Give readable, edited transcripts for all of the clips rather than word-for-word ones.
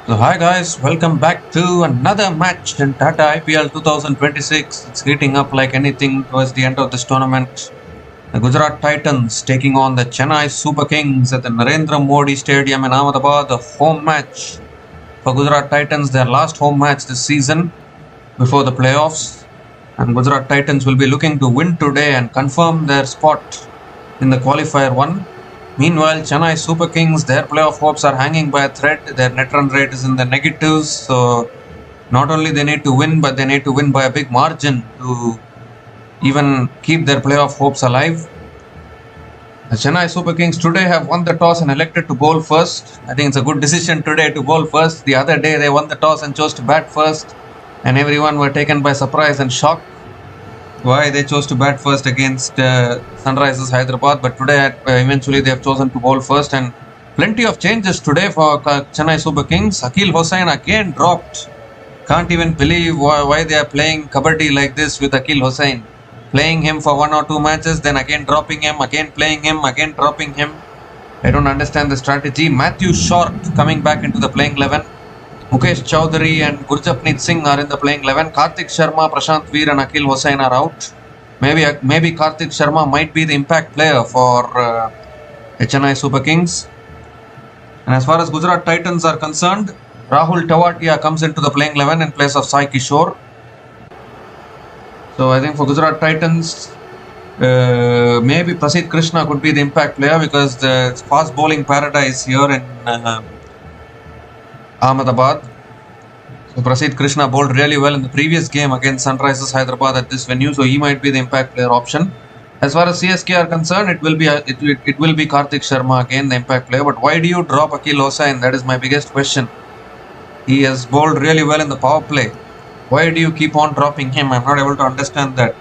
So hi guys, welcome back to another match in Tata IPL 2026. It's heating up like anything towards the end of this tournament. The Gujarat Titans taking on the Chennai Super Kings at the Narendra Modi Stadium in Ahmedabad, the home match for Gujarat Titans, their last home match this season before the playoffs. And Gujarat Titans will be looking to win today and confirm their spot in the qualifier 1. Meanwhile, Chennai Super Kings, their playoff hopes are hanging by a thread. Their net run rate is in the negatives. So not only they need to win, but they need to win by a big margin to even keep their playoff hopes alive. The Chennai Super Kings today have won the toss and elected to bowl first. I think it's a good decision today to bowl first. The other day they won the toss and chose to bat first, and everyone were taken by surprise and shock why they chose to bat first against Sunrisers Hyderabad. But today, eventually, they have chosen to bowl first, and plenty of changes today for Chennai Super Kings. Akil Hossain again dropped. Can't even believe why they are playing kabaddi like this with Akil Hossain. Playing him for one or two matches, then again dropping him, again playing him, again dropping him. I don't understand the strategy. Matthew Short coming back into the playing 11. Mukesh Chowdhury and Gurjapneet Singh are in the playing 11. Karthik Sharma, Prashant Veer and Akil Hossain are out. Maybe Karthik Sharma might be the impact player for Chennai Super Kings. And as far as Gujarat Titans are concerned, Rahul Tewatia comes into the playing 11 in place of Sai Kishore. So I think for Gujarat Titans, maybe Prasidh Krishna could be the impact player because the fast bowling paradise here in Ahmedabad. So Prasidh Krishna bowled really well in the previous game against Sunrisers Hyderabad at this venue, so he might be the impact player option. As far as CSK are concerned, it will be Karthik Sharma again, the impact player. But why do you drop Akil Hossain? That is my biggest question. He has bowled really well in the power play. Why do you keep on dropping him? I'm not able to understand that.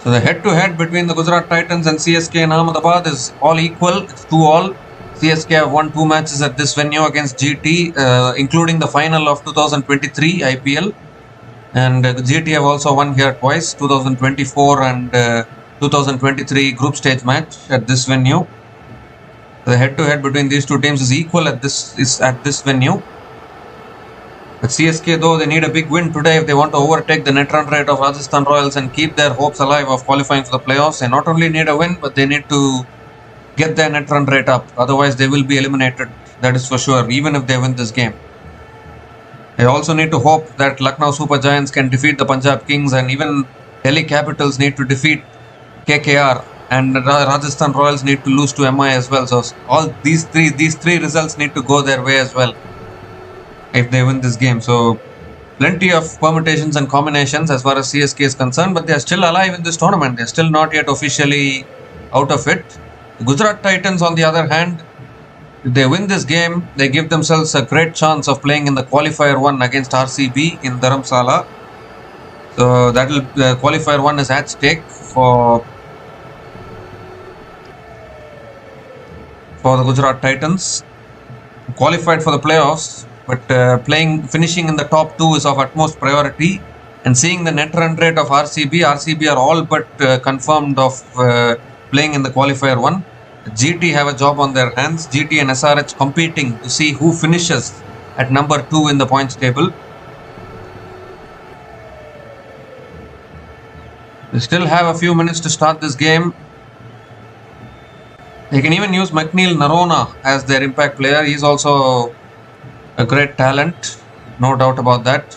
So the head-to-head between the Gujarat Titans and CSK in Ahmedabad is all equal. It's 2-2. CSK have won 2 matches at this venue against GT, including the final of 2023 IPL. And GT have also won here twice, 2024 and 2023 group stage match at this venue. The head-to-head between these two teams is equal at this venue. But CSK, though, they need a big win today if they want to overtake the net run rate of Rajasthan Royals and keep their hopes alive of qualifying for the playoffs. They not only need a win, but they need to get their net run rate up. Otherwise, they will be eliminated. That is for sure, even if they win this game. They also need to hope that Lucknow Super Giants can defeat the Punjab Kings, and even Delhi Capitals need to defeat KKR, and Rajasthan Royals need to lose to MI as well. So all these three results need to go their way as well if they win this game. So plenty of permutations and combinations as far as CSK is concerned, but they are still alive in this tournament. They're still not yet officially out of it. The Gujarat Titans, on the other hand, if they win this game, they give themselves a great chance of playing in the qualifier 1 against RCB in Dharamsala. So that will qualifier 1 is at stake for the Gujarat Titans. Qualified for the playoffs, but finishing in the top 2 is of utmost priority. And seeing the net run rate of RCB are all but confirmed of playing in the qualifier 1. GT have a job on their hands. GT and SRH competing to see who finishes at number 2 in the points table. They still have a few minutes to start this game. They can even use McNeil Narona as their impact player. He's also a great talent, no doubt about that.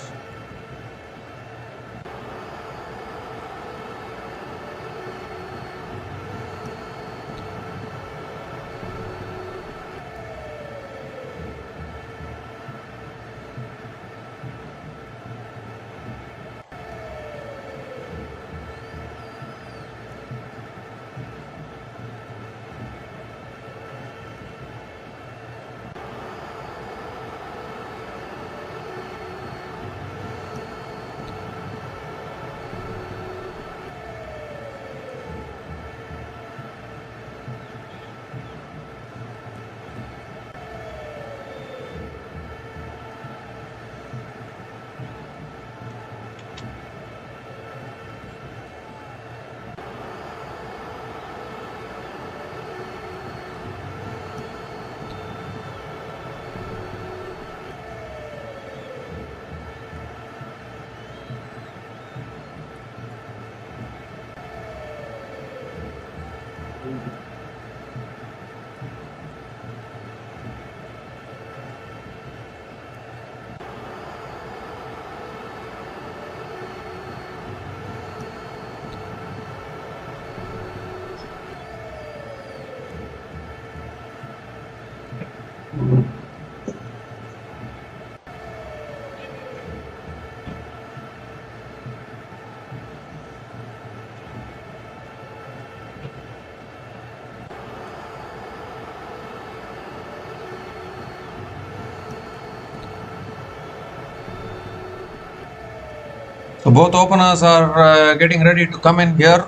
So both openers are getting ready to come in here.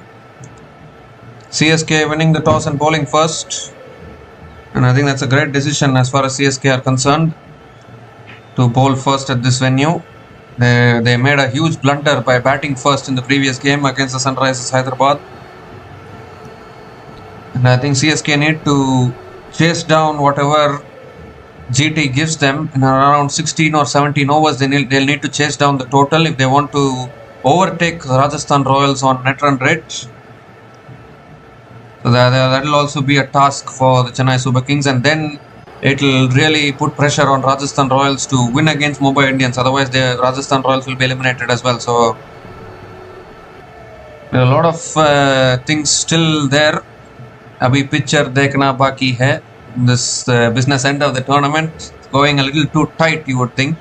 CSK winning the toss and bowling first. And I think that's a great decision as far as CSK are concerned to bowl first at this venue. They made a huge blunder by batting first in the previous game against the Sunrisers Hyderabad. And I think CSK need to chase down whatever GT gives them in around 16 or 17 overs. They'll need to chase down the total if they want to overtake Rajasthan Royals on net run rate. So that will also be a task for the Chennai Super Kings, and then it will really put pressure on Rajasthan Royals to win against Mumbai Indians. Otherwise, the Rajasthan Royals will be eliminated as well. So there are a lot of things still there. Abhi picture dekhna baki hai. This business end of the tournament going a little too tight, you would think.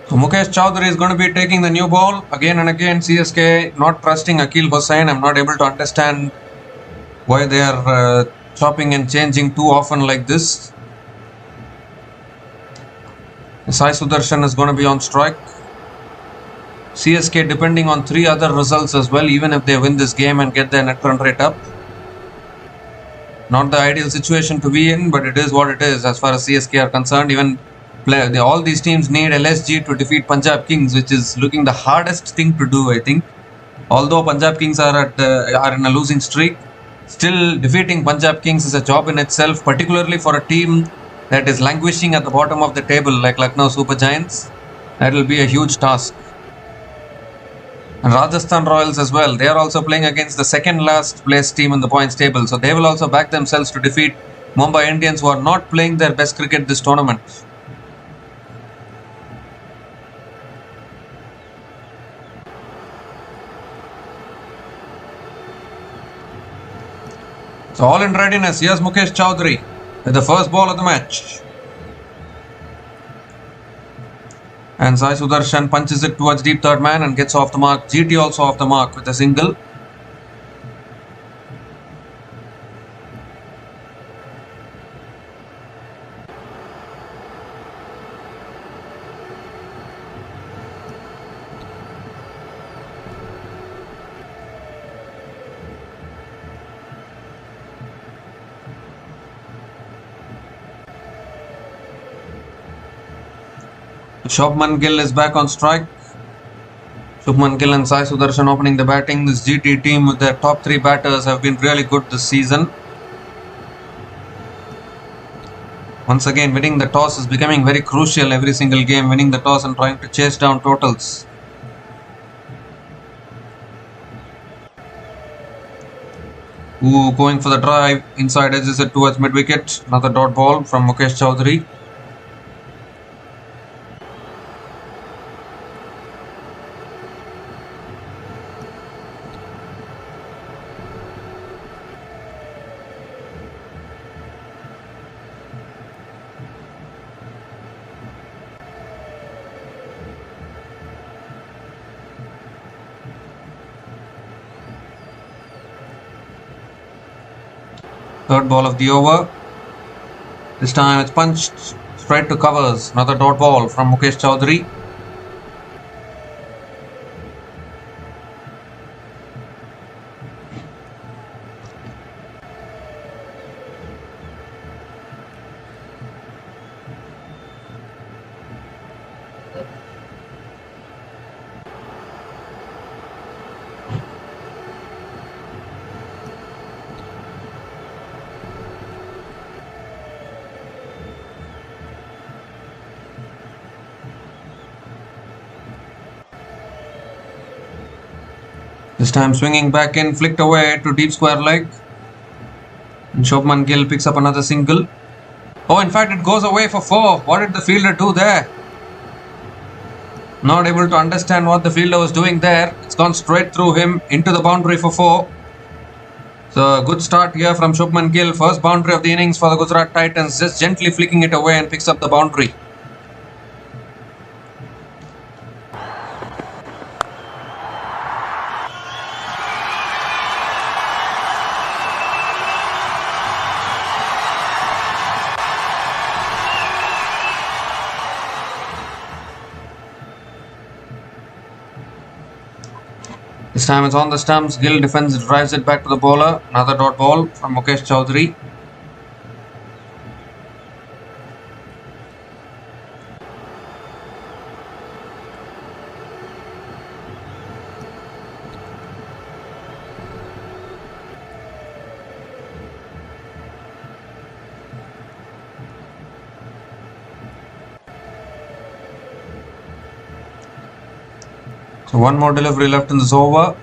So Mukesh Chowdhury is going to be taking the new ball again and again. CSK not trusting Akil Hossain. I'm not able to understand why they are chopping and changing too often like this. Sai Sudarshan is going to be on strike. CSK depending on 3 other results as well, even if they win this game and get their net run rate up. Not the ideal situation to be in, but it is what it is as far as CSK are concerned. Even all these teams need LSG to defeat Punjab Kings, which is looking the hardest thing to do, I think. Although Punjab Kings are in a losing streak, still defeating Punjab Kings is a job in itself, particularly for a team that is languishing at the bottom of the table like Lucknow Super Giants. That will be a huge task. And Rajasthan Royals as well. They are also playing against the second last place team in the points table. So they will also back themselves to defeat Mumbai Indians, who are not playing their best cricket this tournament. So all in readiness. Here's Mukesh Chowdhury with the first ball of the match. And Sai Sudarshan punches it towards deep third man and gets off the mark. GT also off the mark with a single. Shubman Gill is back on strike. Shubman Gill and Sai Sudarshan opening the batting. This GT team with their top 3 batters have been really good this season. Once again, winning the toss is becoming very crucial every single game. Winning the toss and trying to chase down totals. Going for the drive. Inside edges it towards mid-wicket. Another dot ball from Mukesh Chowdhury. Third ball of the over. This time it's punched straight to covers. Another dot ball from Mukesh Chowdhury. This time swinging back in, flicked away to deep square leg. And Shubman Gill picks up another single. Oh, in fact, it goes away for 4. What did the fielder do there? Not able to understand what the fielder was doing there. It's gone straight through him into the boundary for 4. So, a good start here from Shubman Gill. First boundary of the innings for the Gujarat Titans. Just gently flicking it away and picks up the boundary. This time it's on the stumps. Gill defends, drives it back to the bowler. Another dot ball from Mukesh Chowdhury. So one more delivery left in this over.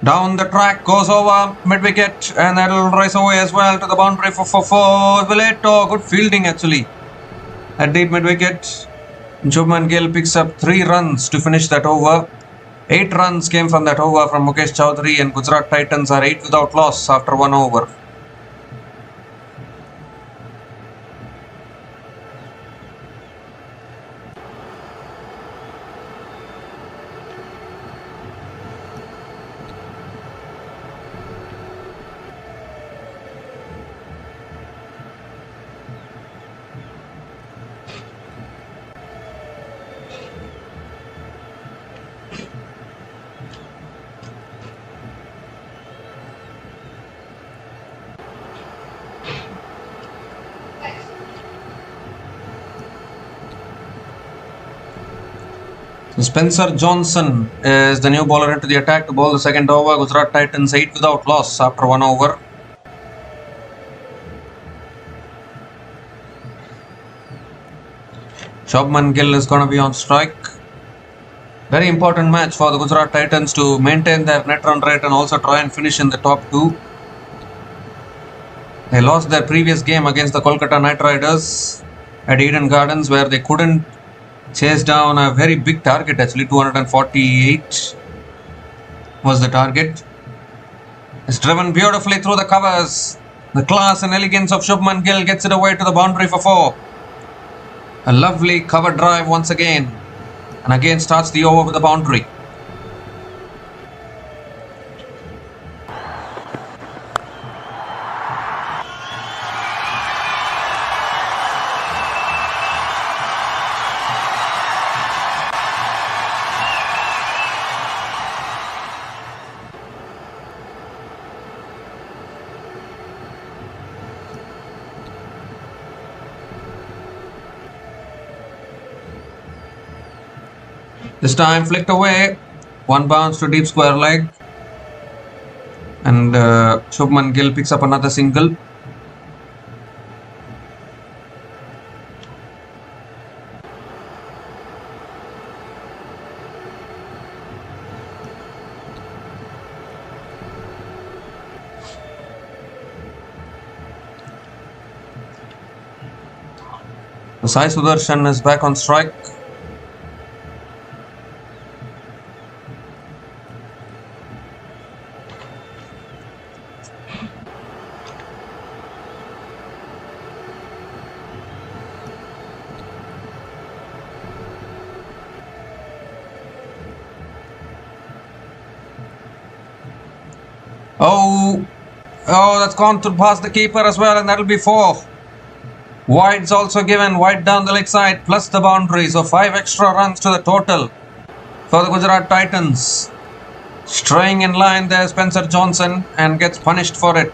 Down the track, goes over mid-wicket, and that'll race away as well to the boundary for 4. Will it? Oh, good fielding actually at deep mid-wicket. Shubman Gill picks up 3 runs to finish that over. 8 runs came from that over from Mukesh Chowdhury, and Gujarat Titans are 8 without loss after 1 over. Spencer Johnson is the new bowler into the attack to bowl the second over. Gujarat Titans 8 without loss after 1 over. Shubman Gill is going to be on strike. Very important match for the Gujarat Titans to maintain their net run rate and also try and finish in the top 2. They lost their previous game against the Kolkata Knight Riders at Eden Gardens, where they couldn't chase down a very big target. Actually 248 was the target. It's driven beautifully through the covers. The class and elegance of Shubman Gill gets it away to the boundary for 4. A lovely cover drive once again, and again starts the over with the boundary. This time flicked away, 1 bounce to deep square leg, and Shubman Gill picks up another single. Sai Sudarshan is back on strike. Oh, that's gone to past the keeper as well, and that'll be 4. Wide's also given, wide down the leg side, plus the boundary. So 5 extra runs to the total for the Gujarat Titans. Straying in line there, Spencer Johnson, and gets punished for it.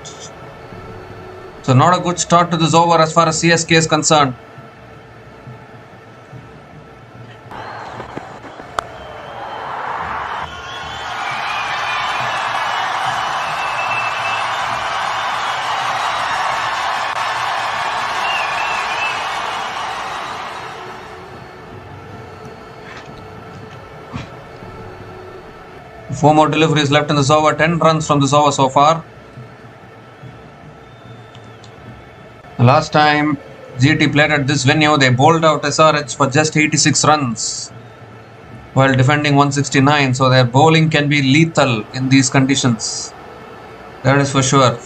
So not a good start to this over as far as CSK is concerned. 4 more deliveries left in this over. 10 runs from this over so far. Last time GT played at this venue, they bowled out SRH for just 86 runs while defending 169. So their bowling can be lethal in these conditions. That is for sure.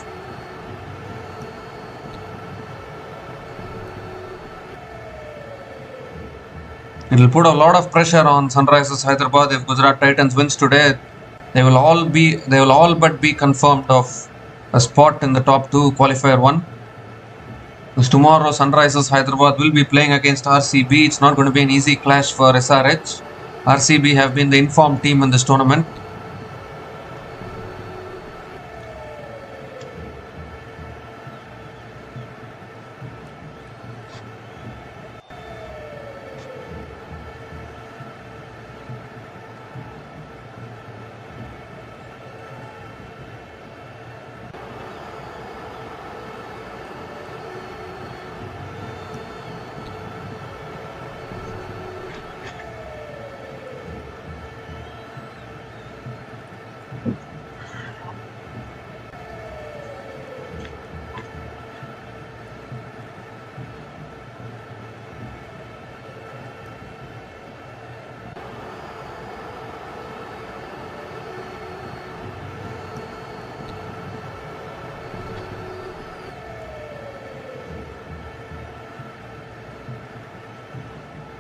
It will put a lot of pressure on Sunrisers Hyderabad. If Gujarat Titans wins today, they will all but be confirmed of a spot in the top 2 qualifier 1. Because tomorrow Sunrisers Hyderabad will be playing against RCB. It's not going to be an easy clash for SRH. RCB have been the informed team in this tournament.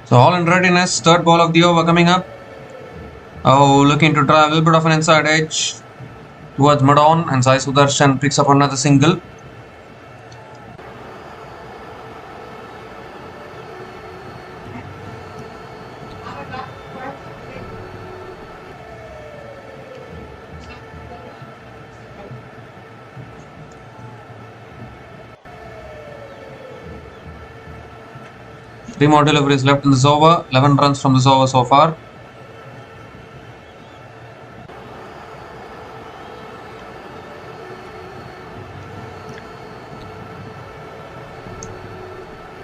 So all in readiness. Third ball of the over coming up. Oh, looking to try a little bit of an inside edge towards mid-on, and Sai Sudarshan picks up another single. Three more deliveries left in this over. 11 runs from this over so far.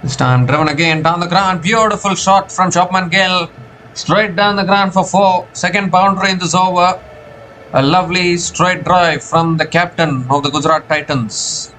This time driven again down the ground. Beautiful shot from Chapman Gill. Straight down the ground for 4. Second boundary in this over. A lovely straight drive from the captain of the Gujarat Titans.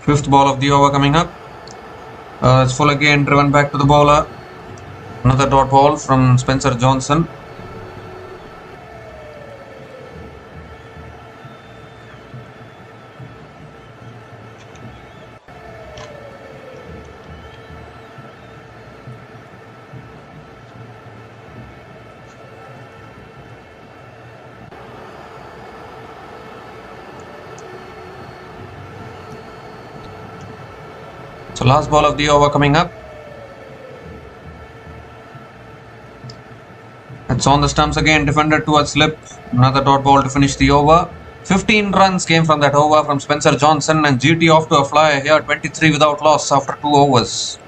Fifth ball of the over coming up. It's full again, driven back to the bowler. Another dot ball from Spencer Johnson. So last ball of the over coming up. It's on the stumps again, defended towards slip. Another dot ball to finish the over. 15 runs came from that over from Spencer Johnson, and GT off to a flyer here, 23 without loss after 2 overs.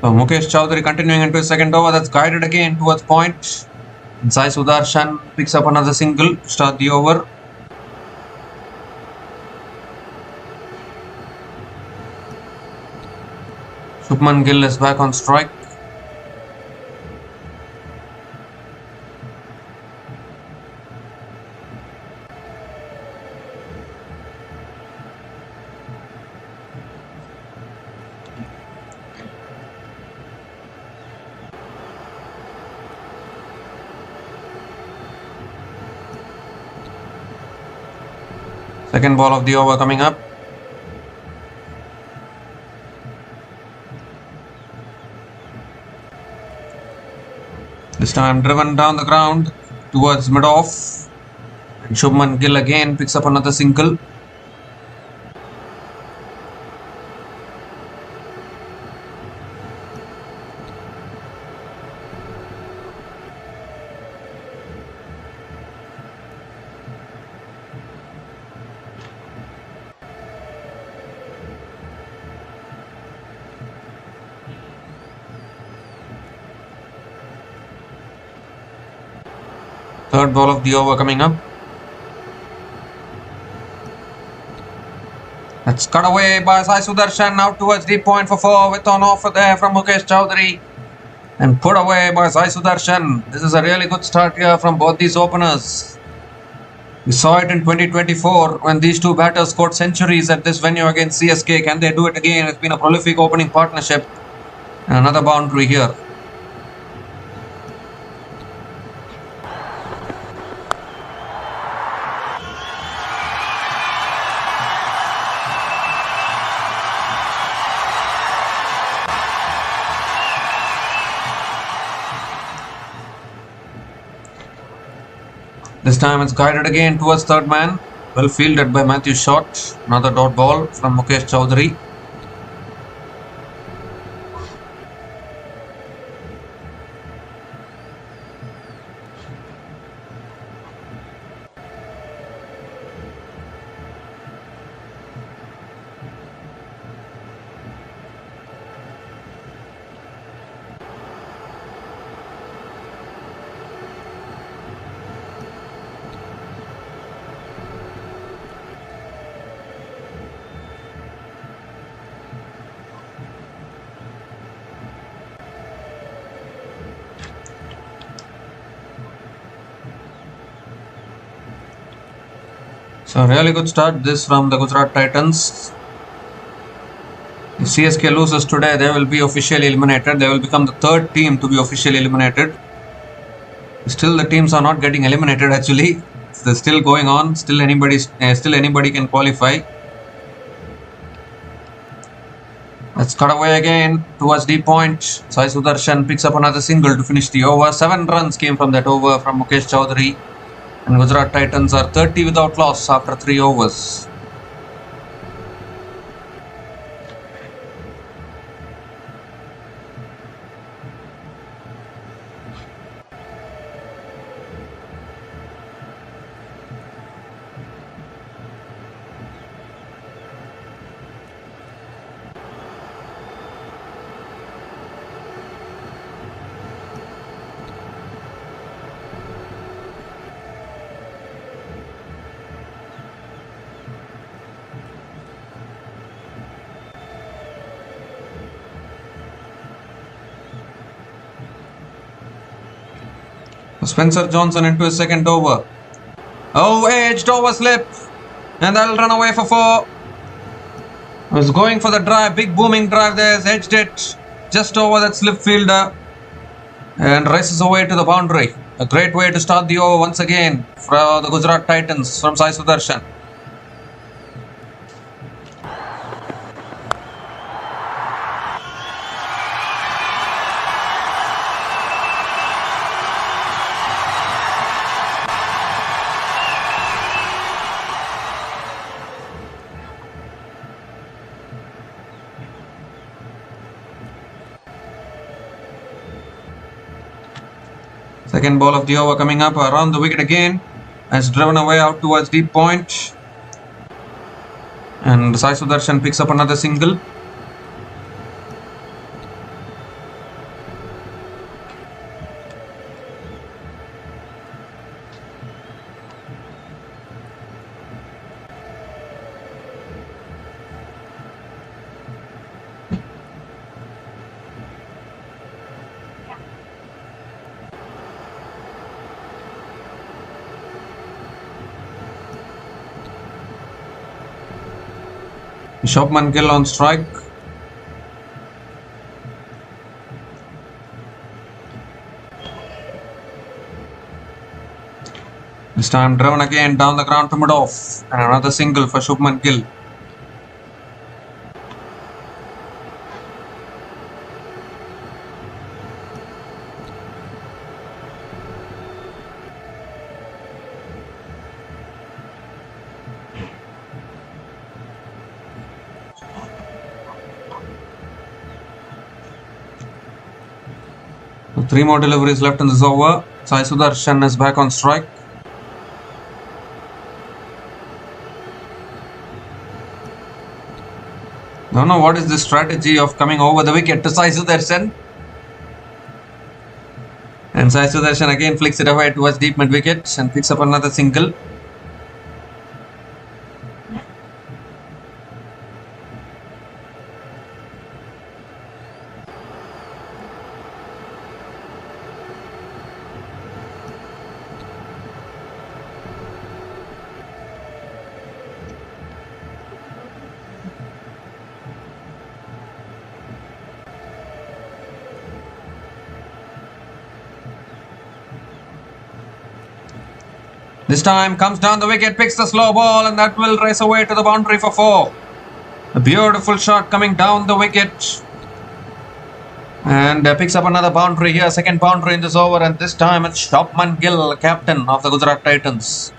So Mukesh Chowdhury continuing into his second over. That's guided again towards point. And Sai Sudarshan picks up another single to start the over. Shubman Gill is back on strike. Second ball of the over coming up. This time driven down the ground towards mid-off. And Shubman Gill again picks up another single. Third ball of the over coming up. That's cut away by Sai Sudarshan out towards deep point for 4 with on offer there from Mukesh Chowdhury. And put away by Sai Sudarshan. This is a really good start here from both these openers. We saw it in 2024 when these two batters scored centuries at this venue against CSK. Can they do it again? It's been a prolific opening partnership. And another boundary here. This time it's guided again towards third man. Well fielded by Matthew Short. Another dot ball from Mukesh Chowdhury. So really good start this from the Gujarat Titans. If CSK loses today, they will be officially eliminated. They will become the third team to be officially eliminated. Still the teams are not getting eliminated actually. It's still going on. Still anybody can qualify. Let's cut away again towards deep point. Sai Sudarshan picks up another single to finish the over. 7 runs came from that over from Mukesh Chowdhury. And Gujarat Titans are 30 without loss after 3 overs. Spencer Johnson into his second over. Oh, edged over slip. And that'll run away for 4. Was going for the drive. Big booming drive there. Edged it just over that slip fielder. And races away to the boundary. A great way to start the over once again for the Gujarat Titans from Sai Sudarshan. Second ball of the over coming up around the wicket again. As driven away out towards deep point. And Sai Sudarshan picks up another single. Shubman Gill on strike. This time driven again down the ground to mid-off. And another single for Shubman Gill. Three more deliveries left in this over. Sai Sudarshan is back on strike. Don't know what is the strategy of coming over the wicket to Sai Sudarshan. And Sai Sudarshan again flicks it away towards deep mid wicket and picks up another single. This time comes down the wicket, picks the slow ball, and that will race away to the boundary for 4. A beautiful shot coming down the wicket. And picks up another boundary here, second boundary in this over, and this time it's Shubman Gill, captain of the Gujarat Titans.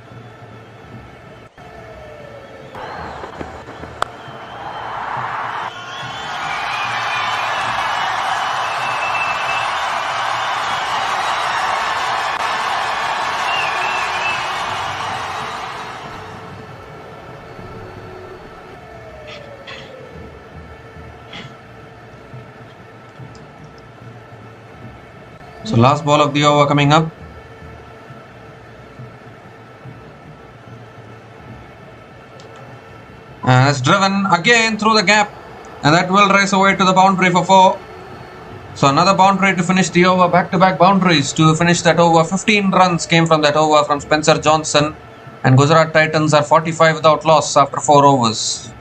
So last ball of the over coming up. And it's driven again through the gap. And that will race away to the boundary for 4. So another boundary to finish the over. Back-to-back boundaries to finish that over. 15 runs came from that over from Spencer Johnson. And Gujarat Titans are 45 without loss after 4 overs.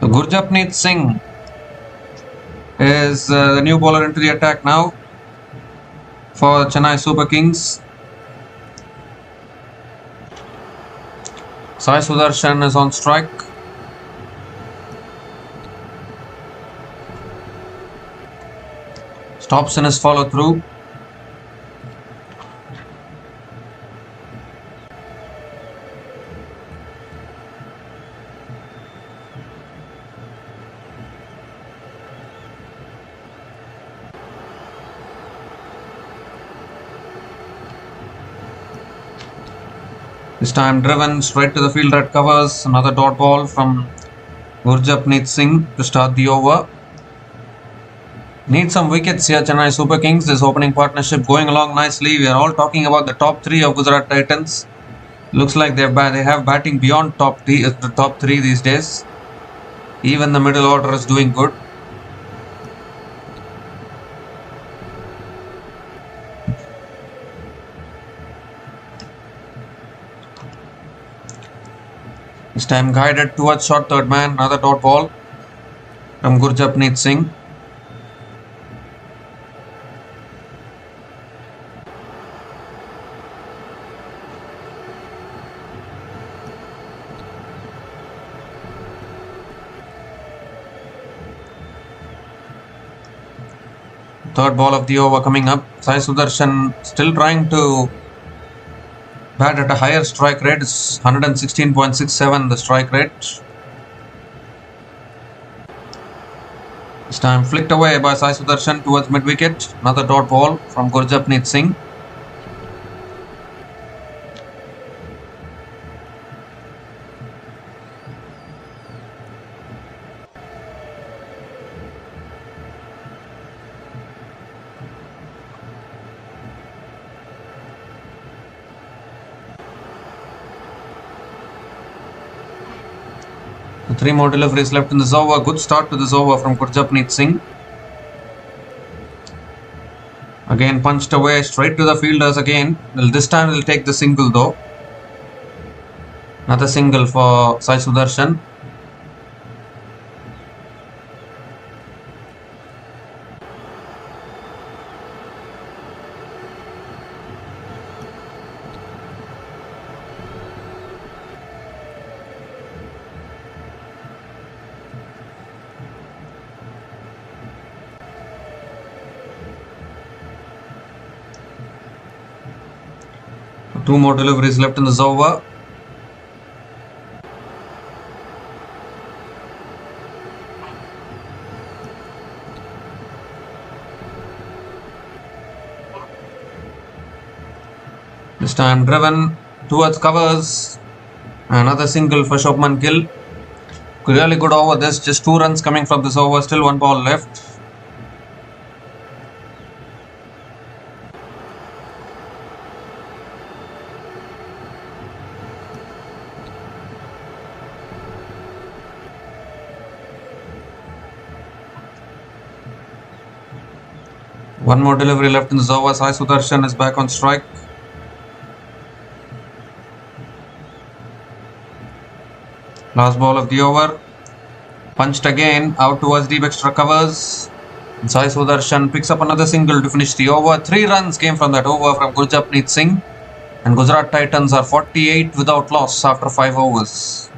Gurjapneet Singh is the new bowler into the attack now for Chennai Super Kings. Sai Sudarshan is on strike. Stops in his follow through. This time driven straight to the fielder at covers. Another dot ball from Gurjapneet Singh to start the over. Need some wickets here, Chennai Super Kings. This opening partnership going along nicely. We are all talking about the top 3 of Gujarat Titans. Looks like they have batting beyond the top 3 these days. Even the middle order is doing good. This time guided towards short third man. Another dot ball from Gurjapneet Singh. Third ball of the over coming up. Sai Sudarshan still trying to bat at a higher strike rate. It's 116.67 the strike rate. This time flicked away by Sai Sudarshan towards mid wicket. Another dot ball from Gurjapneet Singh. 3 more deliveries left in this over. Good start to this over from Gurjapneet Singh. Again punched away straight to the fielders again. Well, this time he'll take the single though. Another single for Sai Sudarshan. Two more deliveries left in this over. This time driven towards covers. Another single for Shubman Gill. Really good over this. Just 2 runs coming from this over. Still 1 ball left. One more delivery left in this over. Sai Sudarshan is back on strike. Last ball of the over. Punched again out towards deep extra covers. Sai Sudarshan picks up another single to finish the over. 3 runs came from that over from Gurjapneet Singh. And Gujarat Titans are 48 without loss after 5 overs.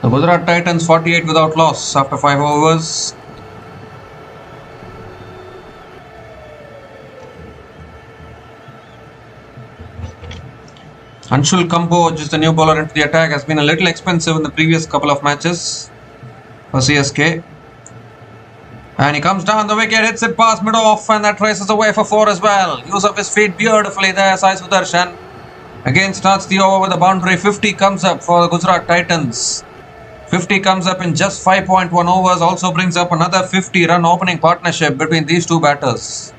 The Gujarat Titans 48 without loss after 5 overs. Anshul Kamboj is the new bowler into the attack. Has been a little expensive in the previous couple of matches for CSK. And he comes down the wicket, hits it past mid-off, and that races away for 4 as well. Use of his feet beautifully there, Sai Sudarshan. Again starts the over with a boundary. 50 comes up for the Gujarat Titans. 50 comes up in just 5.1 overs. Also brings up another 50-run opening partnership between these two batters.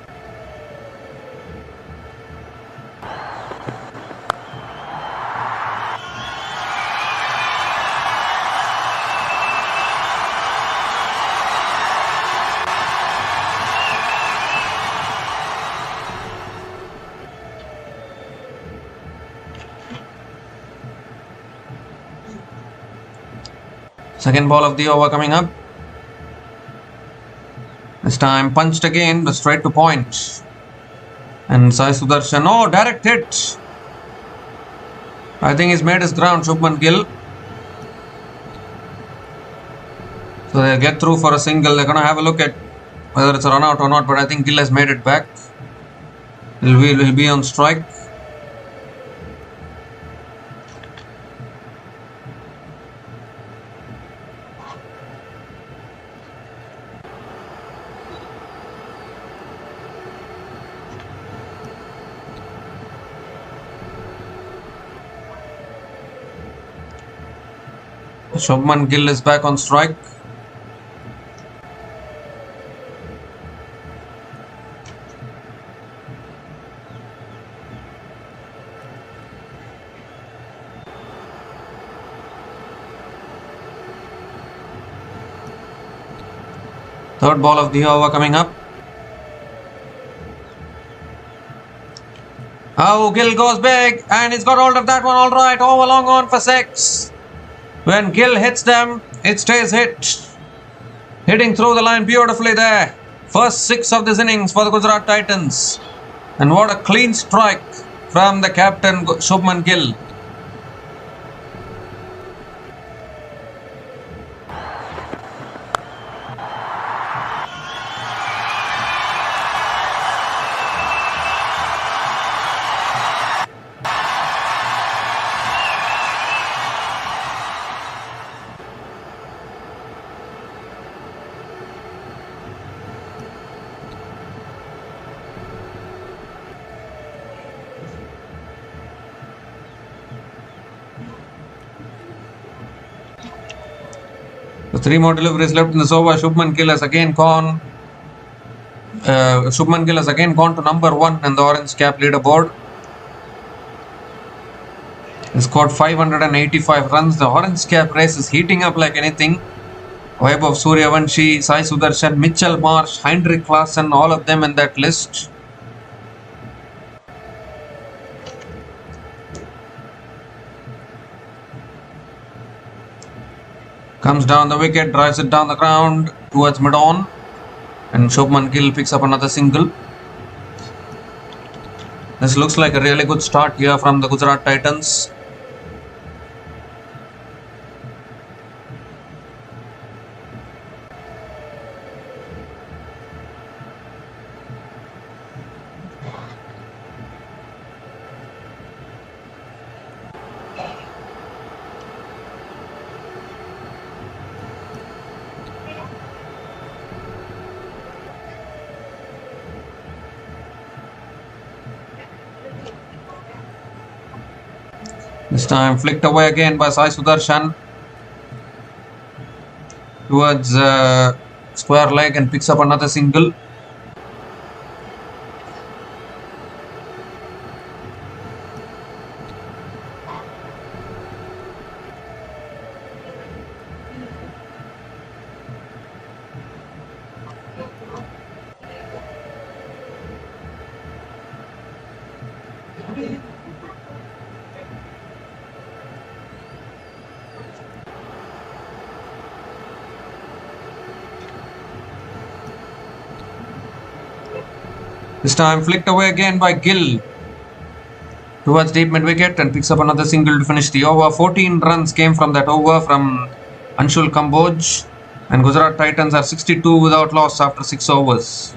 Second ball of the over coming up. This time punched again, but straight to point. And Sai Sudarshan, oh, direct hit. I think he's made his ground, Shubman Gill. So they'll get through for a single. They're going to have a look at whether it's a run out or not, but I think Gill has made it back. He'll be on strike. Shubman Gill is back on strike. Third ball of the over coming up. Oh, Gill goes big and he's got hold of that one all right. Over long on for 6. When Gill hits them, it stays hit. Hitting through the line beautifully there. First 6 of this innings for the Gujarat Titans. And what a clean strike from the captain Shubman Gill. The 3 more deliveries left in this over. Shubman Gill has again gone. Shubman Gill has again gone to number 1 in the orange cap leaderboard. He scored 585 runs. The orange cap race is heating up like anything. Vaibhav Suryavanshi, Sai Sudarshan, Mitchell Marsh, Heinrich Klaasen, all of them in that list. Comes down the wicket, drives it down the ground towards mid-on, and Shubman Gill picks up another single. This looks like a really good start here from the Gujarat Titans. This time flicked away again by Sai Sudarshan towards square leg and picks up another single. This time flicked away again by Gill towards deep mid wicket and picks up another single to finish the over. 14 runs came from that over from Anshul Kamboj, and Gujarat Titans are 62 without loss after 6 overs.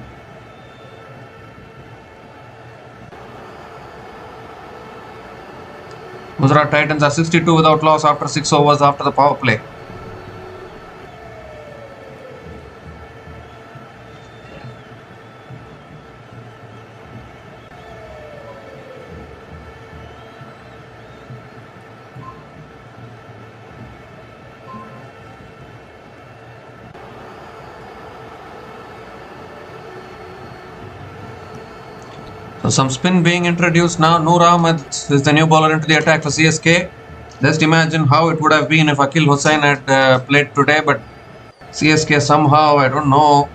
Gujarat Titans are 62 without loss after 6 overs after the power play. So some spin being introduced now. Noor Ahmed is the new bowler into the attack for CSK. Just imagine how it would have been if Akil Hussain had played today, but CSK somehow, I don't know,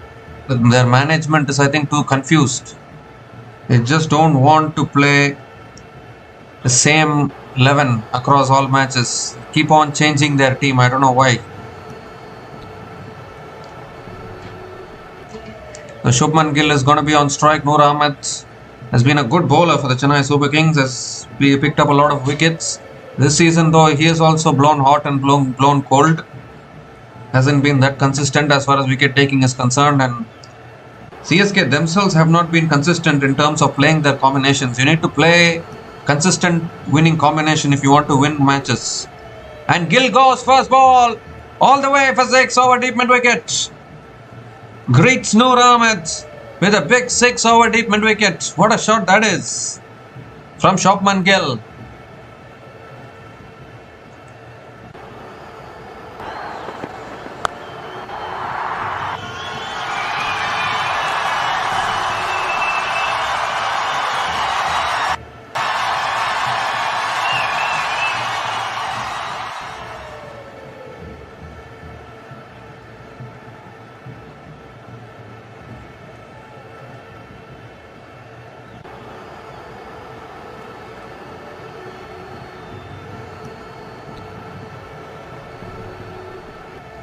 their management is, I think, too confused. They just don't want to play the same 11 across all matches. Keep on changing their team. I don't know why. So Shubman Gill is going to be on strike. Noor Ahmed has been a good bowler for the Chennai Super Kings, has picked up a lot of wickets. This season though, he has also blown hot and blown cold. Hasn't been that consistent as far as wicket taking is concerned, and CSK themselves have not been consistent in terms of playing their combinations. You need to play consistent winning combination if you want to win matches. And Gill goes first ball all the way for 6 over deep mid wicket. Greets Noor Ahmed with a big 6 over deep mid wicket. What a shot that is from Shubman Gill.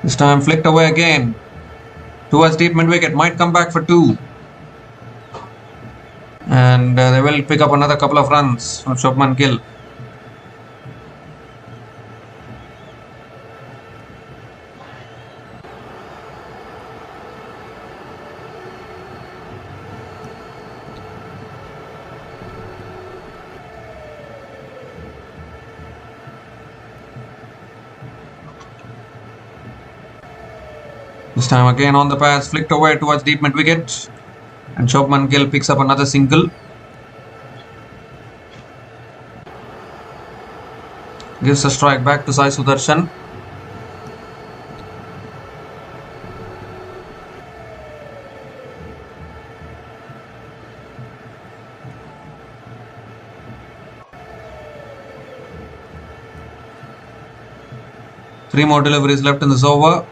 This time flicked away again towards deep mid wicket. Might come back for 2. And they will pick up another couple of runs from Shubman Gill. This time again on the pass, flicked away towards deep mid wicket, and Shubman Gill picks up another single. Gives a strike back to Sai Sudarshan. 3 more deliveries left in this over.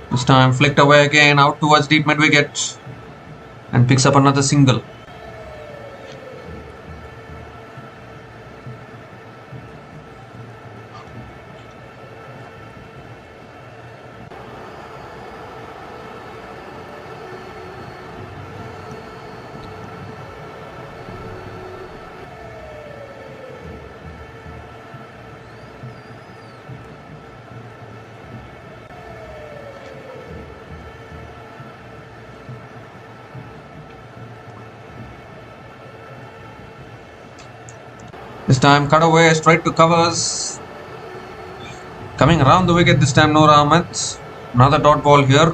This time flicked away again, out towards deep mid wicket, and picks up another single. This time cut away straight to covers. Coming around the wicket this time, Noor Ahmed. Another dot ball here.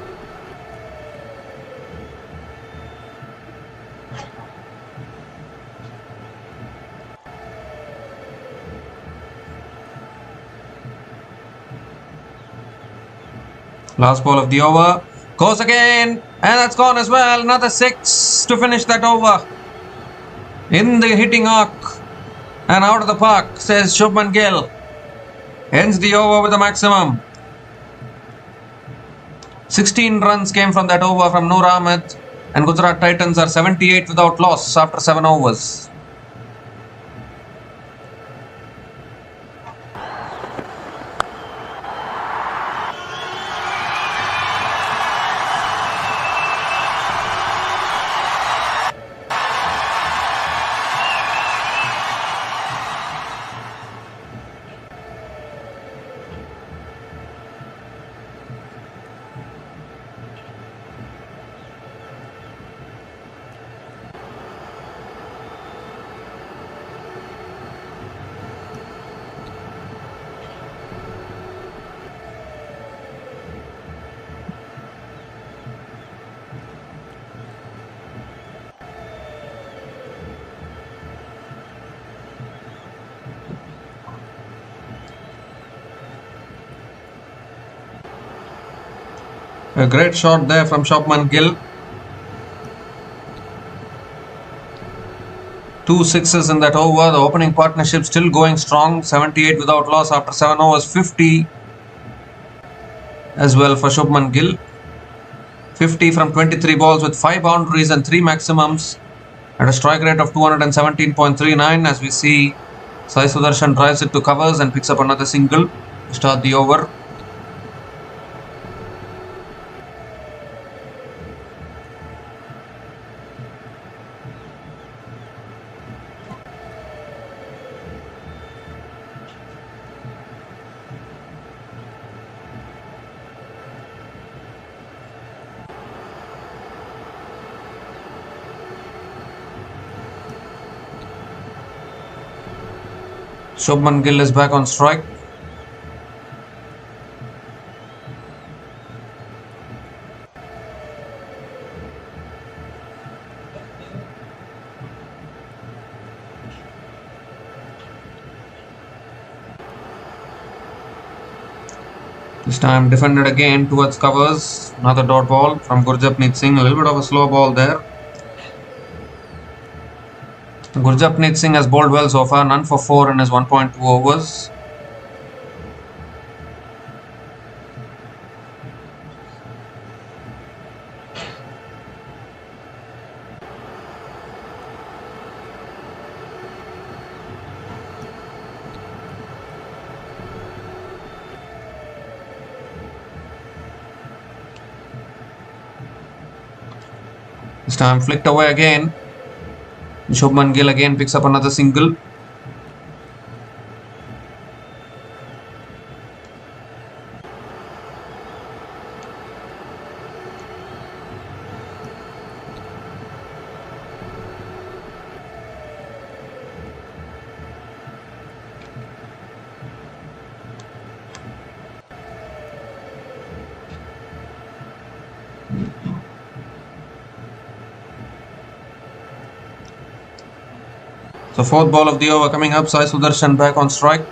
Last ball of the over. Goes again. And that's gone as well. Another 6 to finish that over. In the hitting arc. And out of the park, says Shubman Gill. Ends the over with a maximum. 16 runs came from that over from Noor Ahmed. And Gujarat Titans are 78 without loss after 7 overs. A great shot there from Shubman Gill. 2 sixes in that over. The opening partnership still going strong. 78 without loss after 7 overs. 50 as well for Shubman Gill. 50 from 23 balls with 5 boundaries and 3 maximums at a strike rate of 217.39. As we see, Sai Sudarshan drives it to covers and picks up another single to start the over. Shubman Gill is back on strike. This time defended again towards covers. Another dot ball from Gurjapneet Singh. A little bit of a slow ball there. Gurjapneet Singh has bowled well so far, none for 4 in his 1.2 overs. This time flicked away again. Shubman Gill again picks up another single. So fourth ball of the over coming up. Sai Sudarshan back on strike.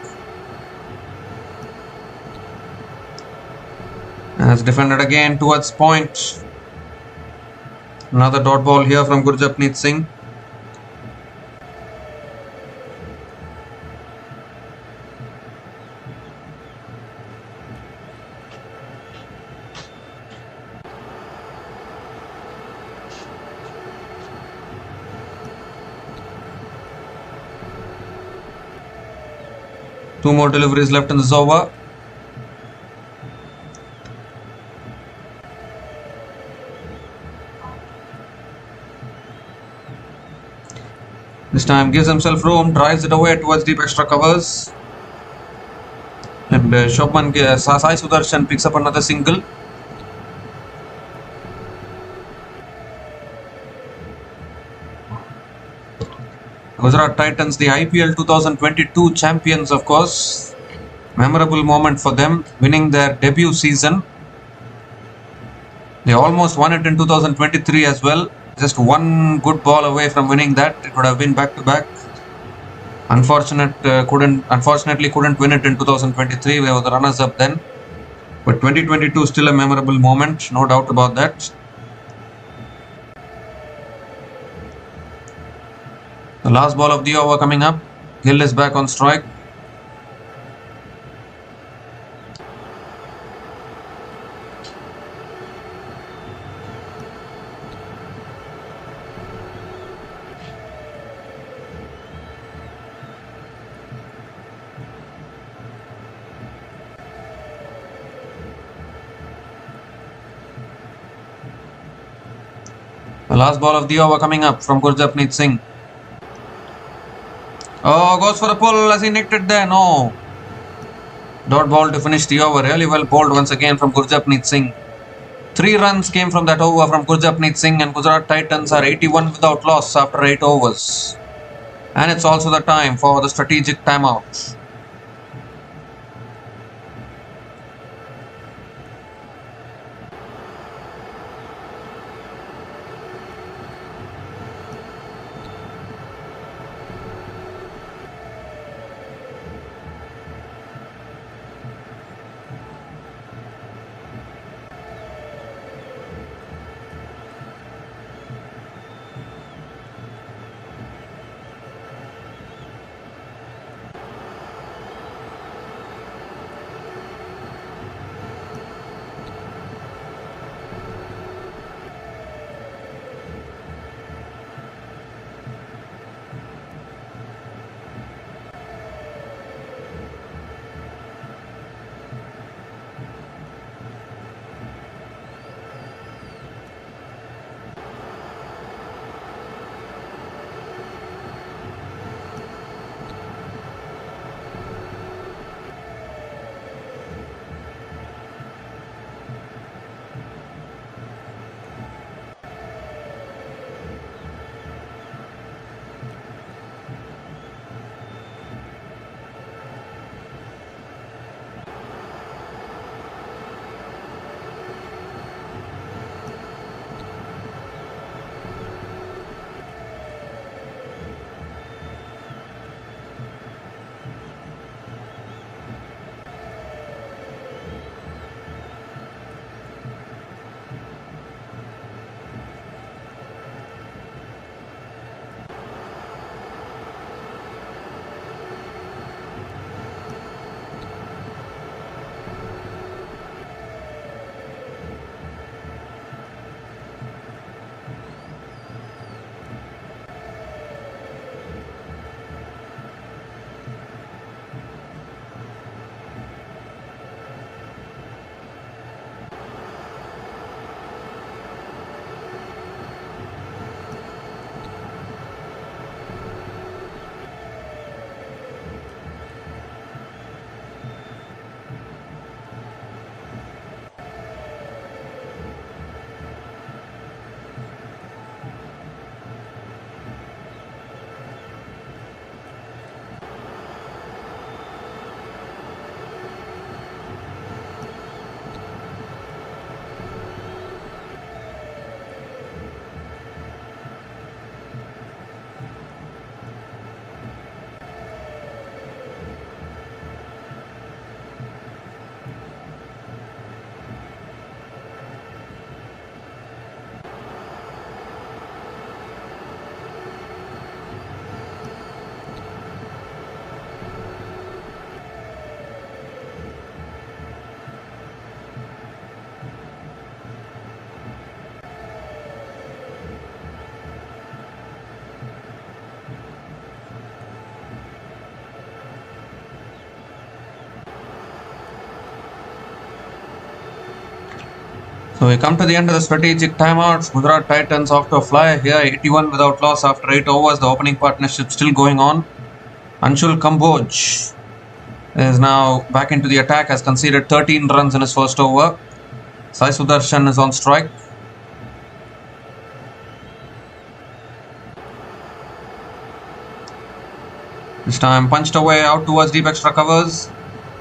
As It's defended again towards point. Another dot ball here from Gurjapneet Singh. Two more deliveries left in this over. This time gives himself room, drives it away towards deep extra covers. And Sai Sudarshan picks up another single. Gujarat Titans, the IPL 2022 champions, of course. Memorable moment for them, winning their debut season. They almost won it in 2023 as well. Just one good ball away from winning that. It would have been back-to-back. Unfortunately couldn't win it in 2023. They were the runners-up then. But 2022 still a memorable moment, no doubt about that. The last ball of the over coming up. Gill is back on strike. The last ball of the over coming up from Gurjapneet Singh. Oh, goes for a pull as he nicked it there. No. Dot ball to finish the over. Really well bowled once again from Gurjapneet Singh. 3 runs came from that over from Gurjapneet Singh, and Gujarat Titans are 81 without loss after 8 overs. And it's also the time for the strategic timeout. So we come to the end of the strategic timeouts. Gujarat Titans off to a flyer here, 81 without loss after 8 overs. The opening partnership still going on. Anshul Kamboj is now back into the attack, has conceded 13 runs in his first over. Sai Sudarshan is on strike. This time punched away out towards deep extra covers,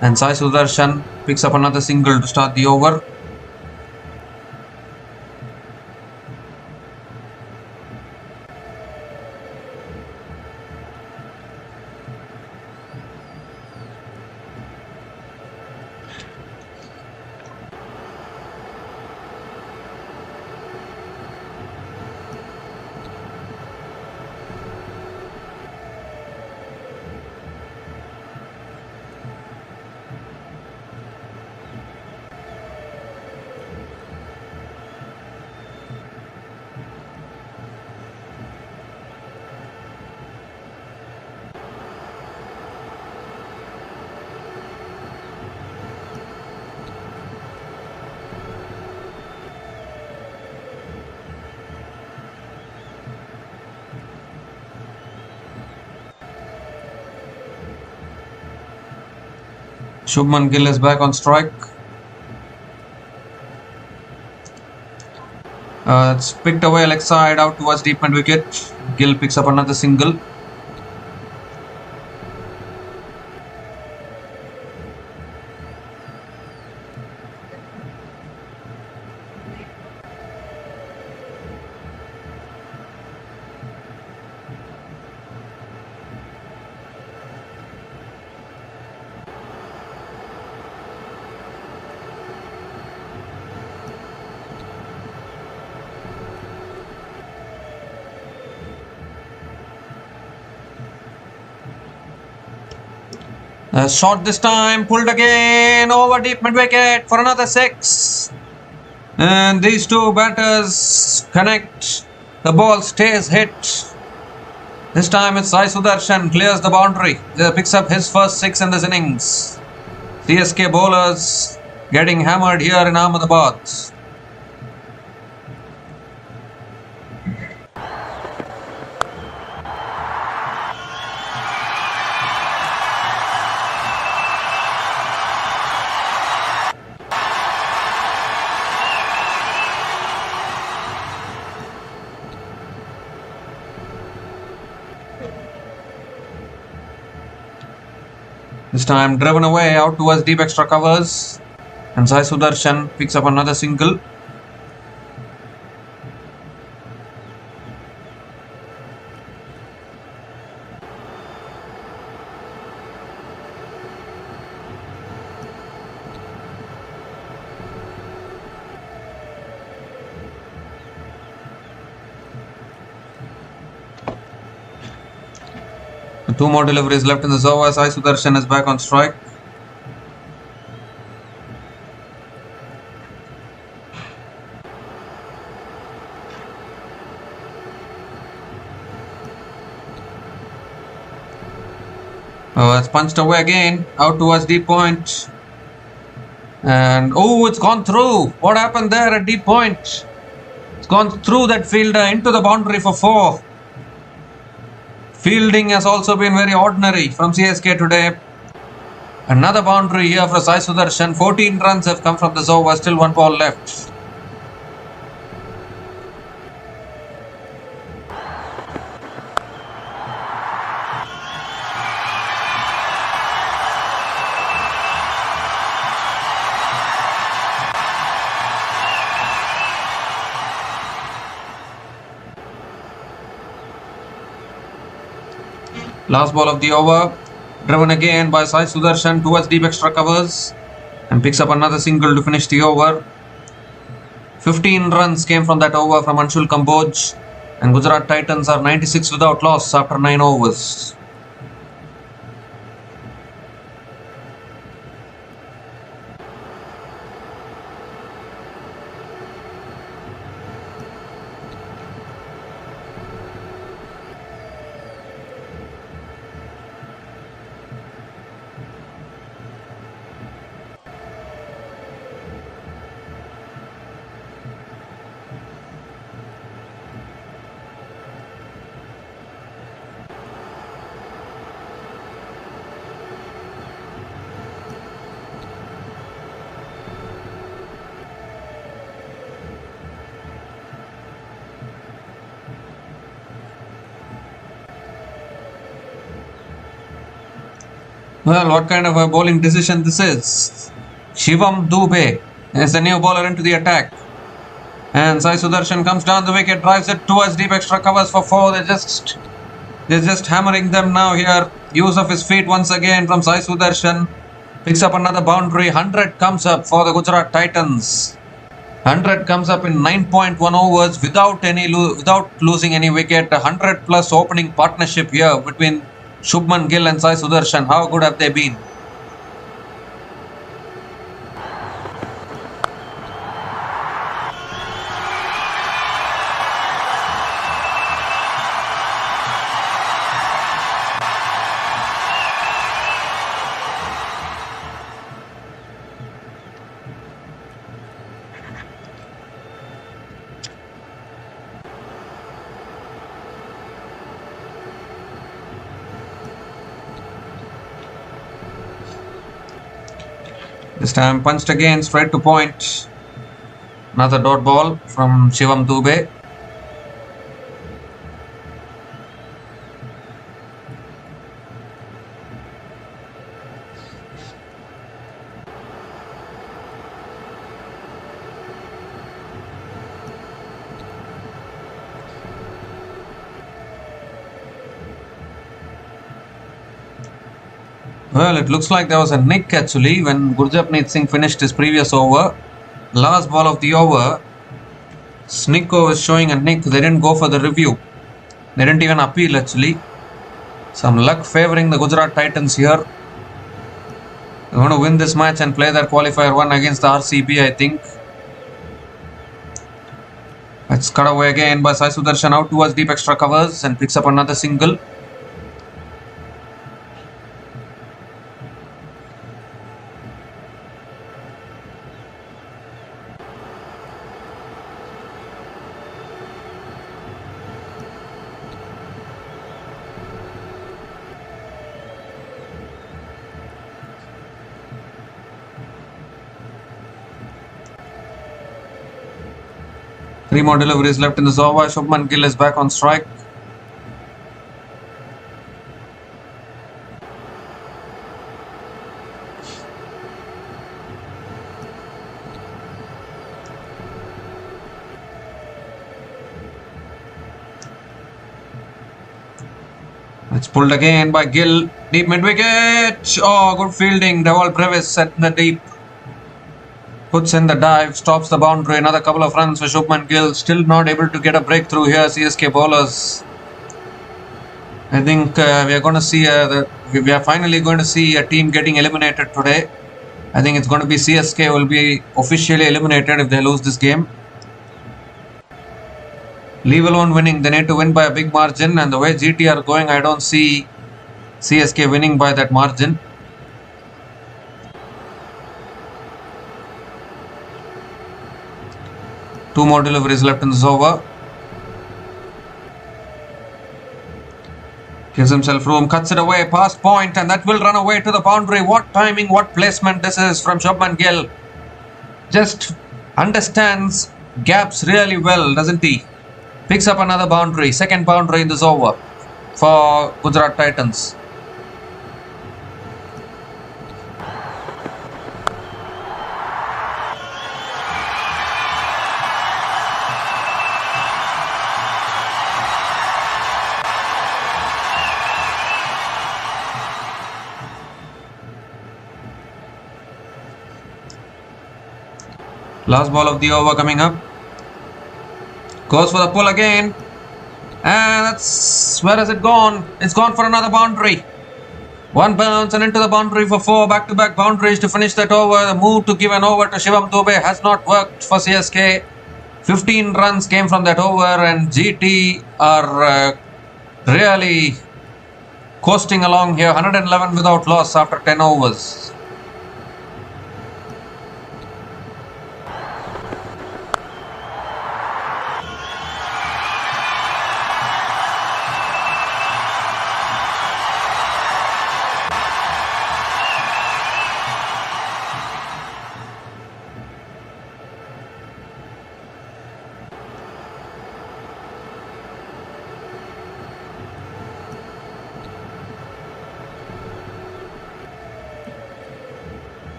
and Sai Sudarshan picks up another single to start the over. Shubman Gill is back on strike. It's picked away leg side out towards deep mid wicket. Gill picks up another single. Shot this time, pulled again over deep mid wicket for another 6. And these two batters connect. The ball stays hit. This time it's Sai Sudarshan clears the boundary. Picks up his first 6 in this innings. CSK bowlers getting hammered here in Ahmedabad. This time driven away out towards deep extra covers, and Sai Sudarshan picks up another single. Two more deliveries left in the over. Sai Sudarshan is back on strike. It's punched away again out towards deep point. And it's gone through. What happened there at deep point? It's gone through that fielder into the boundary for 4. Fielding has also been very ordinary from CSK today. Another boundary here for Sai Sudarshan. 14 runs have come from this over. Still 1 ball left. Last ball of the over, driven again by Sai Sudarshan towards deep extra covers, and picks up another single to finish the over. 15 runs came from that over from Anshul Kamboj, and Gujarat Titans are 96 without loss after 9 overs. Well, what kind of a bowling decision this is? Shivam Dubey is the new bowler into the attack. And Sai Sudarshan comes down the wicket, drives it towards deep extra covers for 4. They're just hammering them now here. Use of his feet once again from Sai Sudarshan. Picks up another boundary. 100 comes up for the Gujarat Titans. 100 comes up in 9.1 overs without losing any wicket. 100 plus opening partnership here between Shubman Gill and Sai Sudarshan. How good have they been? This time punched again straight to point. Another dot ball from Shivam Dubey. Well, it looks like there was a nick actually when Gurjapneet Singh finished his previous over. Last ball of the over, Snicko was showing a nick. They didn't go for the review. They didn't even appeal actually. Some luck favoring the Gujarat Titans here. They're going to win this match and play their qualifier 1 against the RCB, I think. It's cut away again by Sai Sudarshan out towards deep extra covers and picks up another single. Three more deliveries left in the over. Shubman Gill is back on strike. It's pulled again by Gill. Deep mid-wicket. Oh, good fielding. Deval Brevis set in the deep. Puts in the dive, stops the boundary. Another couple of runs for Shubman Gill. Still not able to get a breakthrough here, CSK bowlers. I think we are going to see we are finally going to see a team getting eliminated today. I think it's going to be CSK will be officially eliminated if they lose this game. Leave alone winning, they need to win by a big margin, and the way GT are going, I don't see CSK winning by that margin. Two more deliveries left in this over. Gives himself room, cuts it away past point, and that will run away to the boundary. What timing, what placement this is from Shubman Gill. Just understands gaps really well, doesn't he? Picks up another boundary, second boundary in this over for Gujarat Titans. Last ball of the over coming up. Goes for the pull again. And that's... where has it gone? It's gone for another boundary. One bounce and into the boundary for 4 back-to-back boundaries to finish that over. The move to give an over to Shivam Dubey has not worked for CSK. 15 runs came from that over, and GT are really coasting along here. 111 without loss after 10 overs.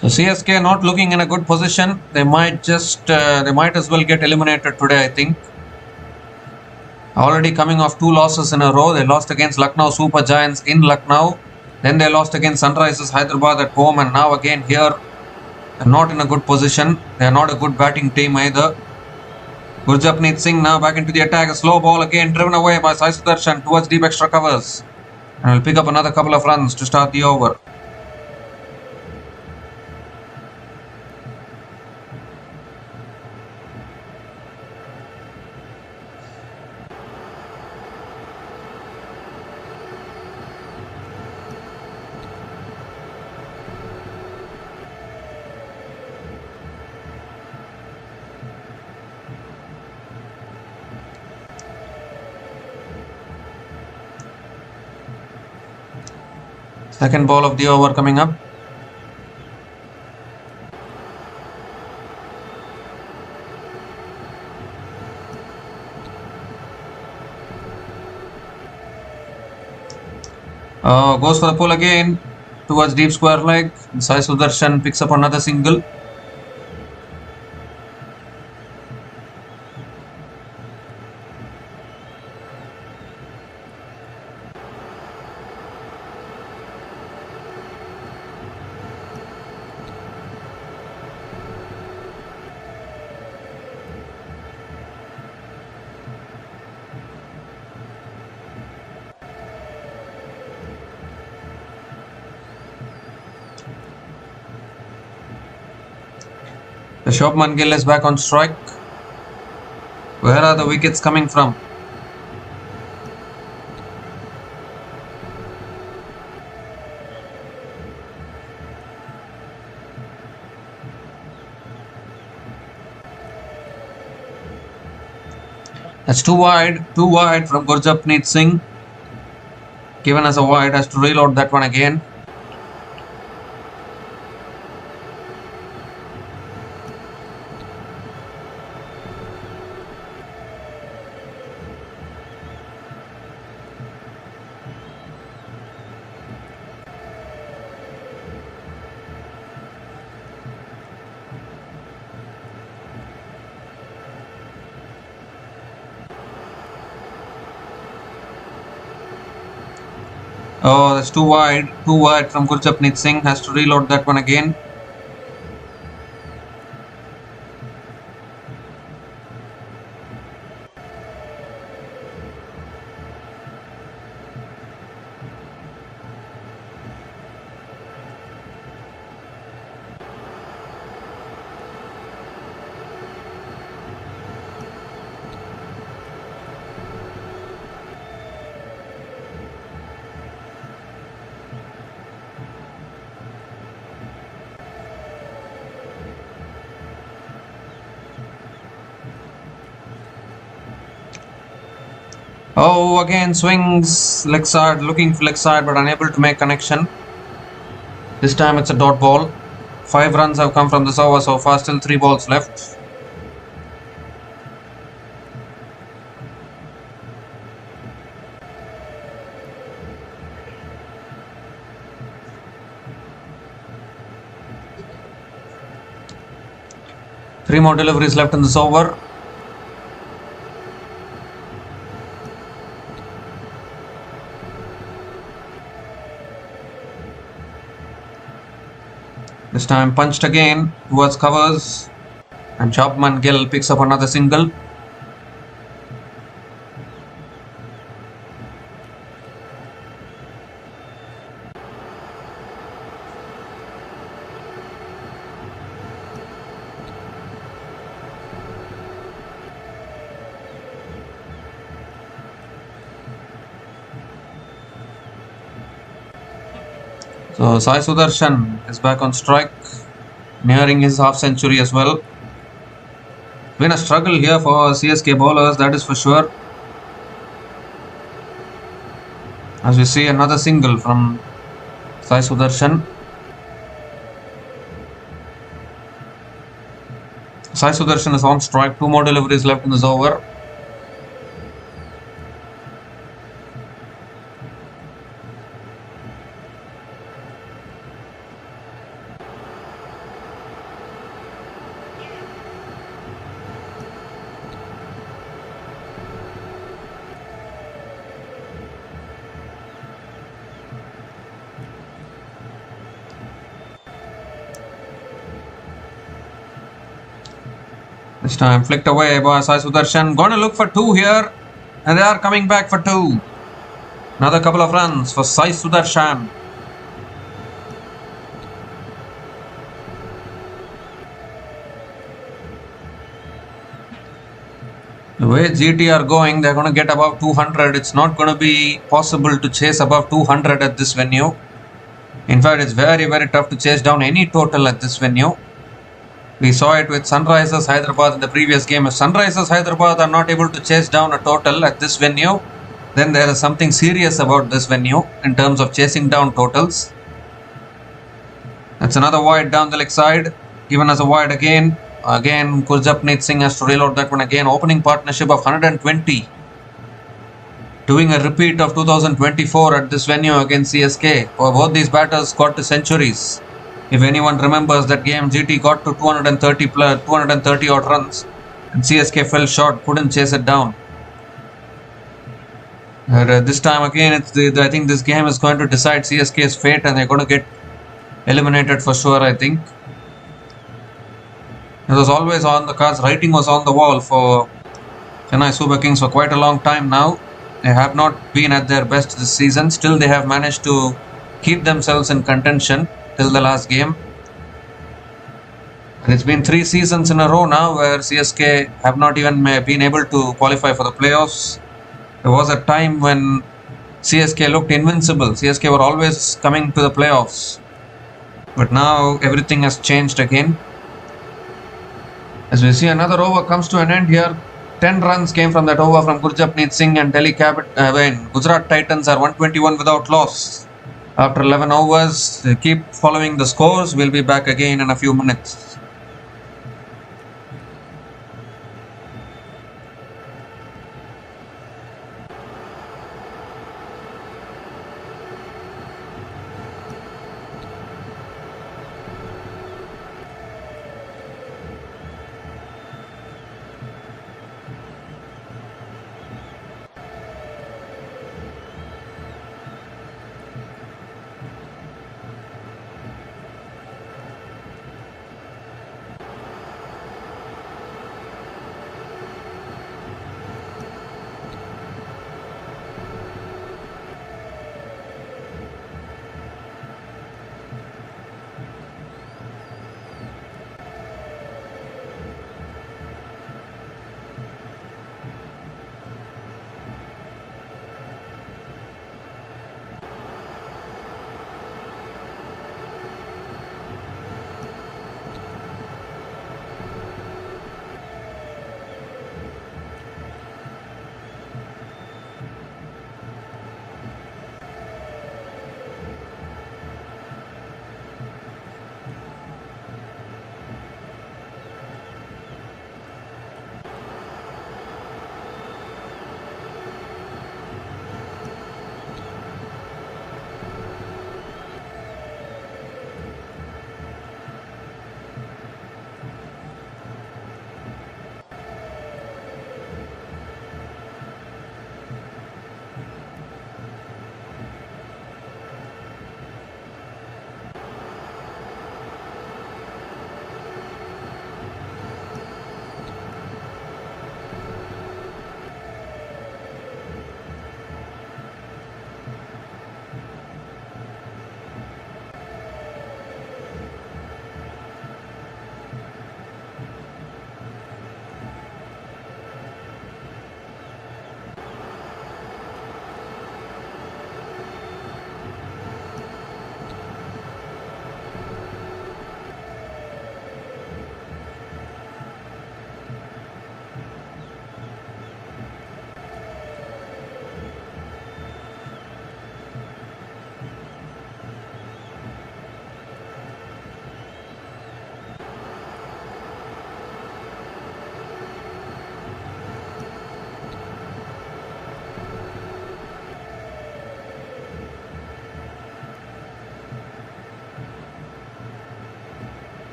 So CSK not looking in a good position. They might as well get eliminated today, I think. Already coming off 2 losses in a row. They lost against Lucknow Super Giants in Lucknow. Then they lost against Sunrisers Hyderabad at home, and now again here. They're not in a good position. They're not a good batting team either. Gurjapneet Singh now back into the attack. A slow ball again driven away by Sai Sudarshan towards deep extra covers. And will pick up another couple of runs to start the over. Second ball of the over coming up. Goes for the pull again towards deep square leg. Sai Sudarshan picks up another single. The Shobman Gill is back on strike. Where are the wickets coming from? That's too wide from Gurjapneet Singh. Given as a wide, has to reload that one again. Oh, that's too wide from Gurjapneet Singh. Has to reload that one again. Oh, again swings leg side, looking for leg side but unable to make connection. This time it's a dot ball. 5 runs have come from this over so far, still 3 balls left. Three more deliveries left in this over. This time punched again towards covers, and Chapman Gill picks up another single. So Sai Sudarshan is back on strike, nearing his half century as well. It's been a struggle here for CSK bowlers, that is for sure. As we see another single from Sai Sudarshan. Sai Sudarshan is on strike, 2 more deliveries left in this over. This time flicked away by Sai Sudarshan. Going to look for two here. And they are coming back for two. Another couple of runs for Sai Sudarshan. The way GT are going, they're going to get above 200. It's not going to be possible to chase above 200 at this venue. In fact, it's very, very tough to chase down any total at this venue. We saw it with Sunrisers Hyderabad in the previous game. If Sunrisers Hyderabad are not able to chase down a total at this venue, then there is something serious about this venue in terms of chasing down totals. That's another wide down the leg side, given as a wide again. Again, Gurjapneet Singh has to reload that one again. Opening partnership of 120. Doing a repeat of 2024 at this venue against CSK. Both these batters got to centuries. If anyone remembers that game, GT got to 230 odd runs and CSK fell short, couldn't chase it down. This time again, I think this game is going to decide CSK's fate and they're going to get eliminated for sure, I think. It was always on the cards. Writing was on the wall for Chennai Super Kings for quite a long time now. They have not been at their best this season. Still, they have managed to keep themselves in contention till the last game. And it's been 3 seasons in a row now where CSK have not even been able to qualify for the playoffs. There was a time when CSK looked invincible. CSK were always coming to the playoffs. But now everything has changed again. As we see, another over comes to an end here. 10 runs came from that over from Gurjapneet Singh and Gujarat Titans are 121 without loss. After 11 overs, they keep following the scores. We'll be back again in a few minutes.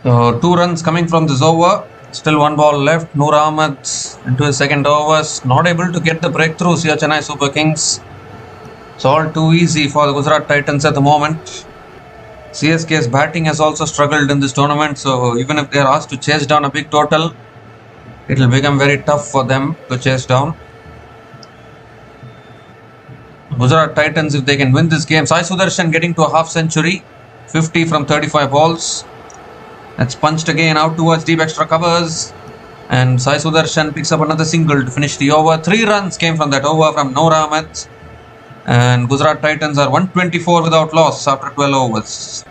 So 2 runs coming from this over. Still 1 ball left. Noor Ahmed into his second overs. Not able to get the breakthroughs here, Chennai Super Kings. It's all too easy for the Gujarat Titans at the moment. CSK's batting has also struggled in this tournament, so even if they are asked to chase down a big total, it will become very tough for them to chase down. Gujarat Titans, if they can win this game. Sai Sudarshan getting to a half century, 50 from 35 balls. That's punched again out towards deep extra covers. And Sai Sudarshan picks up another single to finish the over. 3 runs came from that over from Noor Ahmed. And Gujarat Titans are 124 without loss after 12 overs.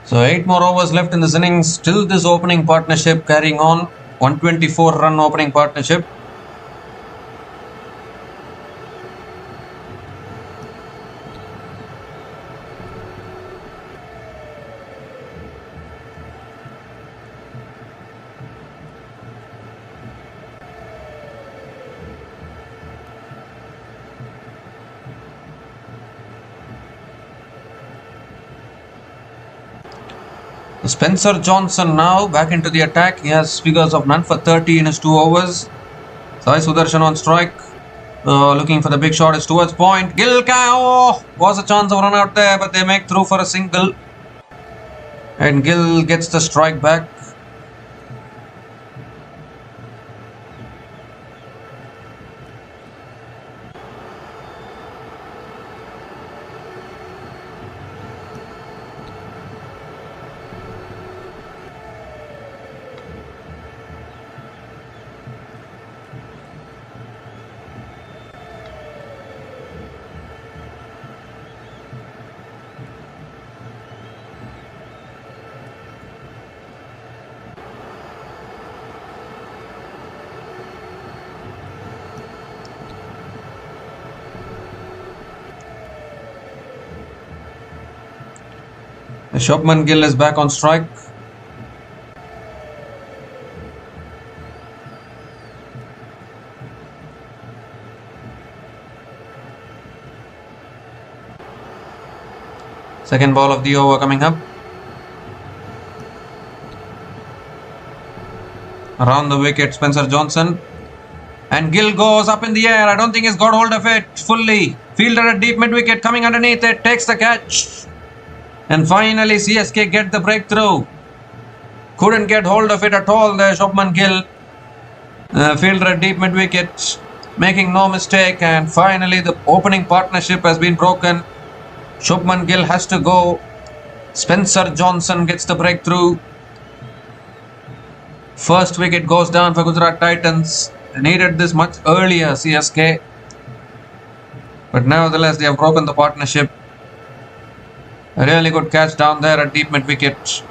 So 8 more overs left in this innings. Still this opening partnership carrying on. 124 run opening partnership. Spencer Johnson now back into the attack. He has figures of none for 30 in his 2 overs. Sai Sudarshan on strike. Looking for the big shot. It's towards point. Gill was a chance of run out there, but they make through for a single. And Gill gets the strike back. Shubman Gill is back on strike. Second ball of the over coming up. Around the wicket, Spencer Johnson. And Gill goes up in the air. I don't think he's got hold of it fully. Fielder at deep mid wicket coming underneath it. Takes the catch. And finally CSK get the breakthrough. Couldn't get hold of it at all there, Shubman Gill. Fielder at deep mid wicket, making no mistake. And finally the opening partnership has been broken. Shubman Gill has to go. Spencer Johnson gets the breakthrough. First wicket goes down for Gujarat Titans. They needed this much earlier, CSK. But nevertheless, they have broken the partnership. A really good catch down there at deep mid wicket.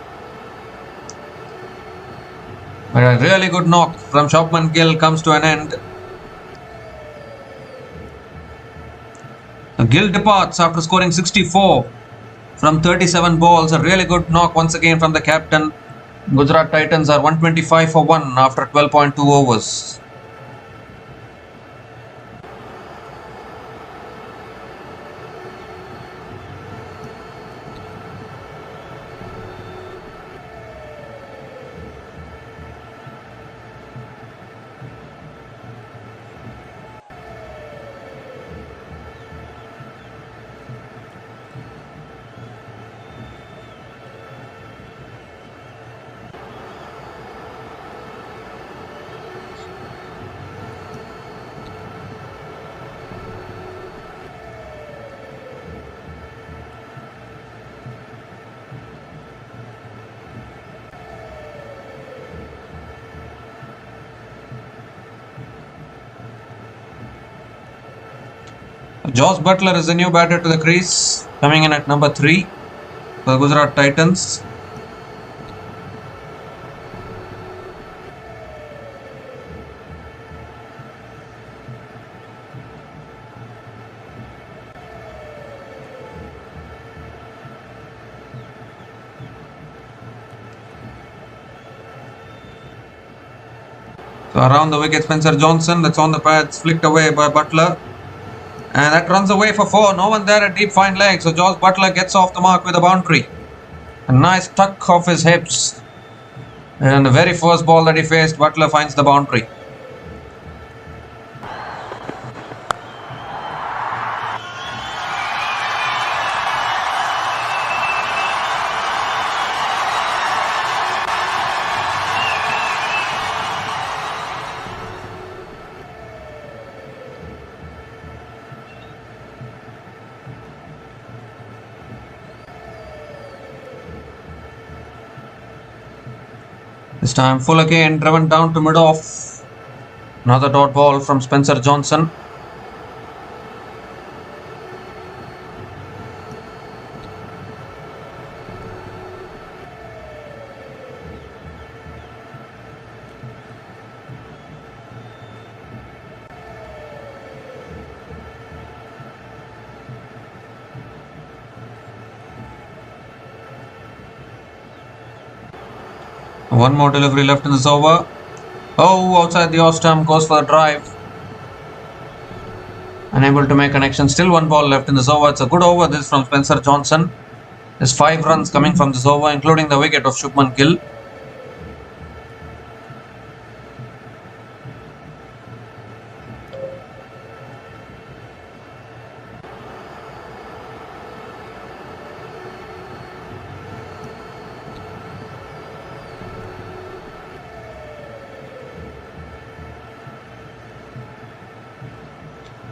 But a really good knock from Shubman Gill comes to an end. Gill departs after scoring 64 from 37 balls. A really good knock once again from the captain. Gujarat Titans are 125 for 1 after 12.2 overs. Josh Butler is the new batter to the crease, coming in at number 3 for the Gujarat Titans. So around the wicket, Spencer Johnson, that's on the pads, flicked away by Butler. And that runs away for 4. No one there at deep fine leg. So Josh Butler gets off the mark with a boundary. A nice tuck off his hips. And the very first ball that he faced, Butler finds the boundary. This time full again, driven down to mid-off. Another dot ball from Spencer Johnson. One more delivery left in this over. Oh, outside the off stump, goes for a drive. Unable to make connection. Still one ball left in this over. It's a good over this from Spencer Johnson. There's 5 runs coming from this over, including the wicket of Shubman Gill.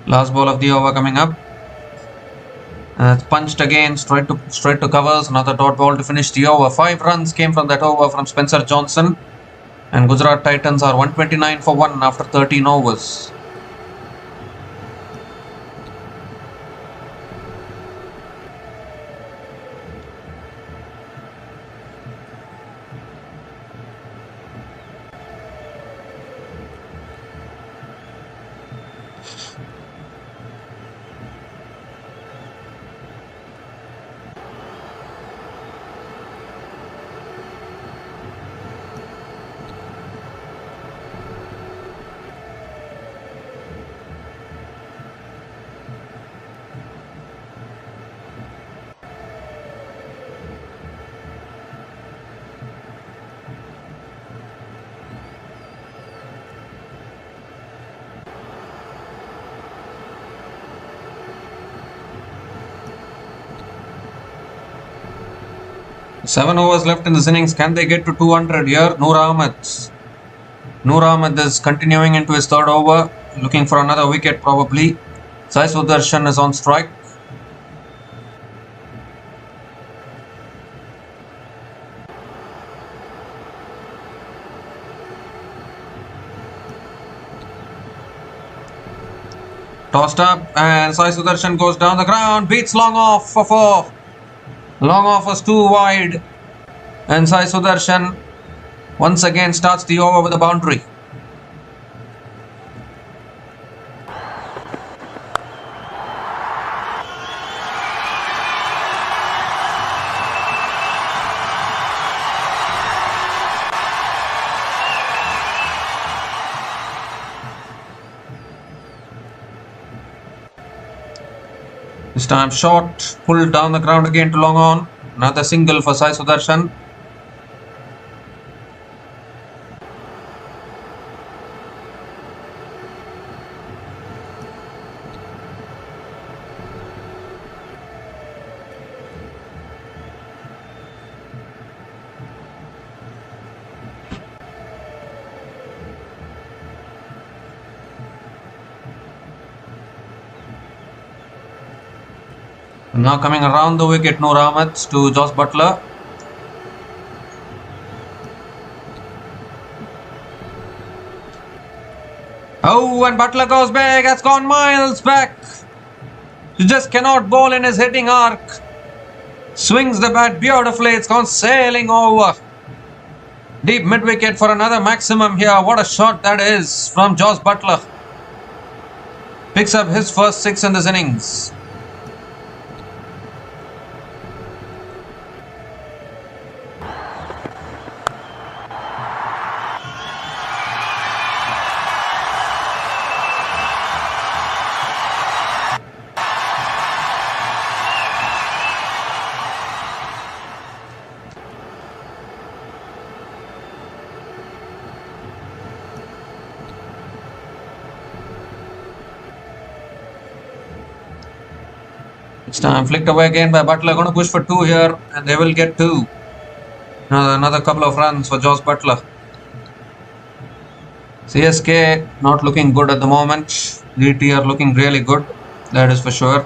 Last ball of the over coming up. It's punched again, straight to covers. Another dot ball to finish the over. 5 runs came from that over from Spencer Johnson. And Gujarat Titans are 129 for 1 after 13 overs. Seven overs left in this innings. Can they get to 200 here? Noor Ahmed is continuing into his 3rd over, looking for another wicket probably. Sai Sudarshan is on strike. Tossed up and Sai Sudarshan goes down the ground, beats long off for 4. Long off was too wide, and Sai Sudarshan once again starts the over with a boundary. This time short, pulled down the ground again to long on. Another single for Sai Sudarshan. Now coming around the wicket, Noor Ahmed to Josh Butler. Oh, and Butler goes big. That's gone miles back. You just cannot bowl in his hitting arc. Swings the bat beautifully. It's gone sailing over. Deep mid wicket for another maximum here. What a shot that is from Josh Butler. Picks up his first 6 in this innings. It's time flicked away again by Butler. Going to push for 2 here, and they will get 2. Another couple of runs for Josh Butler. CSK not looking good at the moment. DT are looking really good. That is for sure.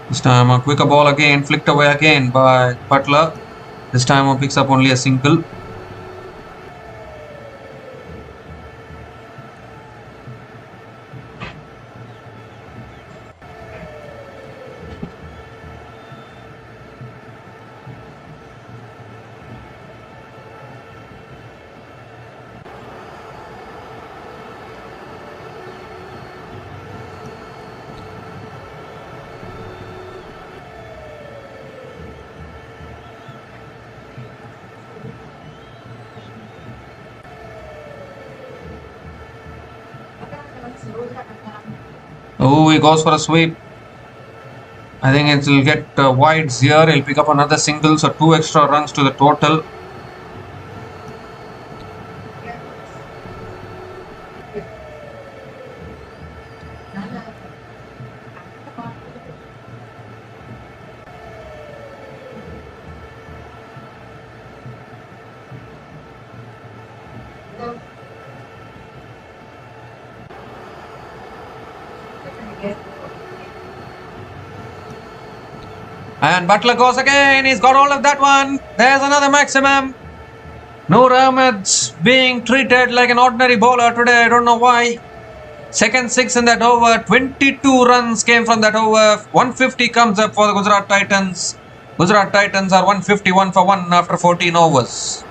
This time a quicker ball again, flicked away again by Butler. This time he picks up only a single. Oh, he goes for a sweep. I think it will get wides here. He'll pick up another single, so 2 extra runs to the total. And Butler goes again. He's got all of that one. There's another maximum. Noor Ahmed's being treated like an ordinary bowler today. I don't know why. Second 6 in that over. 22 runs came from that over. 150 comes up for the Gujarat Titans. Gujarat Titans are 151 for 1 after 14 overs.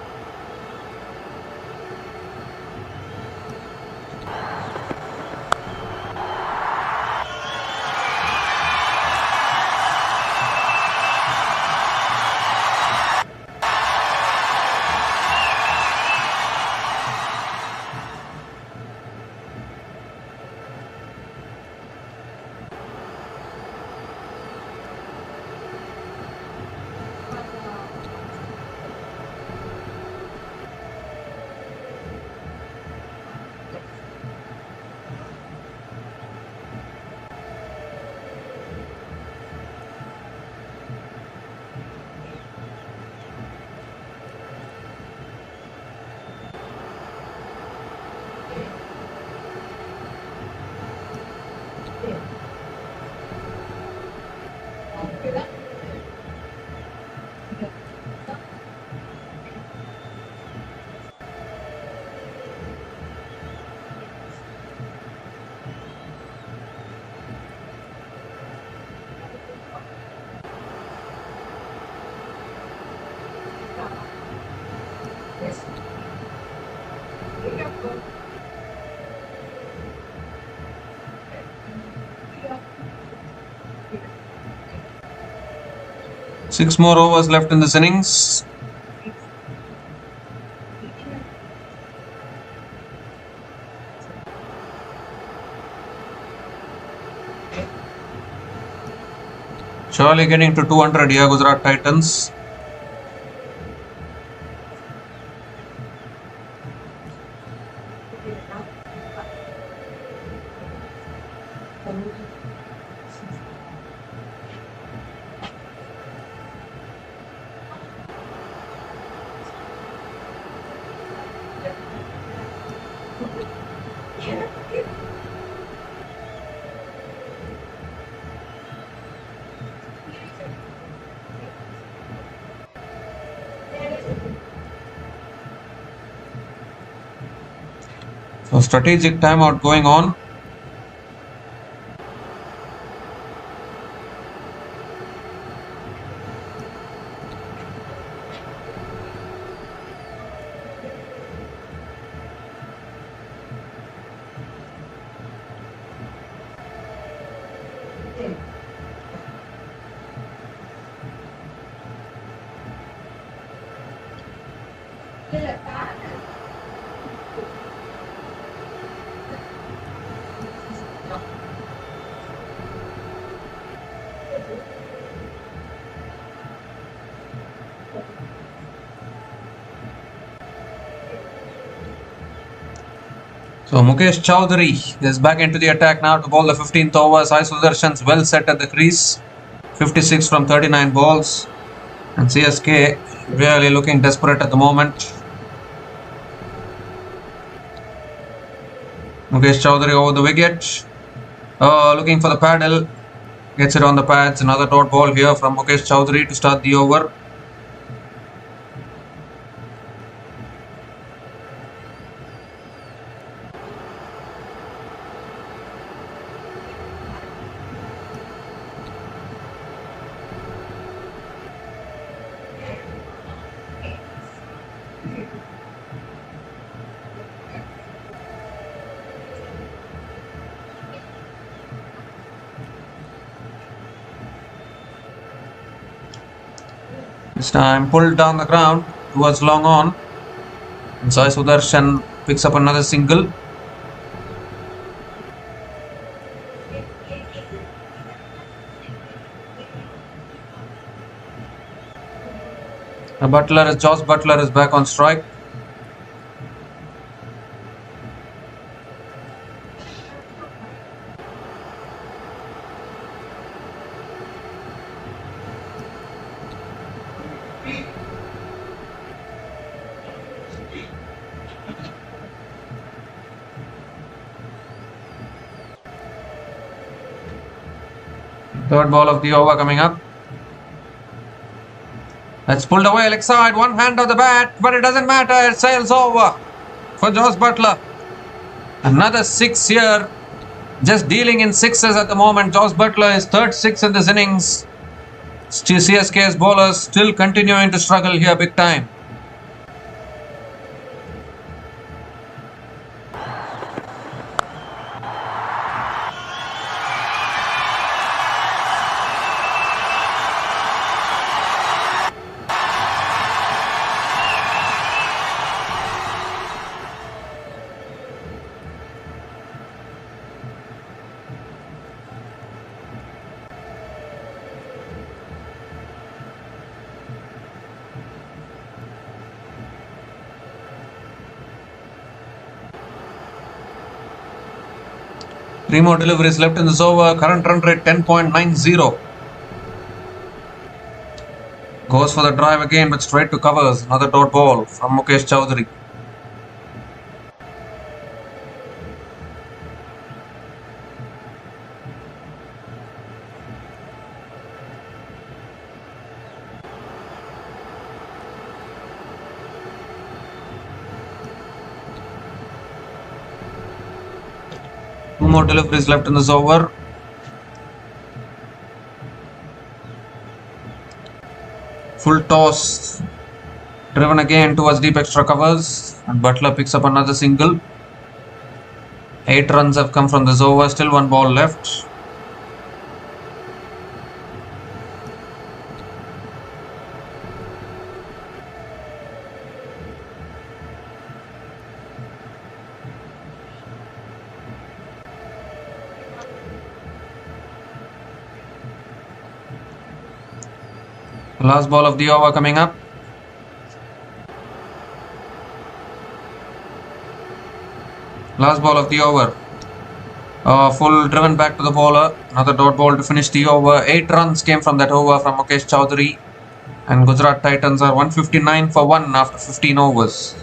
Six more overs left in this innings. Surely getting to 200 here, Gujarat Titans. So strategic timeout going on. So Mukesh Chowdhury is back into the attack now to bowl the 15th over. Sai Sudarshan's well set at the crease. 56 from 39 balls. And CSK really looking desperate at the moment. Mukesh Chowdhury over the wicket. Looking for the paddle. Gets it on the pads. Another dot ball here from Mukesh Chowdhury to start the over. This time pulled down the ground towards long on. And Sai Sudarshan picks up another single. Josh Butler is back on strike. Third ball of the over coming up. That's pulled away leg side. One hand of the bat, but it doesn't matter. It sails over for Josh Butler. Another six here. Just dealing in sixes at the moment. Josh Butler is third six in this innings. CSK's bowlers still continuing to struggle here big time. Three more deliveries left in this over. Current run rate 10.90. Goes for the drive again, but straight to covers. Another dot ball from Mukesh Chowdhury. Two more deliveries left in this over. Full toss. Driven again towards deep extra covers. And Butler picks up another single. 8 runs have come from this over. Still one ball left. Last ball of the over coming up. Last ball of the over. Full driven back to the bowler. Another dot ball to finish the over. 8 runs came from that over from Mukesh Chowdhury. And Gujarat Titans are 159 for 1 after 15 overs.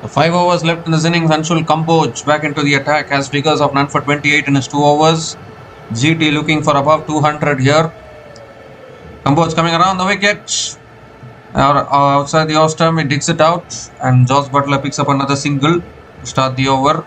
The 5 overs left in this innings. Anshul Kamboj back into the attack has figures of none for 28 in his 2 overs. GT looking for above 200 here. Kamboj coming around the wicket. Outside the off stump, he digs it out, and Josh Butler picks up another single to start the over.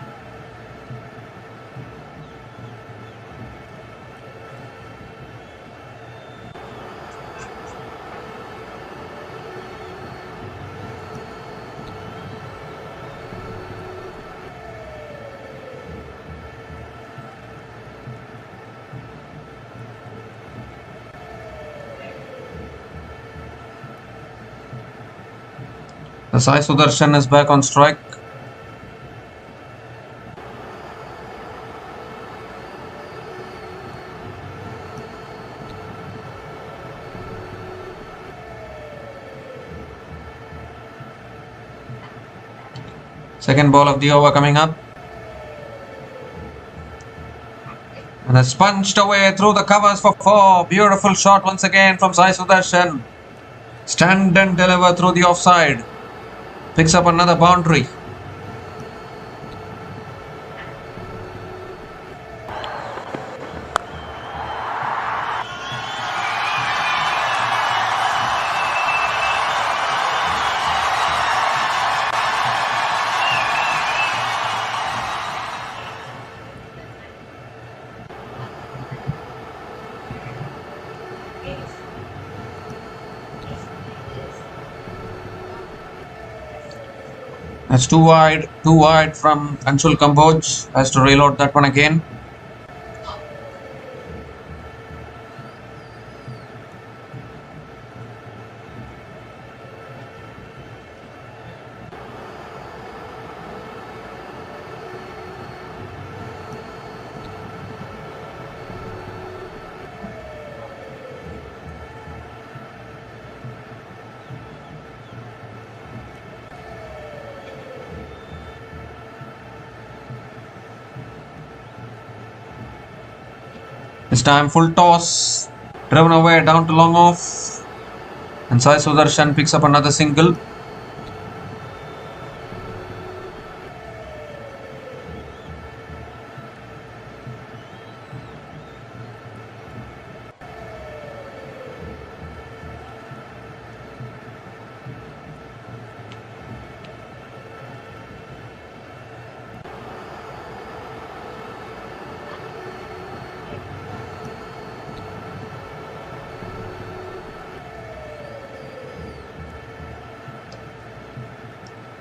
Sai Sudarshan is back on strike. Second ball of the over coming up. And it's punched away through the covers for 4. Beautiful shot once again from Sai Sudarshan. Stand and deliver through the offside. Picks up another boundary. That's too wide from Anshul Kamboj. Has to reload that one again. This time full toss, driven away down to long off, and Sai Sudarshan picks up another single.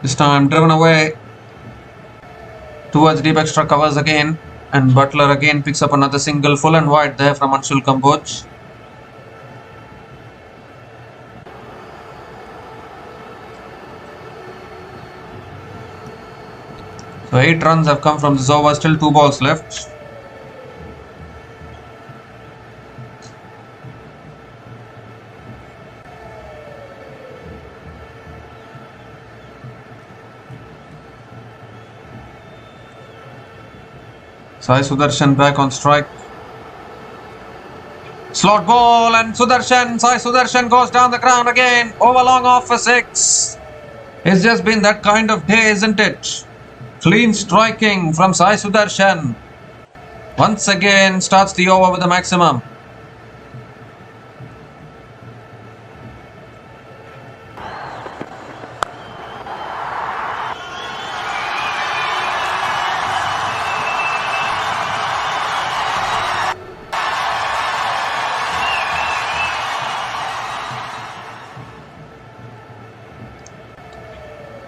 This time driven away towards deep extra covers again, and Butler again picks up another single, full and wide there from Anshul Kamboj. So 8 runs have come from this over, still 2 balls left. Sai Sudarshan back on strike. Slot ball, and Sai Sudarshan goes down the ground again. Over long off for 6. It's just been that kind of day, isn't it? Clean striking from Sai Sudarshan. Once again starts the over with the maximum.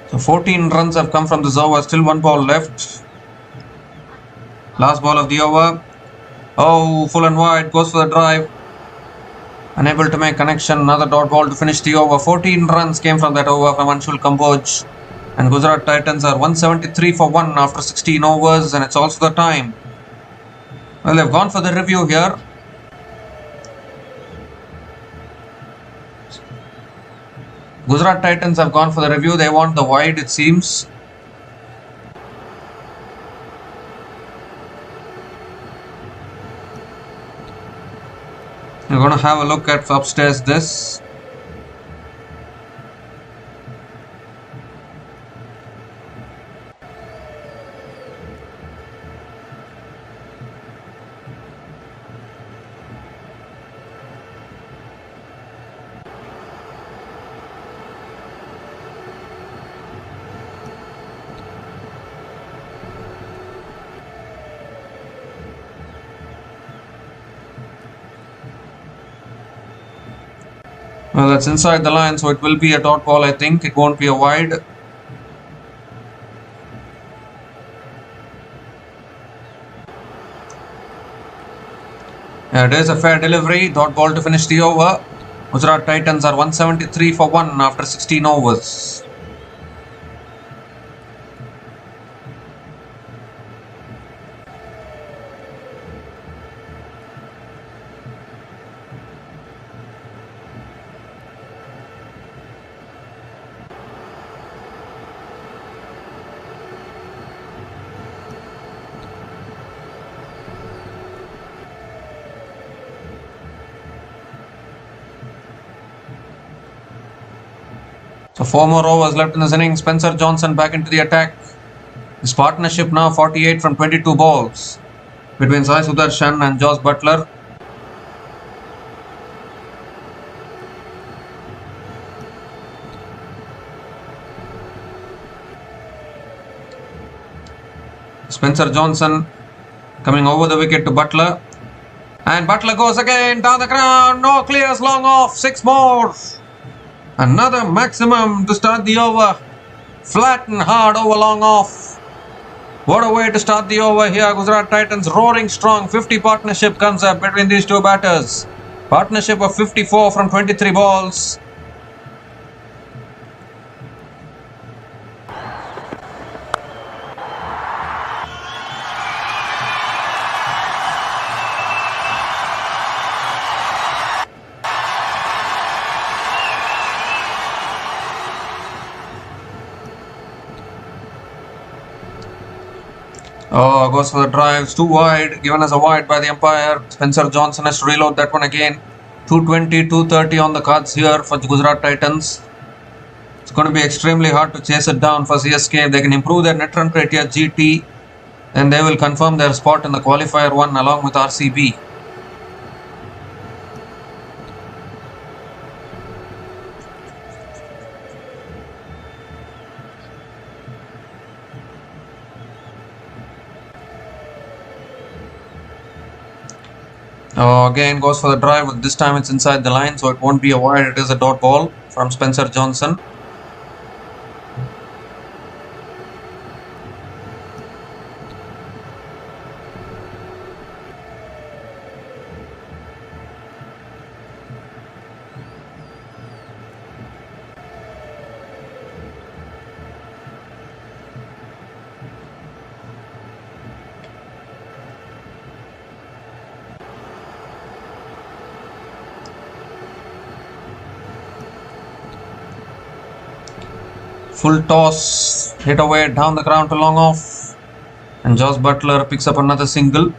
So 14 runs have come from this over, still 1 ball left. Last ball of the over. Oh, full and wide, goes for the drive. Unable to make connection, another dot ball to finish the over. 14 runs came from that over from Anshul Kamboj. And Gujarat Titans are 173 for 1 after 16 overs, and it's also the time. Well, they've gone for the review here. Gujarat Titans have gone for the review. They want the wide, it seems. We're going to have a look at upstairs this. Well, that's inside the line, so it will be a dot ball, I think. It won't be a wide. Yeah, it is a fair delivery. Dot ball to finish the over. Gujarat Titans are 173 for 1 after 16 overs. So 4 more overs left in this inning. Spencer Johnson back into the attack. His partnership now 48 from 22 balls between Sai Sudarshan and Josh Butler. Spencer Johnson coming over the wicket to Butler. And Butler goes again down the ground. No, clears long off. 6 more. Another maximum to start the over. Flat and hard over long off. What a way to start the over here. Gujarat Titans roaring strong. 50 partnership comes up between these two batters. Partnership of 54 from 23 balls. Oh, goes for the drives, too wide, given as a wide by the umpire. Spencer Johnson has to reload that one again. 220, 230 on the cards here for the Gujarat Titans. It's going to be extremely hard to chase it down for CSK. If they can improve their net run rate here, GT, then they will confirm their spot in the qualifier 1 along with RCB. Again goes for the drive, but this time it's inside the line, so it won't be a wide. It is a dot ball from Spencer Johnson. Full toss, hit away down the ground to long off, and Josh Butler picks up another single.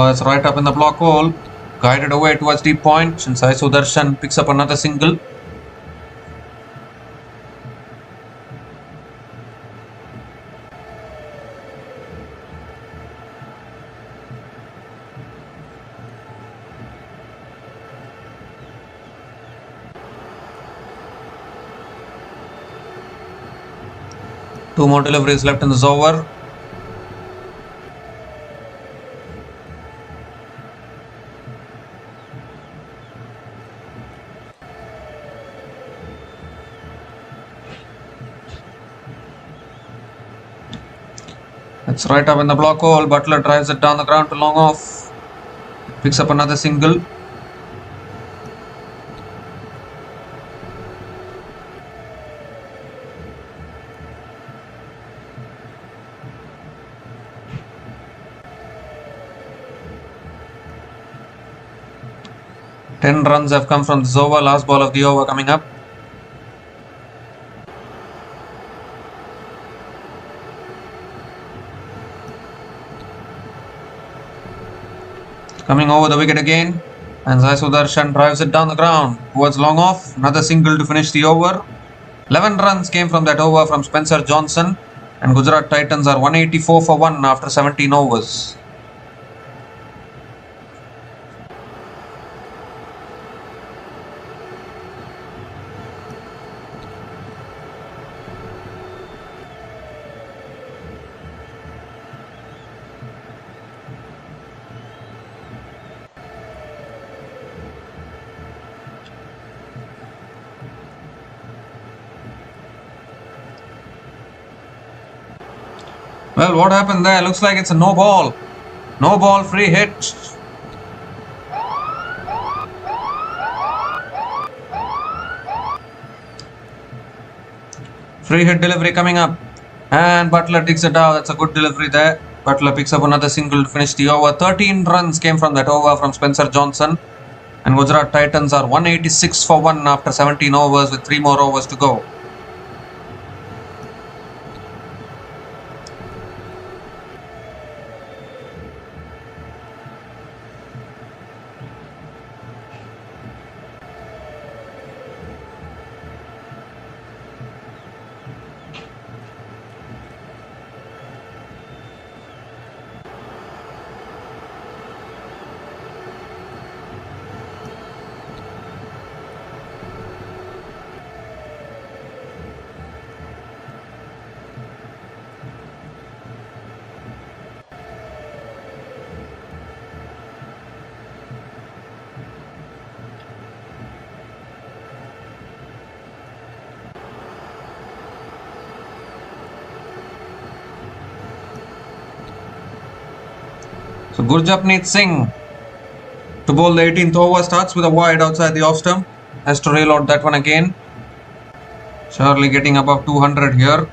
It's right up in the block hole, guided away towards deep point, and Sai Sudarshan picks up another single. Two more deliveries left in this over. It's right up in the block hole. Butler drives it down the ground to long off. Picks up another single. Ten runs have come from this over. Last ball of the over coming up. Coming over the wicket again. And Sai Sudarshan drives it down the ground towards long off. Another single to finish the over. 11 runs came from that over from Spencer Johnson. And Gujarat Titans are 184 for 1 after 17 overs. Well, what happened there? Looks like it's a no ball. No ball, free hit. Free hit delivery coming up. And Butler digs it out. That's a good delivery there. Butler picks up another single to finish the over. 13 runs came from that over from Spencer Johnson. And Gujarat Titans are 186 for 1 after 17 overs with 3 more overs to go. So Gurjapneet Singh to bowl the 18th over, starts with a wide outside the off stump. Has to rail out that one again. Surely getting above 200 here.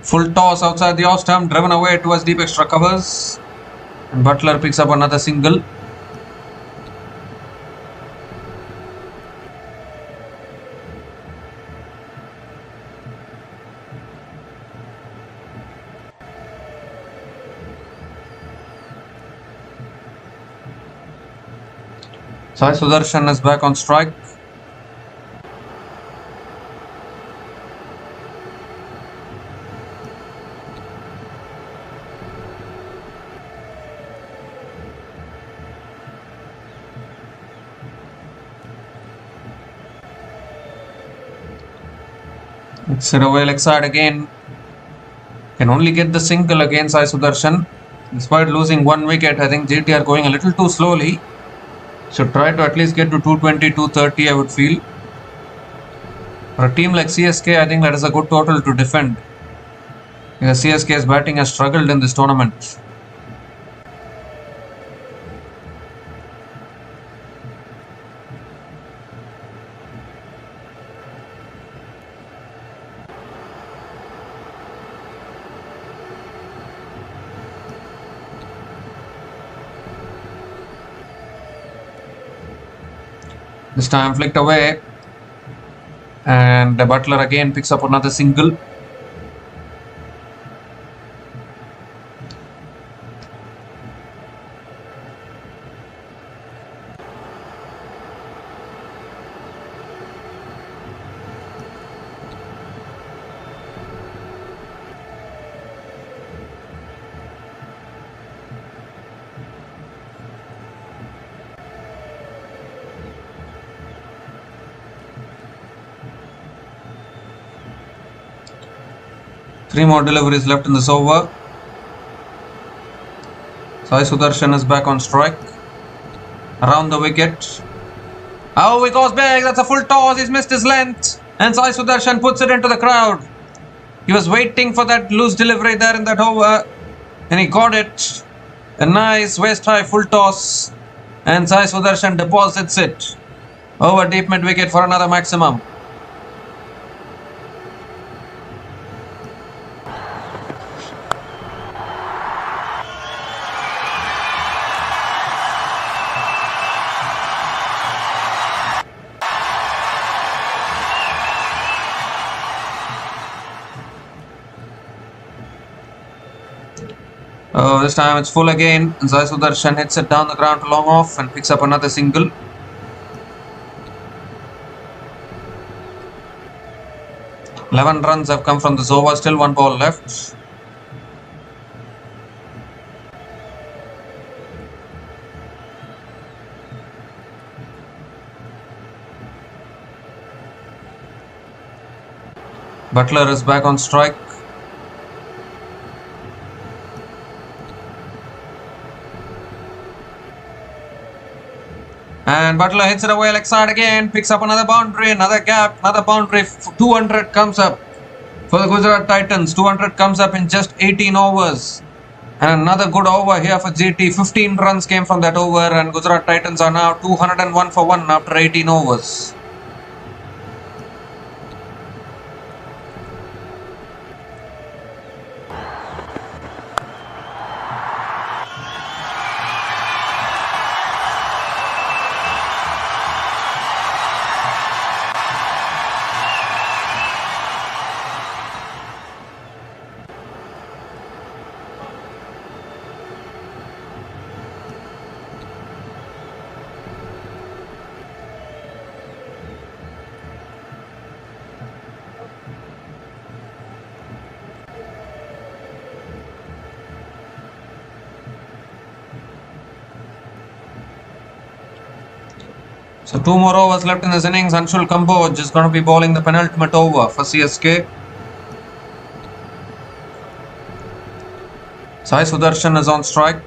Full toss outside the off stump, driven away towards deep extra covers. And Butler picks up another single. Sai Sudarshan is back on strike. Sit away leg side again. Can only get the single against Sai Sudarshan. Despite losing 1 wicket, I think JT are going a little too slowly. Should try to at least get to 220, 230, I would feel. For a team like CSK, I think that is a good total to defend. Because CSK's batting has struggled in this tournament. This time flicked away, and the Butler again picks up another single. Three more deliveries left in this over. Sai Sudarshan is back on strike. Around the wicket. Oh, he goes big. That's a full toss. He's missed his length. And Sai Sudarshan puts it into the crowd. He was waiting for that loose delivery there in that over. And he got it. A nice waist high full toss. And Sai Sudarshan deposits it over deep mid wicket for another maximum. This time it's full again. Sai Sudarshan hits it down the ground to long off and picks up another single. Eleven runs have come from this over, still one ball left. Butler is back on strike. And Butler hits it away leg side again, picks up another boundary, another gap, another boundary. 200 comes up for the Gujarat Titans. 200 comes up in just 18 overs. And another good over here for GT. 15 runs came from that over, and Gujarat Titans are now 201 for 1 after 18 overs. So 2 more overs left in this innings. Anshul Kamboj is going to be bowling the penultimate over for CSK. Sai Sudarshan is on strike.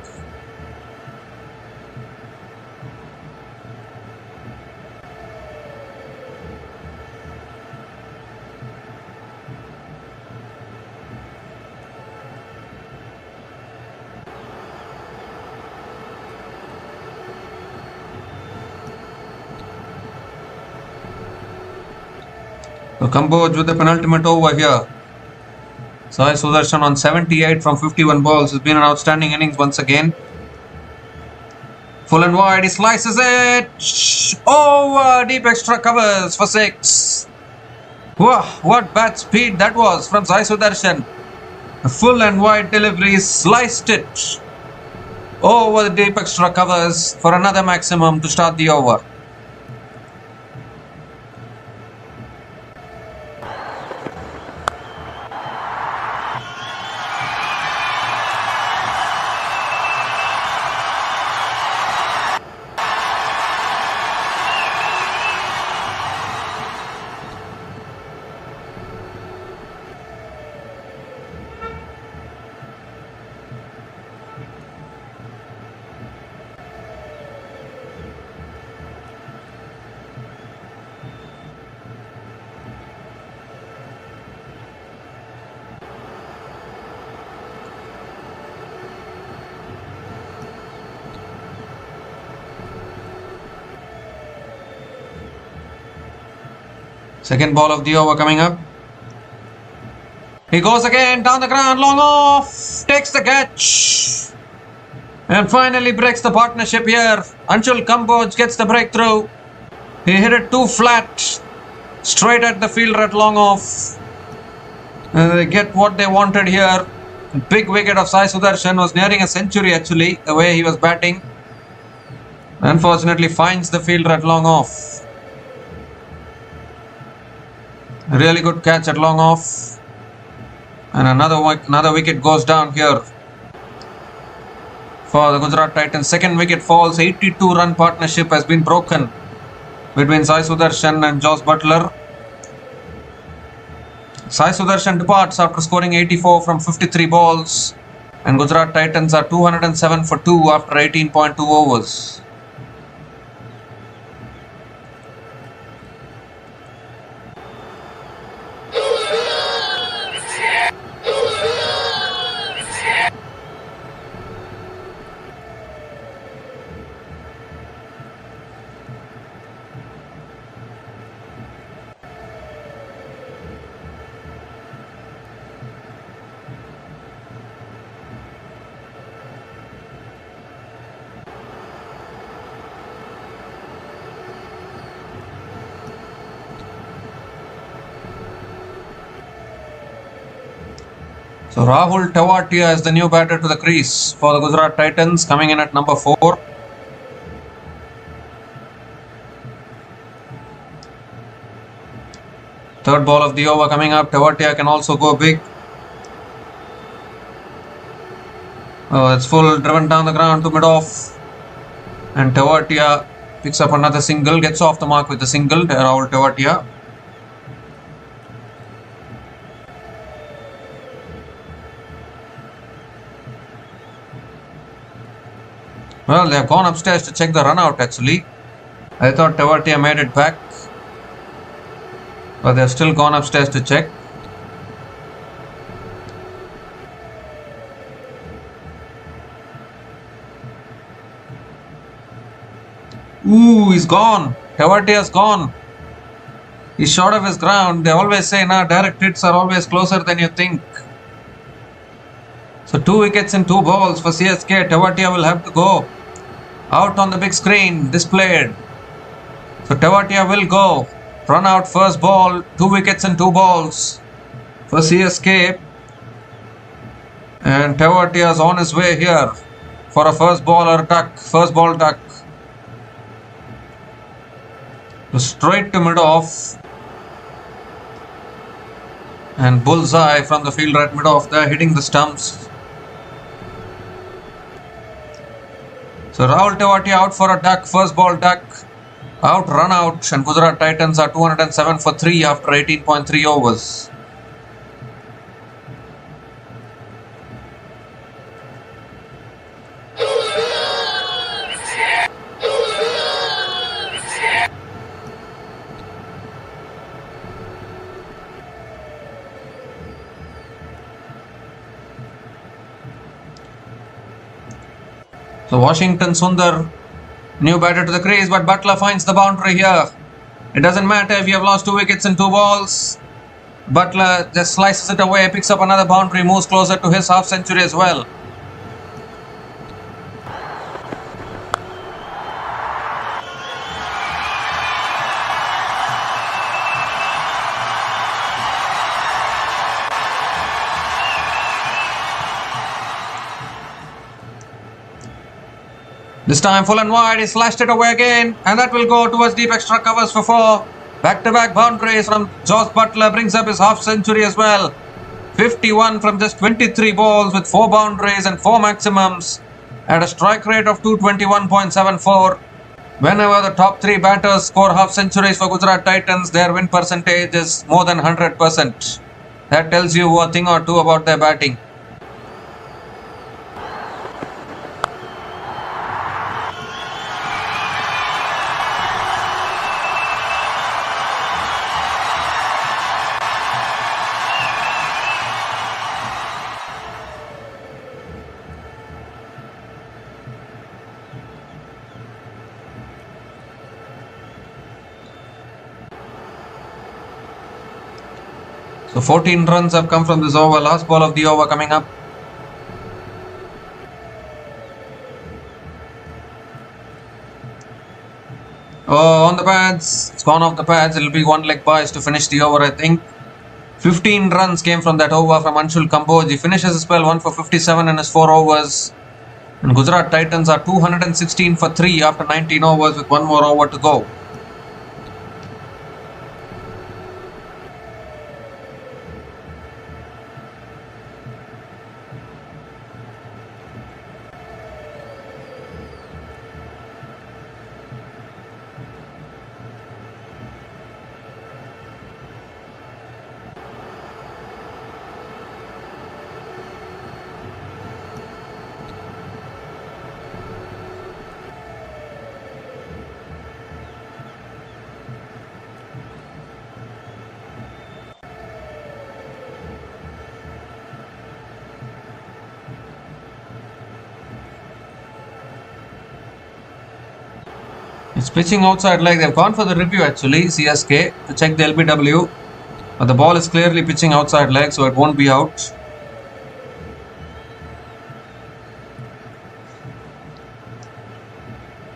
So Kamboj with the penultimate over here. Sai Sudarshan on 78 from 51 balls. Has been an outstanding innings once again. Full and wide, he slices it over deep extra covers for 6. Wow, what bat speed that was from Sai Sudarshan. A full and wide delivery, sliced it over the deep extra covers for another maximum to start the over. Second ball of the over coming up. He goes again down the ground, long off, takes the catch, and finally breaks the partnership here. Anshul Kamboj gets the breakthrough. He hit it too flat, straight at the fielder at long off. They get what they wanted here. Big wicket of Sai Sudarshan, was nearing a century actually, the way he was batting. Unfortunately finds the fielder at long off. Really good catch at long off. And another wicket goes down here for the Gujarat Titans. Second wicket falls. 82-run partnership has been broken between Sai Sudarshan and Jos Buttler. Sai Sudarshan departs after scoring 84 from 53 balls, and Gujarat Titans are 207 for 2 after 18.2 overs. So Rahul Tewatia is the new batter to the crease for the Gujarat Titans, coming in at number 4. Third ball of the over coming up. Tewatia can also go big. Oh, it's full, driven down the ground to mid-off. And Tewatia picks up another single, gets off the mark with the single, Rahul Tewatia. Well, they have gone upstairs to check the run out actually. I thought Tewatia made it back, but they have still gone upstairs to check. Ooh, he's gone. Tewatia's gone. He's short of his ground. They always say, nah, direct hits are always closer than you think. So 2 wickets in 2 balls for CSK. Tewatia will have to go. Out on the big screen, displayed. So Tewatia will go. Run out first ball. 2 wickets in 2 balls for CSK. And Tewatia is on his way here for a first ball duck. First ball duck. Straight to mid-off. And bullseye from the fielder at mid-off there, hitting the stumps. So Rahul Tewatia out for a duck, first ball duck. Out, run out, and Gujarat Titans are 207 for 3 after 18.3 overs. So Washington Sundar, new batter to the crease, but Butler finds the boundary here. It doesn't matter if you have lost 2 wickets in 2 balls. Butler just slices it away, picks up another boundary, moves closer to his half century as well. This time full and wide, he slashed it away again, and that will go towards deep extra covers for 4. Back-to-back boundaries from Josh Butler brings up his half century as well. 51 from just 23 balls with 4 boundaries and 4 maximums at a strike rate of 221.74. Whenever the top 3 batters score half centuries for Gujarat Titans, their win percentage is more than 100%. That tells you a thing or two about their batting. So 14 runs have come from this over. Last ball of the over coming up. Oh, on the pads. It's gone off the pads. It'll be 1 leg bias to finish the over, I think. 15 runs came from that over from Anshul Kamboj. He finishes the spell 1 for 57 in his 4 overs. And Gujarat Titans are 216 for 3 after 19 overs with 1 more over to go. It's pitching outside leg. They've gone for the review actually, CSK, to check the LBW. But the ball is clearly pitching outside leg, so it won't be out.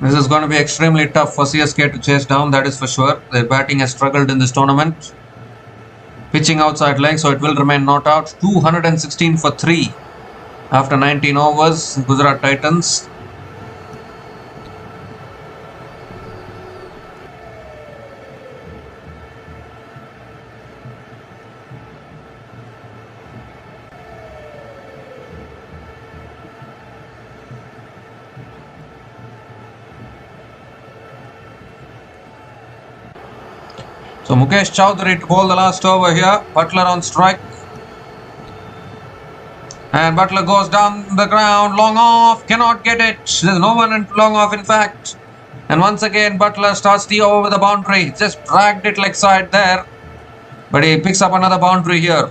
This is going to be extremely tough for CSK to chase down, that is for sure. Their batting has struggled in this tournament. pitching outside leg, so it will remain not out. 216 for 3 after 19 overs. Gujarat Titans. So Mukesh Chowdhury to bowl the last over here. Butler on strike. And Butler goes down the ground. Long off. Cannot get it. There's no one in long off, in fact. And once again Butler starts the over with the boundary. Just dragged it leg side there. But he picks up another boundary here.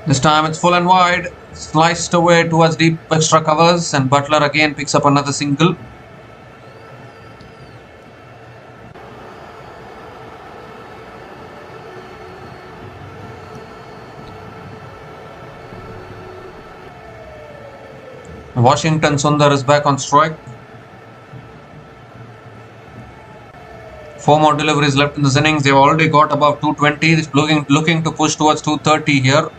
This time it's full and wide, sliced away towards deep extra covers, and Butler again picks up another single. Washington Sundar is back on strike. 4 more deliveries left in this innings. They've already got above 220. This looking to push towards 230 here.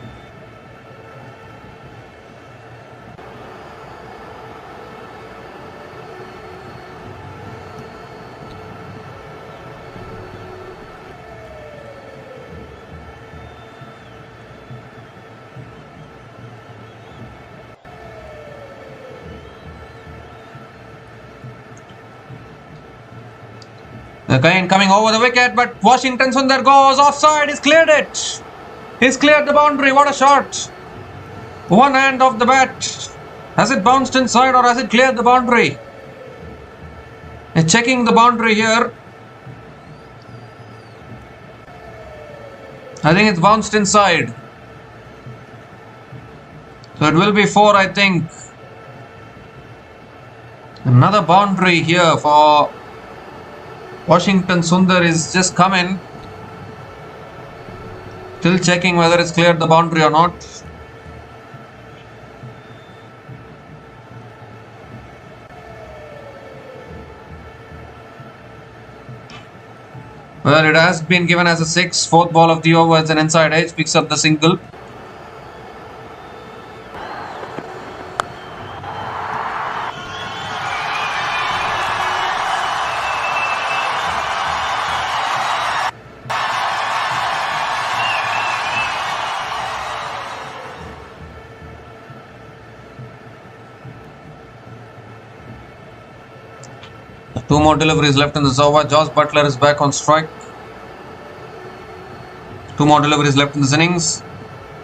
Again coming over the wicket, but Washington Sundar goes offside. He's cleared it. He's cleared the boundary. What a shot. One hand off the bat. Has it bounced inside or has it cleared the boundary? He's checking the boundary here. I think it's bounced inside. So it will be 4, I think. Another boundary here for Washington Sundar is just come in. Still checking whether it's cleared the boundary or not. Well, it has been given as a 6. 4th ball of the over. It's an inside edge. Picks up the single. Two more deliveries left in the over. Josh Butler is back on strike. 2 more deliveries left in this innings.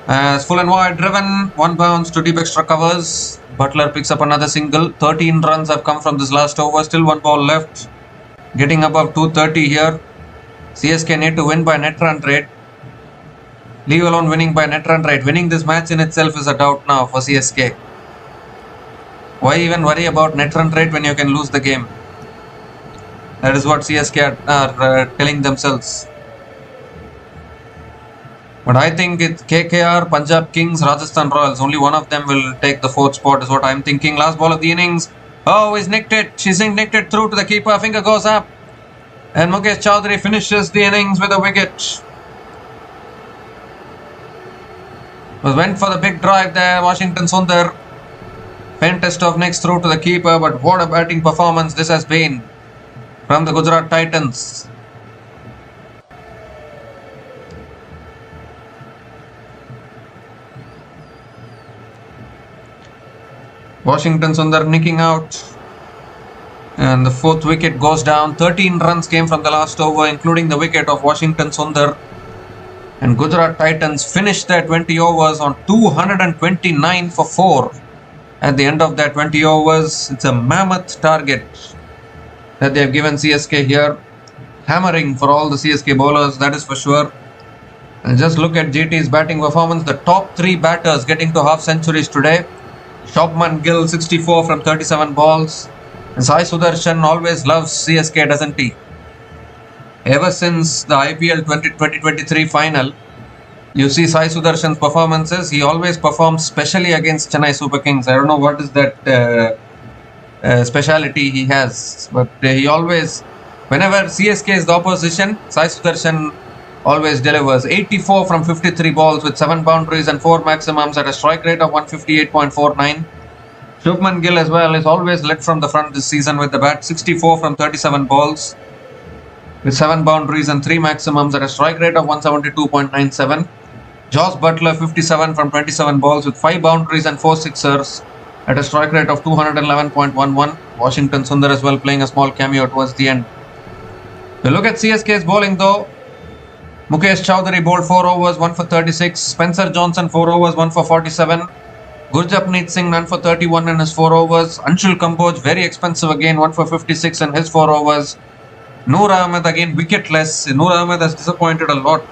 As full and wide driven, 1 bounce to deep extra covers. Butler picks up another single. 13 runs have come from this last over. Still 1 ball left. Getting above 230 here. CSK need to win by net run rate. Leave alone winning by net run rate. Winning this match in itself is a doubt now for CSK. Why even worry about net run rate when you can lose the game? That is what CSK are telling themselves. But I think it's KKR, Punjab Kings, Rajasthan Royals. Only one of them will take the 4th spot is what I'm thinking. Last ball of the innings. Oh, he's nicked it. She's nicked it through to the keeper. Finger goes up. And Mukesh Chowdhury finishes the innings with a wicket. Went for the big drive there. Washington Sundar. Faintest of nicks through to the keeper. But what a batting performance this has been from the Gujarat Titans. Washington Sundar nicking out. And the 4th wicket goes down. 13 runs came from the last over, including the wicket of Washington Sundar. And Gujarat Titans finished their 20 overs on 229 for 4. At the end of their 20 overs, it's a mammoth target that they have given CSK here. Hammering for all the CSK bowlers, that is for sure. And just look at GT's batting performance. The top 3 batters getting to half centuries today. Shobman Gill 64 from 37 balls. And Sai Sudarshan always loves CSK, doesn't he? Ever since the IPL 2023 final, you see Sai Sudarshan's performances. He always performs specially against Chennai Super Kings. I don't know what is that speciality he has, but he always, whenever CSK is the opposition, Sai Sudarshan always delivers. 84 from 53 balls with 7 boundaries and 4 maximums at a strike rate of 158.49. Shubman Gill as well is always led from the front this season with the bat. 64 from 37 balls with 7 boundaries and 3 maximums at a strike rate of 172.97. Josh Butler 57 from 27 balls with 5 boundaries and 4 sixers at a strike rate of 211.11. Washington Sundar as well playing a small cameo towards the end. If you look at CSK's bowling though, Mukesh Chowdhury bowled 4 overs, 1 for 36. Spencer Johnson 4 overs, 1 for 47. Gurjapneet Singh none for 31 in his 4 overs. Anshul Kamboj very expensive again, 1 for 56 in his 4 overs. Noor Ahmed again wicketless. Noor Ahmed has disappointed a lot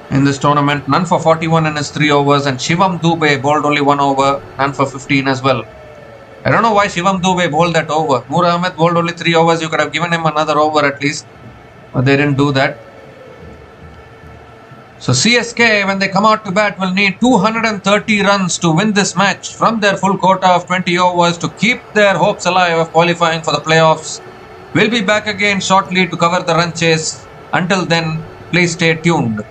in this tournament. None for 41 in his 3 overs. And Shivam Dube bowled only 1 over, none for 15 as well. I don't know why Shivam Dube bowled that over. Noor Ahmed bowled only 3 overs. You could have given him another over at least. But they didn't do that. So CSK, when they come out to bat, will need 230 runs to win this match from their full quota of 20 overs to keep their hopes alive of qualifying for the playoffs. We'll be back again shortly to cover the run chase. Until then, please stay tuned.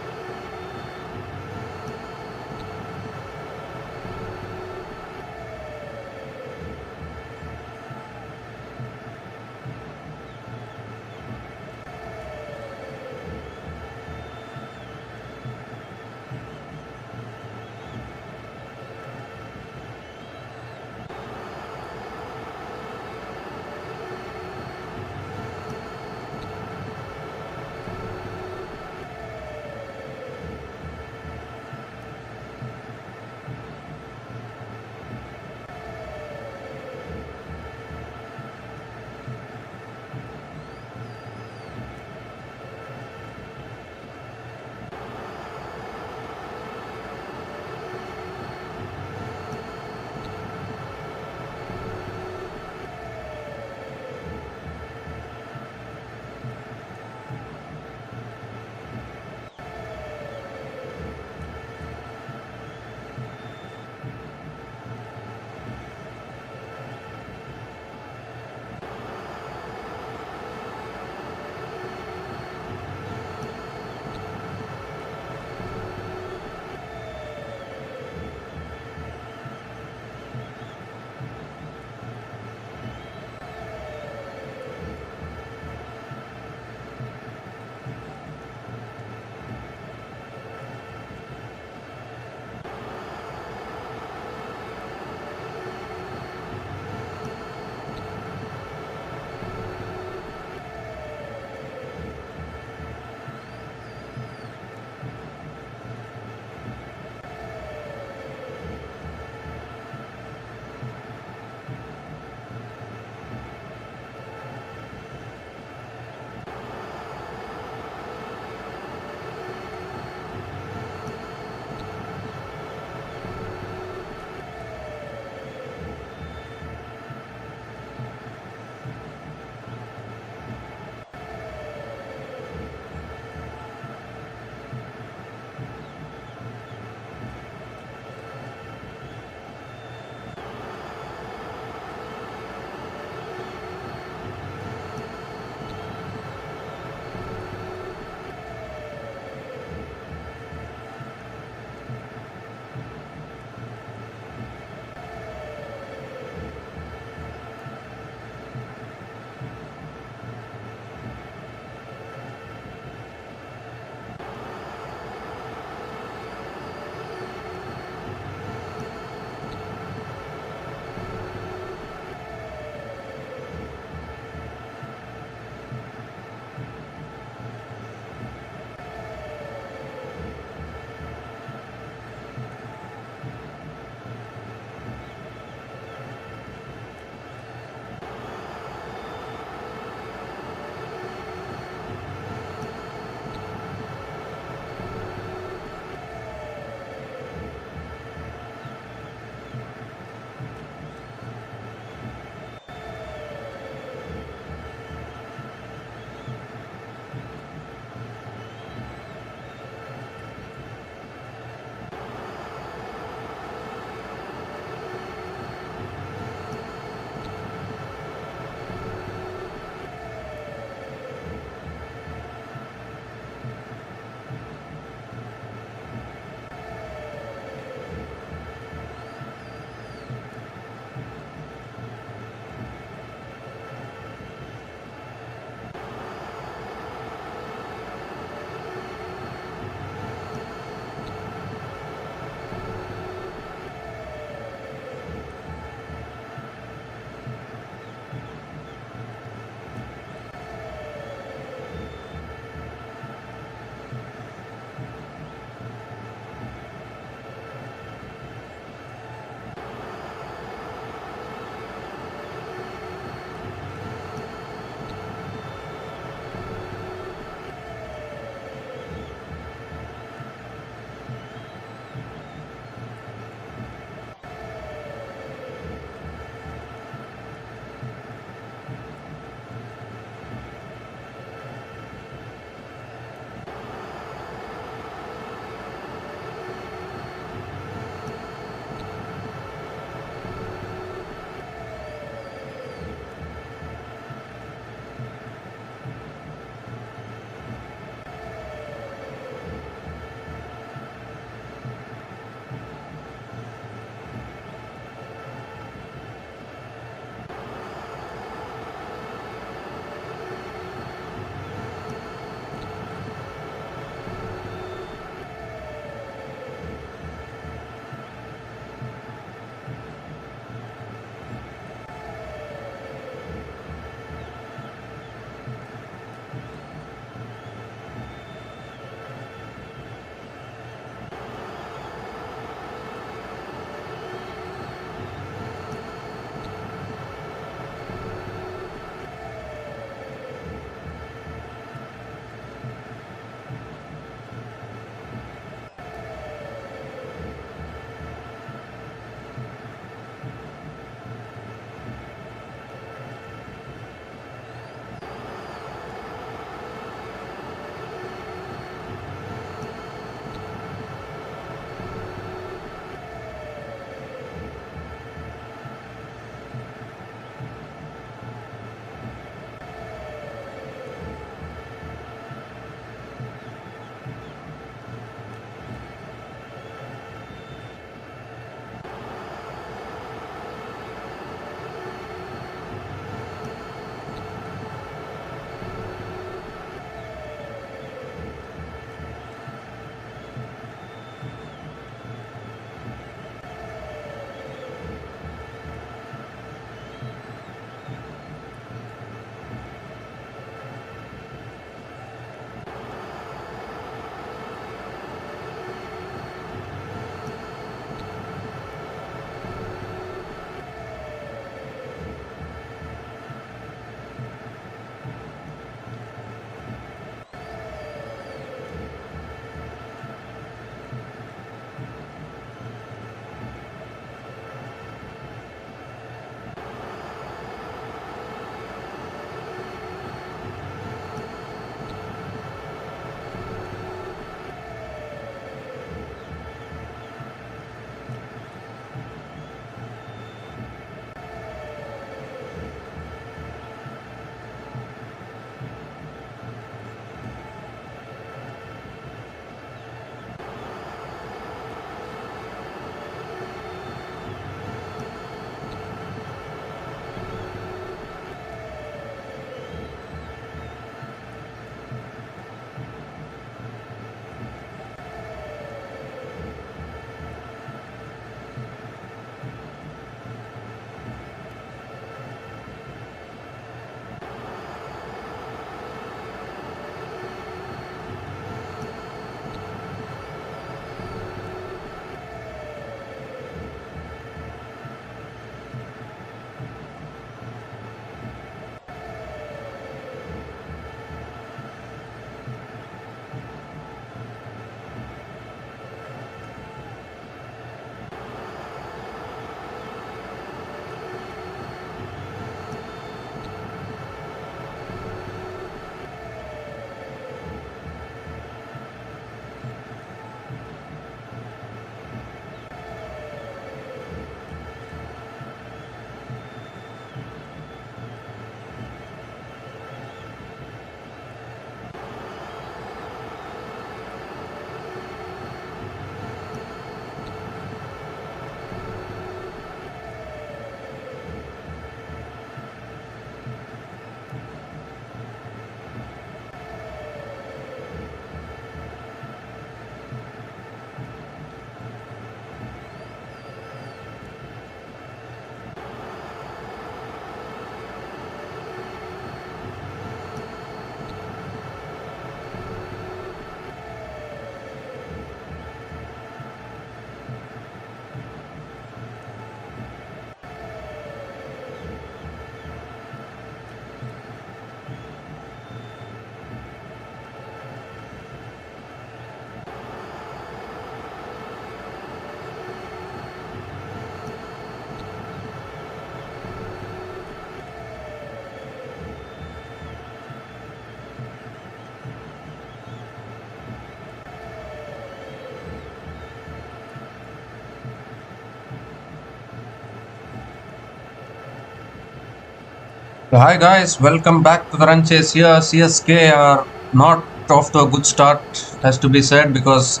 Hi guys, welcome back to the run chase here. CSK are not off to a good start, has to be said, because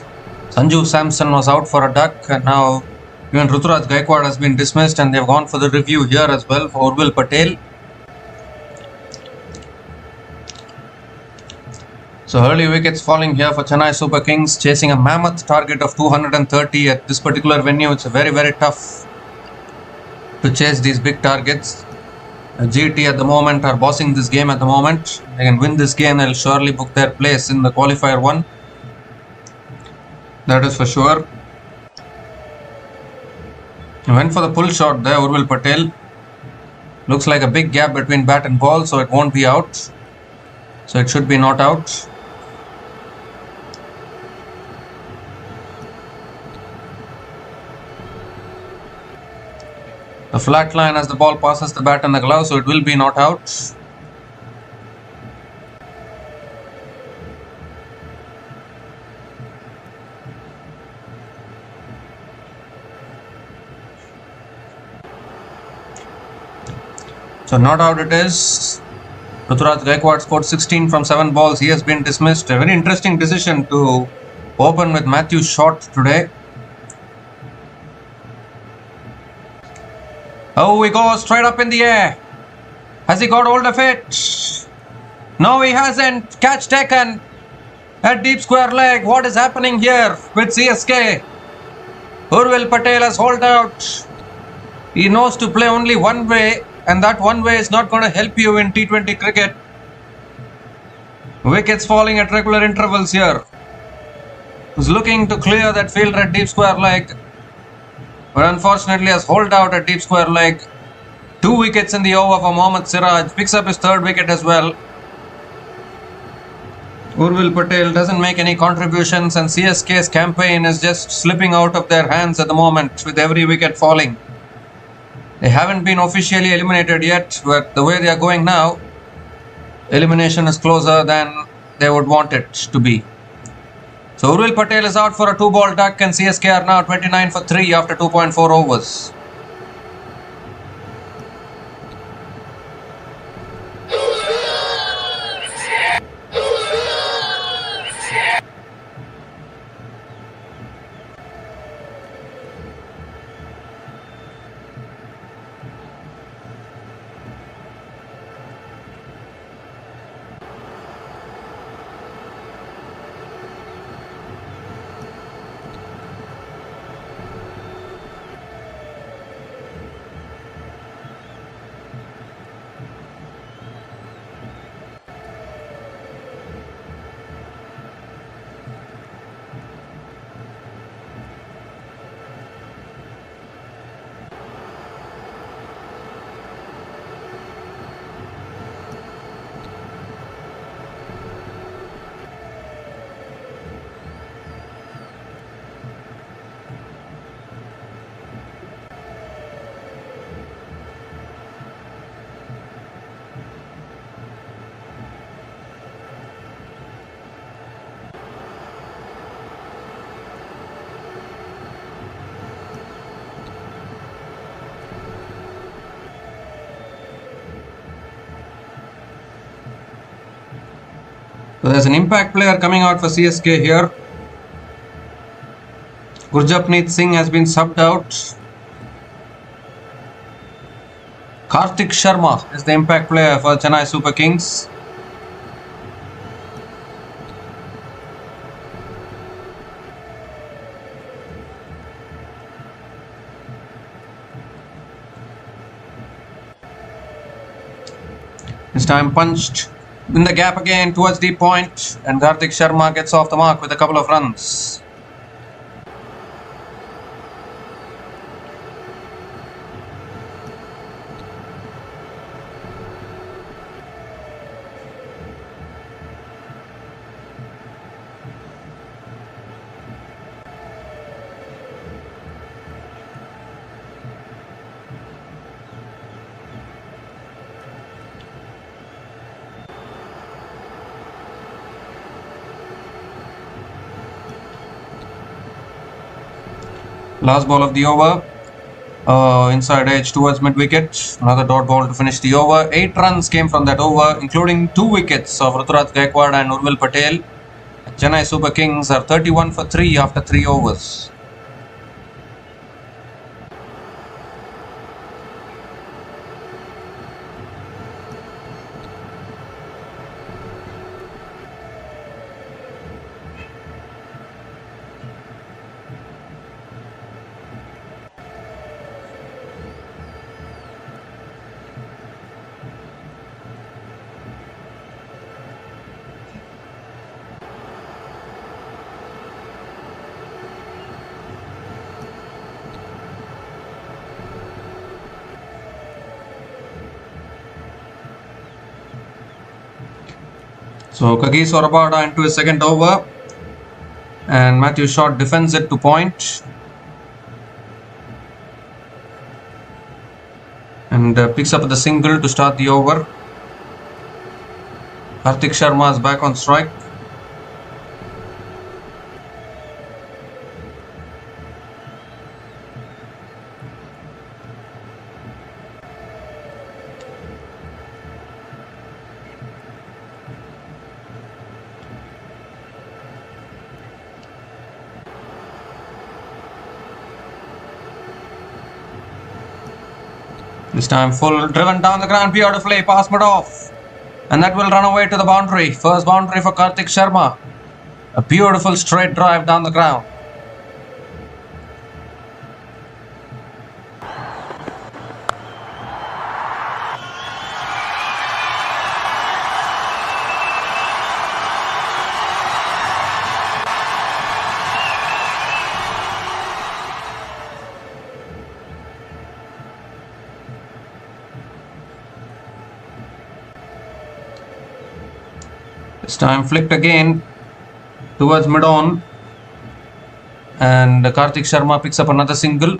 Sanju Samson was out for a duck, and now even Ruturaj Gaikwad has been dismissed, and they've gone for the review here as well for Urvil Patel. So early wickets falling here for Chennai Super Kings, chasing a mammoth target of 230 at this particular venue. It's very, very tough to chase these big targets. GT at the moment are bossing this game at the moment. They can win this game, they'll surely book their place in the qualifier 1. That is for sure. Went for the pull shot there, Urvil Patel. Looks like a big gap between bat and ball, so it won't be out. So it should be not out. A flat line as the ball passes the bat and the glove, so it will be not out. So not out it is. Ruturaj Gaikwad scored 16 from 7 balls. He has been dismissed. A very interesting decision to open with Matthew Short today. Oh, he goes straight up in the air. Has he got hold of it? No, he hasn't. Catch taken at deep square leg. What is happening here with CSK? Urvil Patel has hauled out. He knows to play only one way, and that one way is not going to help you in T20 cricket. Wickets falling at regular intervals here. He's looking to clear that fielder at deep square leg, but unfortunately has hauled out at deep square leg. 2 wickets in the over for Mohammad Siraj. Picks up his 3rd wicket as well. Urvil Patel doesn't make any contributions, and CSK's campaign is just slipping out of their hands at the moment with every wicket falling. They haven't been officially eliminated yet, but the way they are going now, elimination is closer than they would want it to be. So Urvil Patel is out for a 2-ball duck, and CSK are now 29 for 3 after 2.4 overs. So there's an impact player coming out for CSK here. Gurjapneet Singh has been subbed out. Karthik Sharma is the impact player for Chennai Super Kings. This time punched in the gap again towards the point, and Karthik Sharma gets off the mark with a couple of runs. Last ball of the over. Inside edge towards mid wicket. Another dot ball to finish the over. 8 runs came from that over, including 2 wickets of Ruturaj Gaikwad and Urvil Patel. Chennai Super Kings are 31 for 3 after 3 overs. So Kagis Orabada into his second over, and Matthew Short defends it to point, and picks up the single to start the over. Karthik Sharma is back on strike. This time full, driven down the ground beautifully, pass mid off. And that will run away to the boundary. First boundary for Karthik Sharma. A beautiful straight drive down the ground. This time flicked again towards mid-on, and Karthik Sharma picks up another single.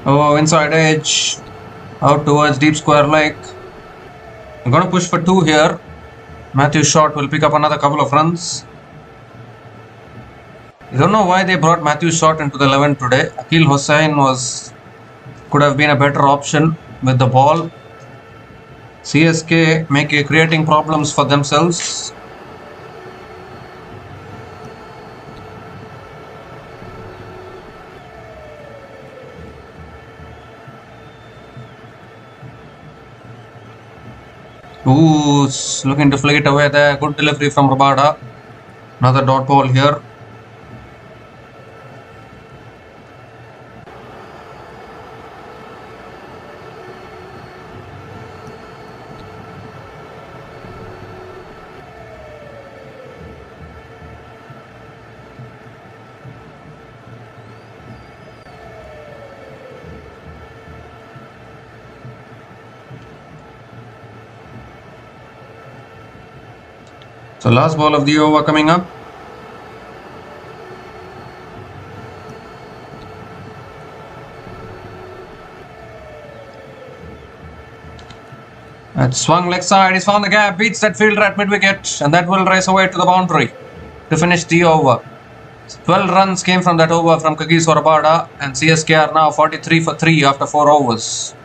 Oh, inside edge, out towards deep square leg. I'm going to push for 2 here. Matthew Short will pick up another couple of runs. I don't know why they brought Matthew Short into the 11 today. Akil Hossain could have been a better option with the ball. CSK creating problems for themselves. Who's looking to flick it away there. Good delivery from Rabada. Another dot ball here. So last ball of the over coming up. And swung leg side, he's found the gap, beats that fielder at mid-wicket, and that will race away to the boundary to finish the over. 12 runs came from that over from Kagis Orabada, and CSK are now 43 for 3 after 4 overs.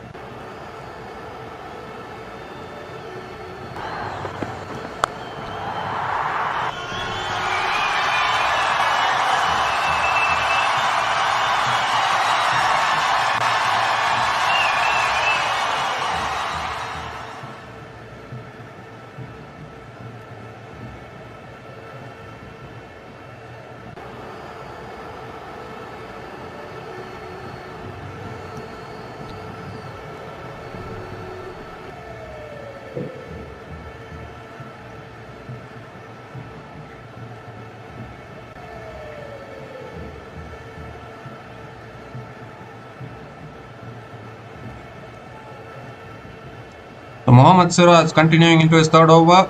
So Mohammad Siraj continuing into his third over.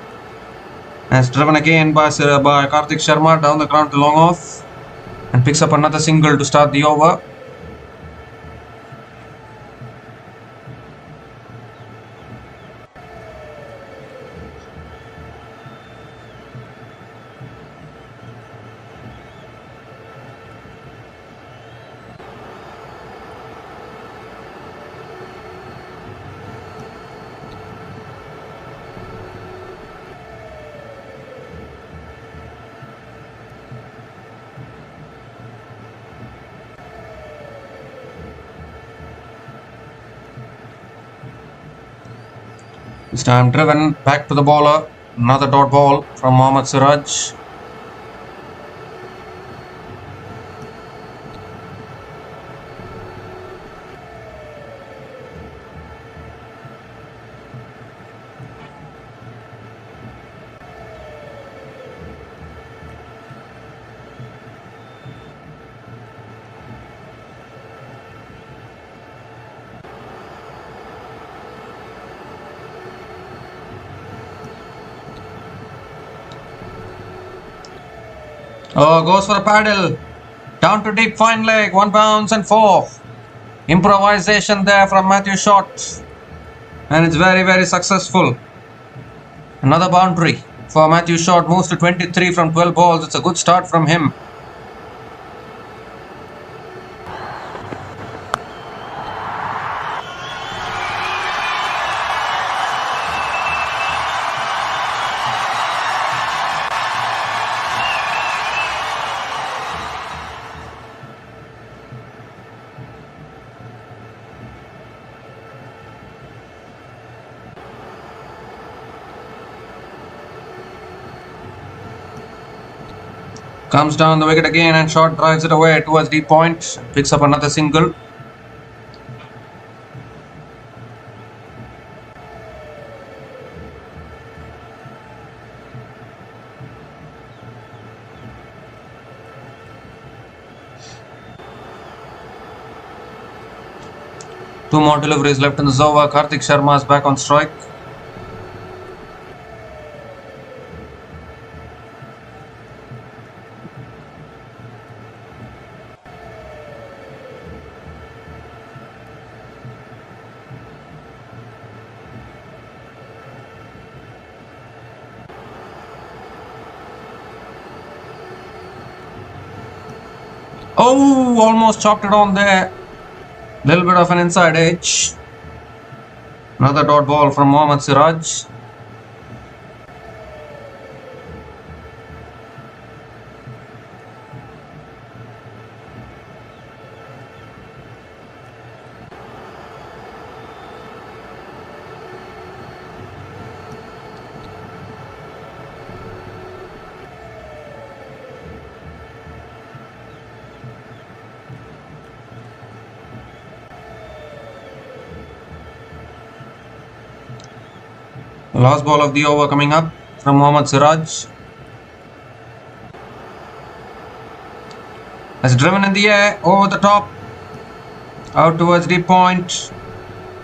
As driven again by Karthik Sharma down the ground to long off. And picks up another single to start the over. This time driven back to the bowler. Another dot ball from Mohammad Siraj. Oh, goes for a paddle. Down to deep fine leg. 1 bounce and 4. Improvisation there from Matthew Short. And it's very, very successful. Another boundary for Matthew Short. Moves to 23 from 12 balls. It's a good start from him. Comes down the wicket again and Short drives it away towards deep point. Picks up another single. Two more deliveries left in the over. Karthik Sharma is back on strike. Oh, almost chopped it on there. Little bit of an inside edge. Another dot ball from Mohammad Siraj. The last ball of the over coming up from Mohammad Siraj. Has driven in the air over the top, out towards deep point,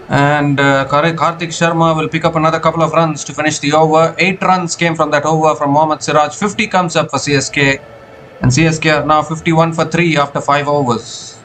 and Karthik Sharma will pick up another couple of runs to finish the over. 8 runs came from that over from Mohammad Siraj. 50 comes up for CSK, and CSK are now 51 for 3 after 5 overs.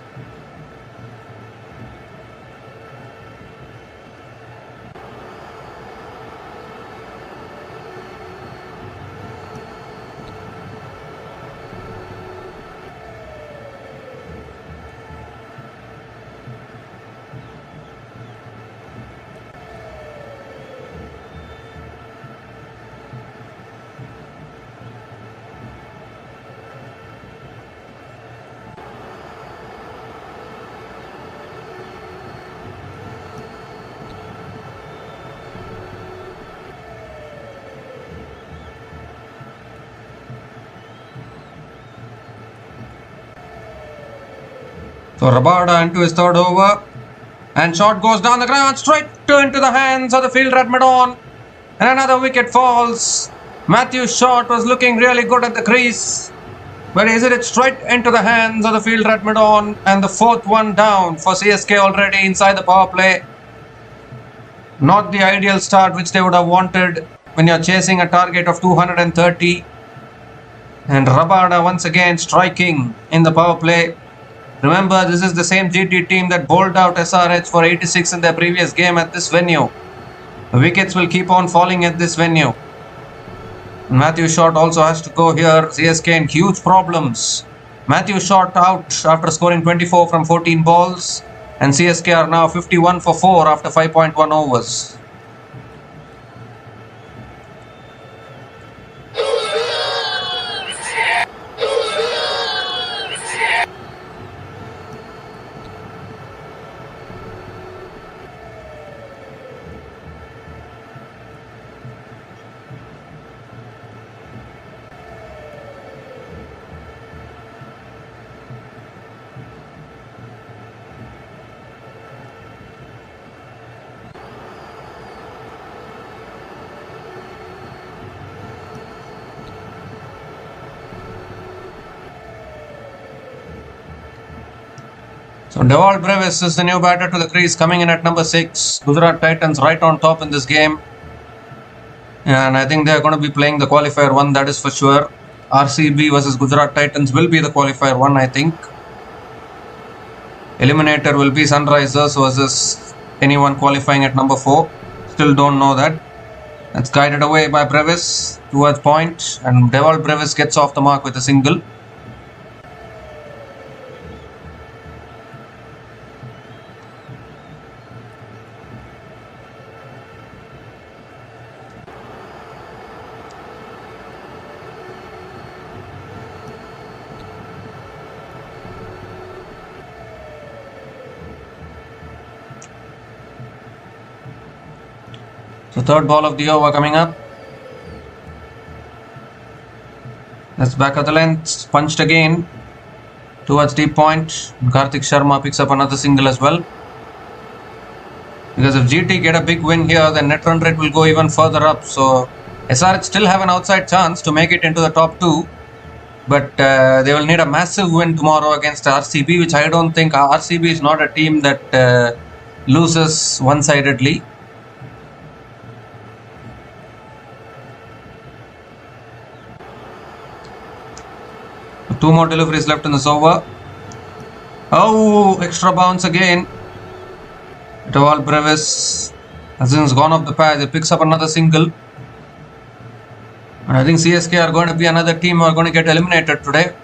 So Rabada into his third over, and Short goes down the ground straight into the hands of the fielder at mid-on, and another wicket falls. Matthew Short was looking really good at the crease, but is it straight into the hands of the fielder at mid-on, and the 4th one down for CSK already inside the power play. Not the ideal start which they would have wanted when you're chasing a target of 230. And Rabada once again striking in the power play. Remember, this is the same GT team that bowled out SRH for 86 in their previous game at this venue. The wickets will keep on falling at this venue. Matthew Short also has to go here. CSK in huge problems. Matthew Short out after scoring 24 from 14 balls. And CSK are now 51 for 4 after 5.1 overs. So Dewald Brevis is the new batter to the crease, coming in at number 6. Gujarat Titans right on top in this game. And I think they are going to be playing the qualifier 1, that is for sure. RCB versus Gujarat Titans will be the qualifier 1, I think. Eliminator will be Sunrisers versus anyone qualifying at number 4. Still don't know that. That's guided away by Brevis towards point. And Dewald Brevis gets off the mark with a single. So third ball of the over coming up. That's back at the length, punched again towards deep point. Karthik Sharma picks up another single as well. Because if GT get a big win here, then net run rate will go even further up. So SRH still have an outside chance to make it into the top 2. But they will need a massive win tomorrow against RCB, which I don't think. RCB is not a team that loses one-sidedly. Two more deliveries left in this over. Oh, extra bounce again. Dewald Brevis has gone off the pad. He picks up another single. And I think CSK are going to be another team who are going to get eliminated today.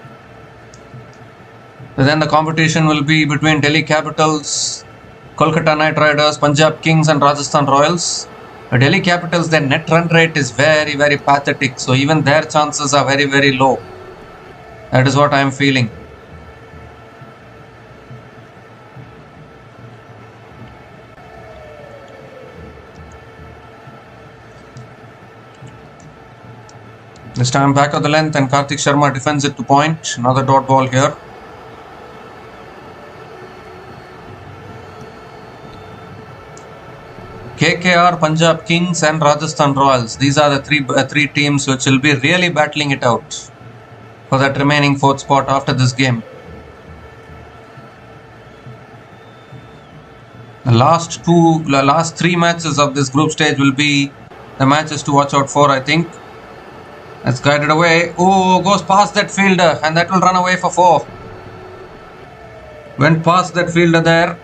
So then the competition will be between Delhi Capitals, Kolkata Knight Riders, Punjab Kings and Rajasthan Royals. The Delhi Capitals, their net run rate is very, very pathetic. So even their chances are very, very low. That is what I am feeling. This time back of the length and Karthik Sharma defends it to point. Another dot ball here. KKR, Punjab Kings and Rajasthan Royals. These are the three teams which will be really battling it out for that remaining 4th spot after this game. The last 3 matches of this group stage will be the matches to watch out for, I think. That's guided away. Oh, goes past that fielder and that will run away for 4. Went past that fielder there.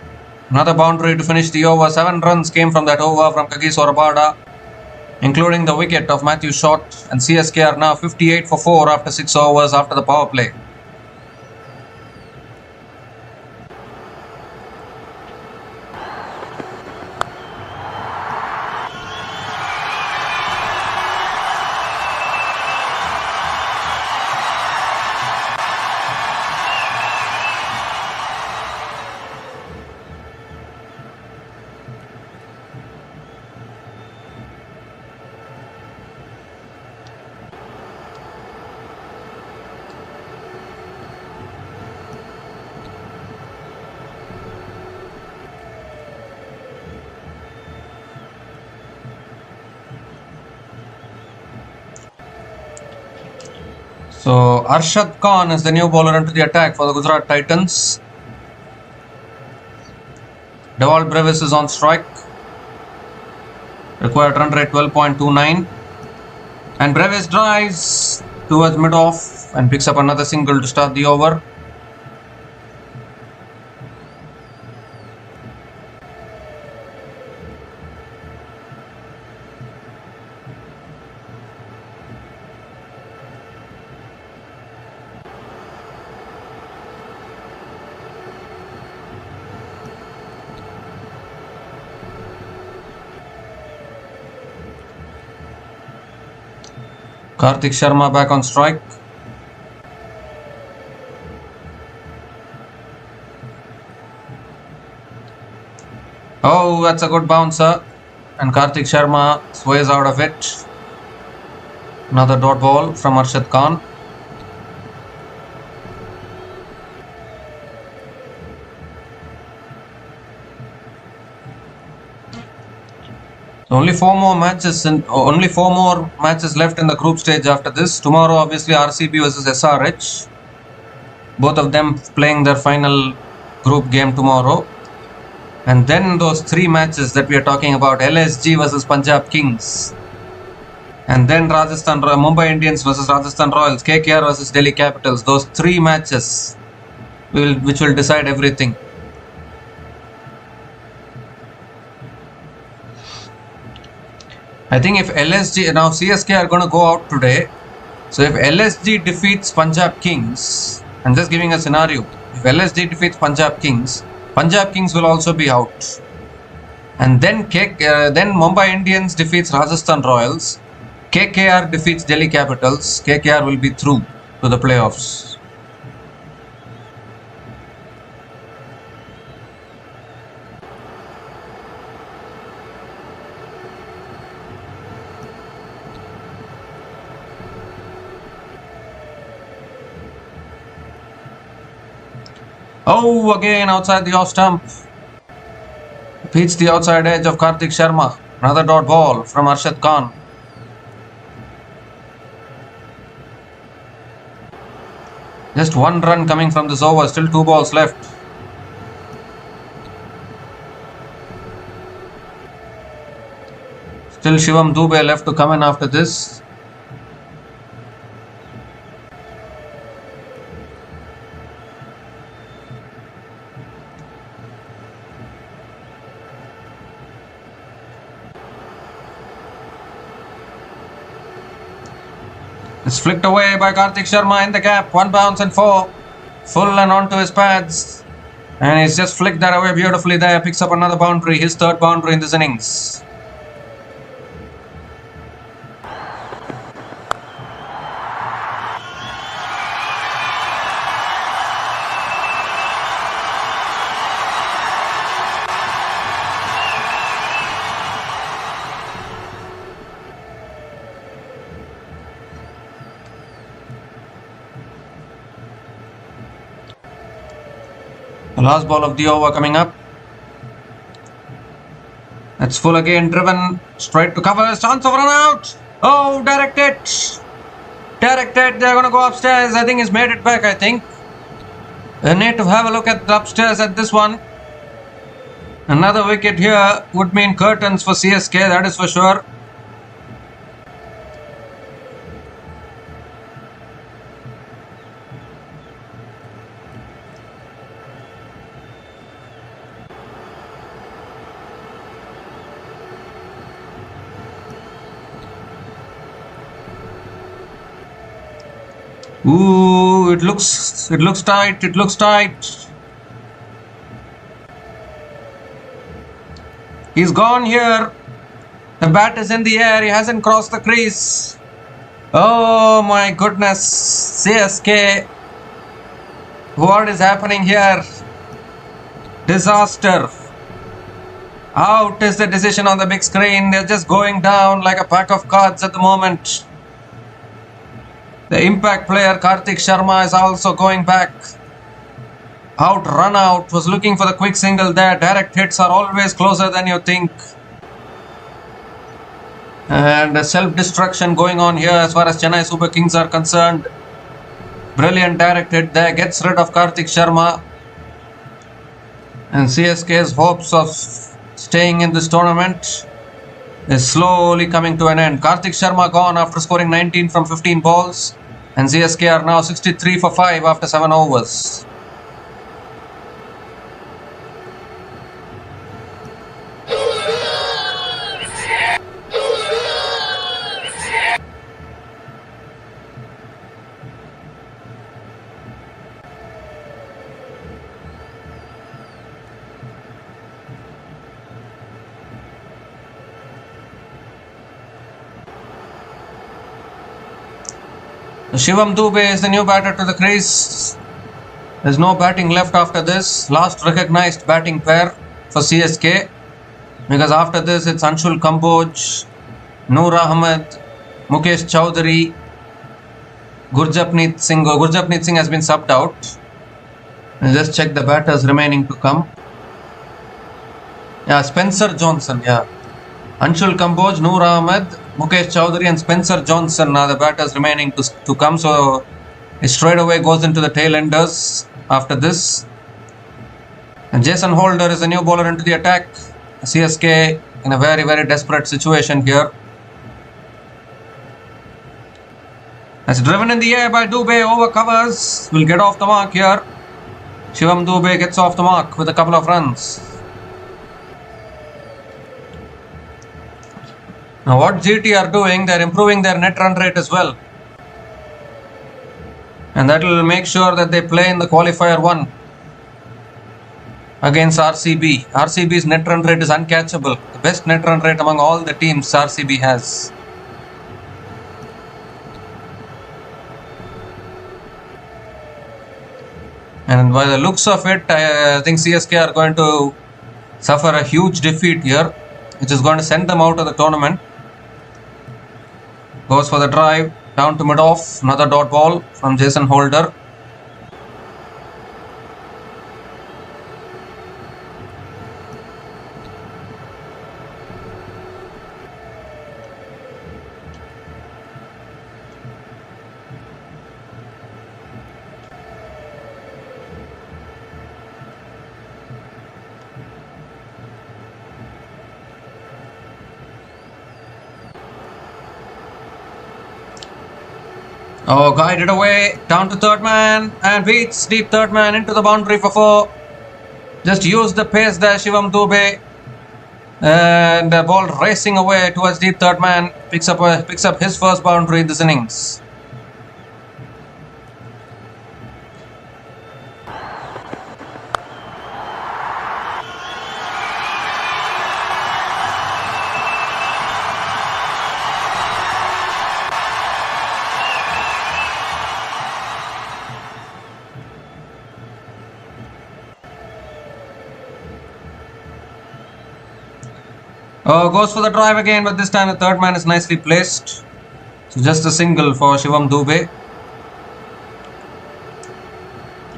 Another boundary to finish the over. 7 runs came from that over from Kagiso Rabada, including the wicket of Matthew Short, and CSK are now 58 for 4 after 6 overs after the power play. So Arshad Khan is the new bowler into the attack for the Gujarat Titans. Dewald Brevis is on strike. Required run rate 12.29. And Brevis drives towards mid-off and picks up another single to start the over. Karthik Sharma back on strike. Oh, that's a good bouncer. And Karthik Sharma sways out of it. Another dot ball from Arshad Khan. Only four more matches left in the group stage after this. Tomorrow, obviously, RCB versus SRH. Both of them playing their final group game tomorrow. And then those three matches that we are talking about: LSG versus Punjab Kings, and then Mumbai Indians versus Rajasthan Royals, KKR versus Delhi Capitals. Those three matches which will decide everything. I think if LSG, now CSK are going to go out today. So if LSG defeats Punjab Kings, I'm just giving a scenario. If LSG defeats Punjab Kings will also be out. And then Mumbai Indians defeats Rajasthan Royals. KKR defeats Delhi Capitals. KKR will be through to the playoffs. Oh, again outside the off stump. Hits the outside edge of Karthik Sharma. Another dot ball from Arshad Khan. Just one run coming from this over. Still 2 balls left. Still Shivam Dubey left to come in after this. It's flicked away by Karthik Sharma in the gap. 1 bounce and 4. Full and onto his pads. And he's just flicked that away beautifully there. Picks up another boundary. His third boundary in this innings. The last ball of the over coming up. That's full again, driven straight to cover. Chance of run out. Oh, directed. Directed. They're going to go upstairs. I think he's made it back, I think. They need to have a look at the upstairs at this one. Another wicket here would mean curtains for CSK, that is for sure. Ooh, it looks tight. It looks tight. He's gone here. The bat is in the air. He hasn't crossed the crease. Oh my goodness. CSK. What is happening here? Disaster. Out is the decision on the big screen. They're just going down like a pack of cards at the moment. The impact player Karthik Sharma is also going back. Out, run out. Was looking for the quick single there. Direct hits are always closer than you think. And a self-destruction going on here as far as Chennai Super Kings are concerned. Brilliant direct hit there. Gets rid of Karthik Sharma. And CSK's hopes of staying in this tournament is slowly coming to an end. Karthik Sharma gone after scoring 19 from 15 balls, and CSK are now 63 for 5 after 7 overs. Shivam Dubey is the new batter to the crease. There's no batting left after this. Last recognized batting pair for CSK. Because after this it's Anshul Kamboj, Noor Ahmed, Mukesh Chowdhury, Gurjapneet Singh. Gurjapneet Singh has been subbed out. I'll just check the batters remaining to come. Yeah, Spencer Johnson. Yeah, Anshul Kamboj, Noor Ahmed, Mukesh Chowdhury and Spencer Johnson are the batters remaining to come. So it straight away goes into the tail enders after this. And Jason Holder is the new bowler into the attack. CSK in a very, very desperate situation here. As driven in the air by Dubey over covers. Will get off the mark here. Shivam Dubey gets off the mark with a couple of runs. Now what GT are doing, they are improving their net run rate as well. And that will make sure that they play in the qualifier 1 against RCB. RCB's net run rate is uncatchable. The best net run rate among all the teams RCB has. And by the looks of it, I think CSK are going to suffer a huge defeat here, which is going to send them out of the tournament. Goes for the drive, down to mid-off, another dot ball from Jason Holder. Oh, guided away, down to third man and beats deep third man into the boundary for 4. Just use the pace there, Shivam Dubey. And the ball racing away towards deep third man. Picks up his first boundary in this innings. Goes for the drive again, but this time the third man is nicely placed. So just a single for Shivam Dubey.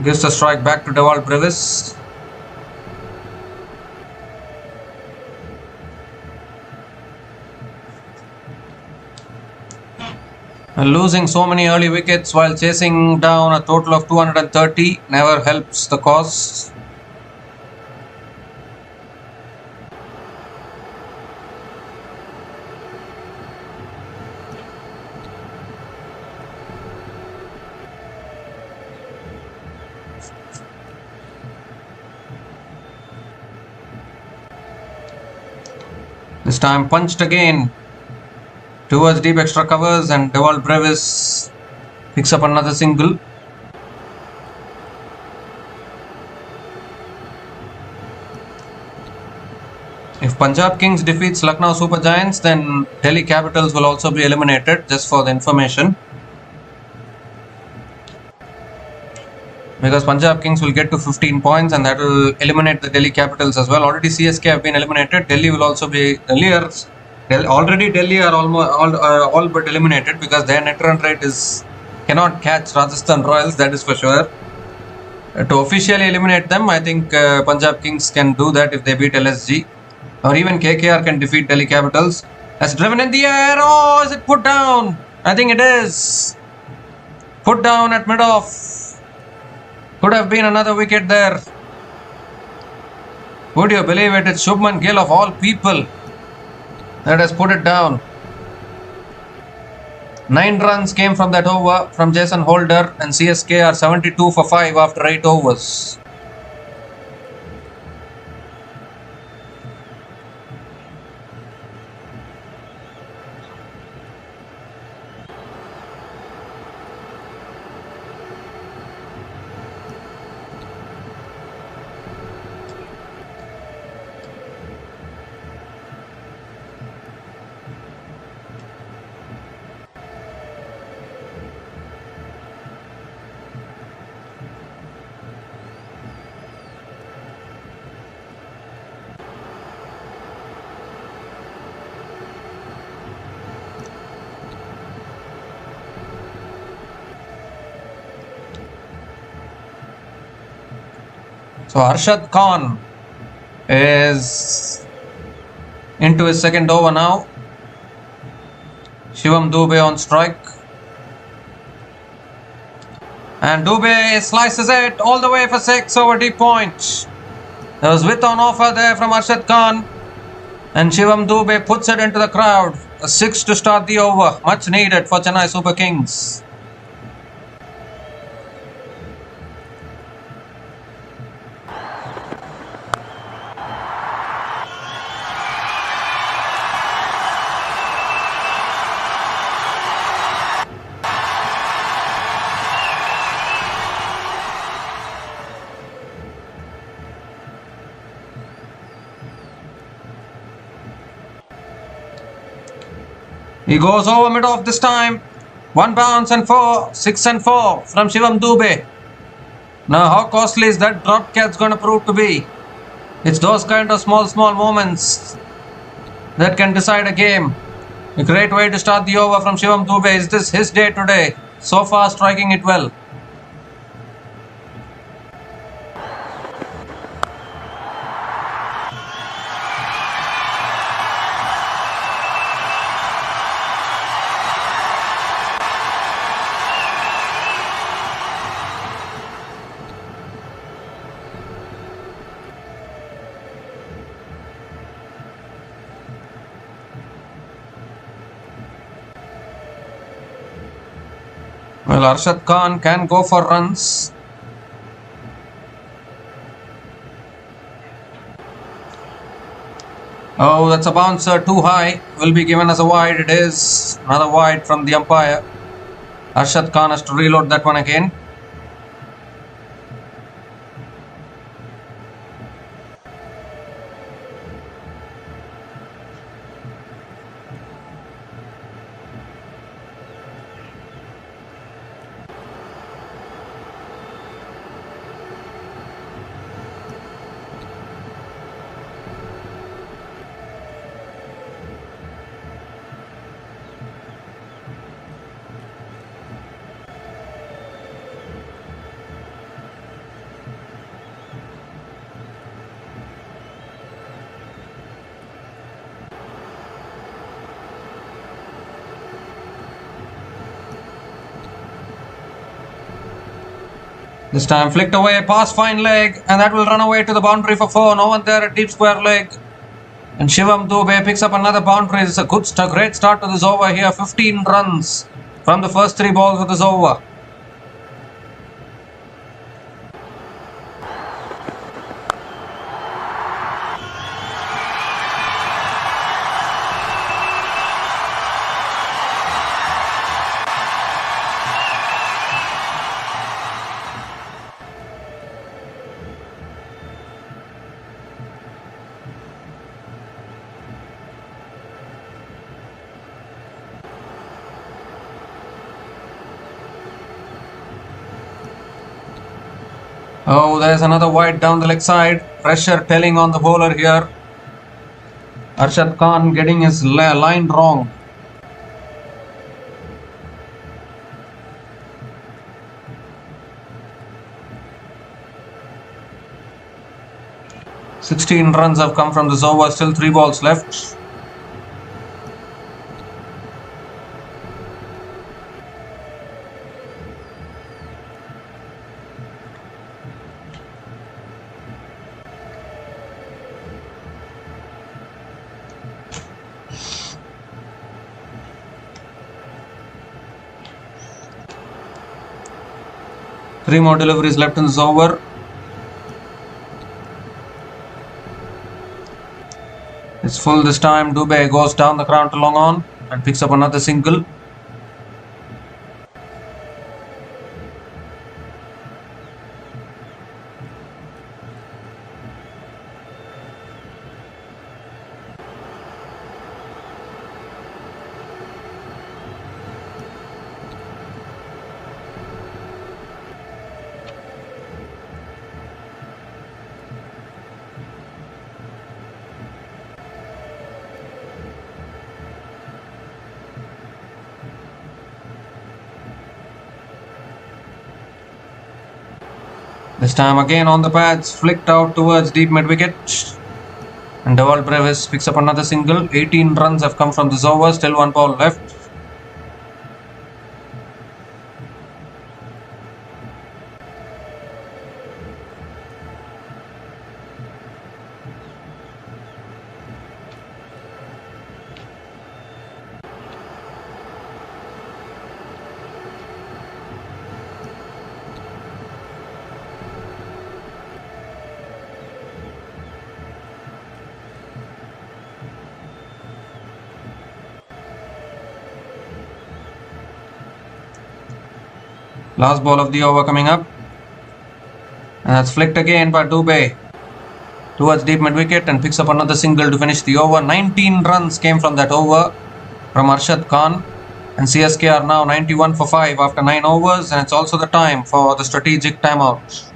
Gives the strike back to Dewald Brevis. And losing so many early wickets while chasing down a total of 230 never helps the cause. This time punched again towards deep extra covers and Dewald Brevis picks up another single. If Punjab Kings defeats Lucknow Super Giants, then Delhi Capitals will also be eliminated, just for the information. Because Punjab Kings will get to 15 points and that will eliminate the Delhi Capitals as well. Already CSK have been eliminated. Delhi will also be Delhi are almost all but eliminated because their net run rate cannot catch Rajasthan Royals, that is for sure. To officially eliminate them, I think Punjab Kings can do that if they beat LSG, or even KKR can defeat Delhi Capitals. That's driven in the air. Oh, is it put down? I think it is. Put down at mid-off. Could have been another wicket there. Would you believe it? It's Shubman Gill of all people That has put it down. 9 runs came from that over from Jason Holder, and CSK are 72 for 5 after 8 overs. So Arshad Khan is into his second over now. Shivam Dubey on strike. And Dubey slices it all the way for 6 over deep point. There was width on offer there from Arshad Khan. And Shivam Dubey puts it into the crowd. A 6 to start the over. Much needed for Chennai Super Kings. He goes over mid-off this time. 1 bounce and 4. 6 and 4 from Shivam Dubey. Now how costly is that drop catch going to prove to be? It's those kind of small moments that can decide a game. A great way to start the over from Shivam Dubey. Is this his day today? So far striking it well. Well, Arshad Khan can go for runs. Oh, that's a bouncer too high. Will be given as a wide. It is another wide from the umpire. Arshad Khan has to reload that one again. This time flicked away, pass fine leg, and that will run away to the boundary for 4. No one there at deep square leg. And Shivam Dubey picks up another boundary. It's a great start to this over here. 15 runs from the first 3 balls of this over. Oh, there's another wide down the leg side. Pressure telling on the bowler here. Arshad Khan getting his line wrong. "16 runs have come from this over. Still 3 balls left." 3 more deliveries left in this over. It's full this time. Dubey goes down the ground to long on and picks up another single. This time again on the pads, flicked out towards deep mid-wicket. And Dewald Brevis picks up another single. 18 runs have come from this over, still 1 ball left. Last ball of the over coming up. And that's flicked again by Dubey towards deep mid-wicket and picks up another single to finish the over. 19 runs came from that over from Arshad Khan. And CSK are now 91 for 5 after 9 overs. And it's also the time for the strategic timeout.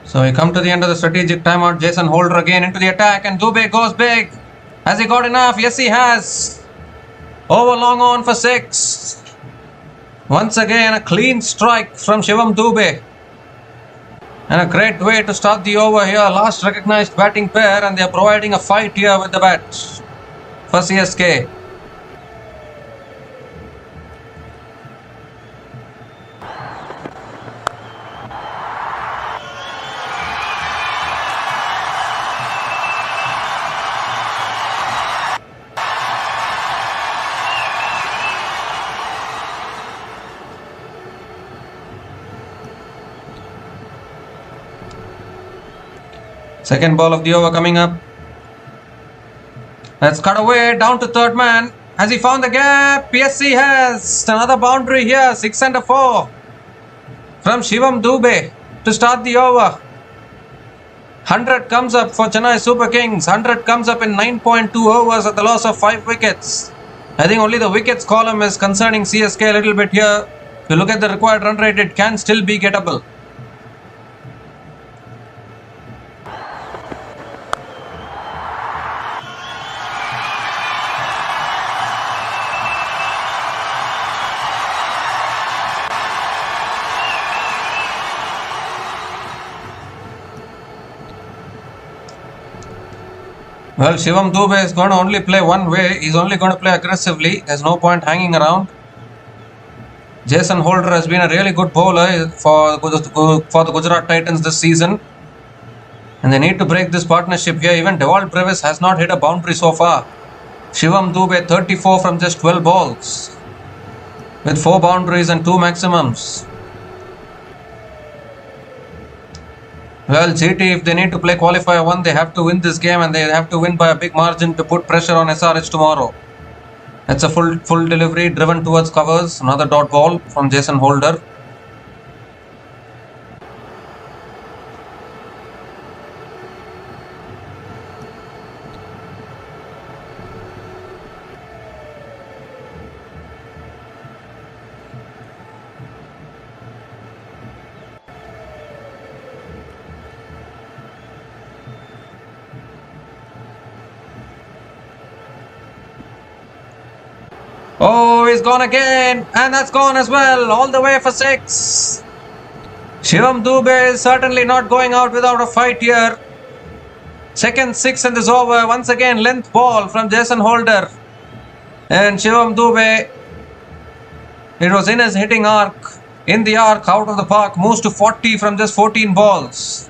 So we come to the end of the strategic timeout. Jason Holder again into the attack and Dubey goes big. Has he got enough? Yes, he has. Over long on for 6. Once again, a clean strike from Shivam Dubey. And a great way to start the over here. Last recognized batting pair, and they are providing a fight here with the bat for CSK. Second ball of the over coming up. Let's cut away down to third man. Has he found the gap? Yes, he has. Another boundary here. 6 and a 4 from Shivam Dubey to start the over. 100 comes up for Chennai Super Kings. 100 comes up in 9.2 overs at the loss of 5 wickets. I think only the wickets column is concerning CSK a little bit here. If you look at the required run rate, it can still be gettable. Well, Shivam Dubey is going to only play one way. He's only going to play aggressively. There's no point hanging around. Jason Holder has been a really good bowler for the Gujarat Titans this season. And they need to break this partnership here. Even Dewald Brevis has not hit a boundary so far. Shivam Dubey 34 from just 12 balls. With 4 boundaries and 2 maximums. Well, GT, if they need to play qualifier 1, they have to win this game, and they have to win by a big margin to put pressure on SRH tomorrow. That's a full delivery driven towards covers. Another dot ball from Jason Holder. Oh, he's gone again, and that's gone as well, all the way for 6. Shivam Dubey is certainly not going out without a fight here. Second 6 in this over. Once again, length ball from Jason Holder. And Shivam Dubey, it was in his hitting arc, in the arc, out of the park, moves to 40 from just 14 balls.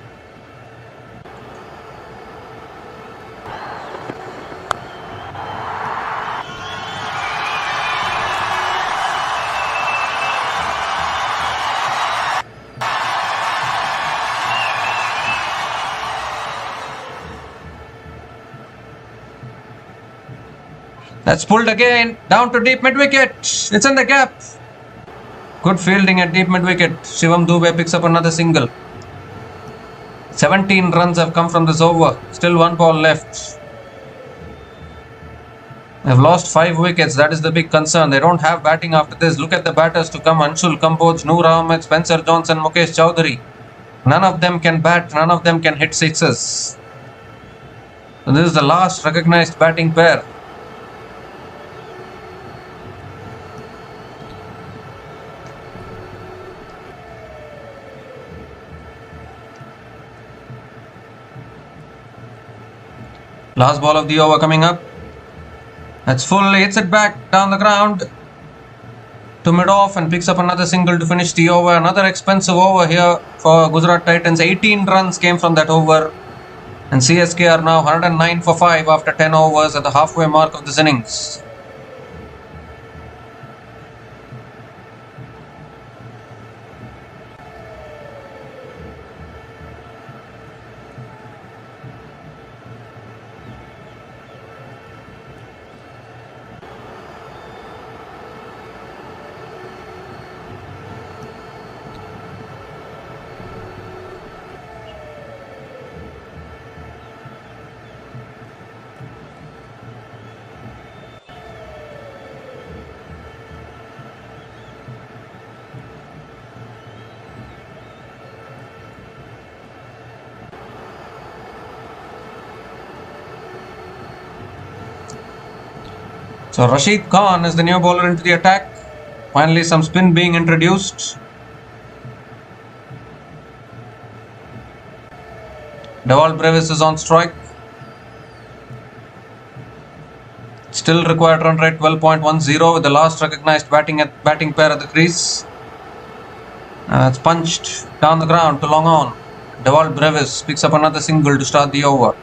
That's pulled again, down to deep mid-wicket. It's in the gap. Good fielding at deep mid-wicket. Shivam Dubey picks up another single. 17 runs have come from this over. Still 1 ball left. They've lost 5 wickets. That is the big concern. They don't have batting after this. Look at the batters to come. Anshul Kamboj, Noor Ahmed, Spencer Johnson, Mukesh Chowdhury. None of them can bat. None of them can hit sixes. So this is the last recognized batting pair. Last ball of the over coming up. That's full. Hits it back down the ground to mid-off and picks up another single to finish the over. Another expensive over here for Gujarat Titans. 18 runs came from that over. And CSK are now 109 for 5 after 10 overs at the halfway mark of this innings. So Rashid Khan is the new bowler into the attack. Finally some spin being introduced. Dewald Brevis is on strike. Still required run rate 12.10 with the last recognized batting pair at the crease. It's punched down the ground to long on. Dewald Brevis picks up another single to start the over.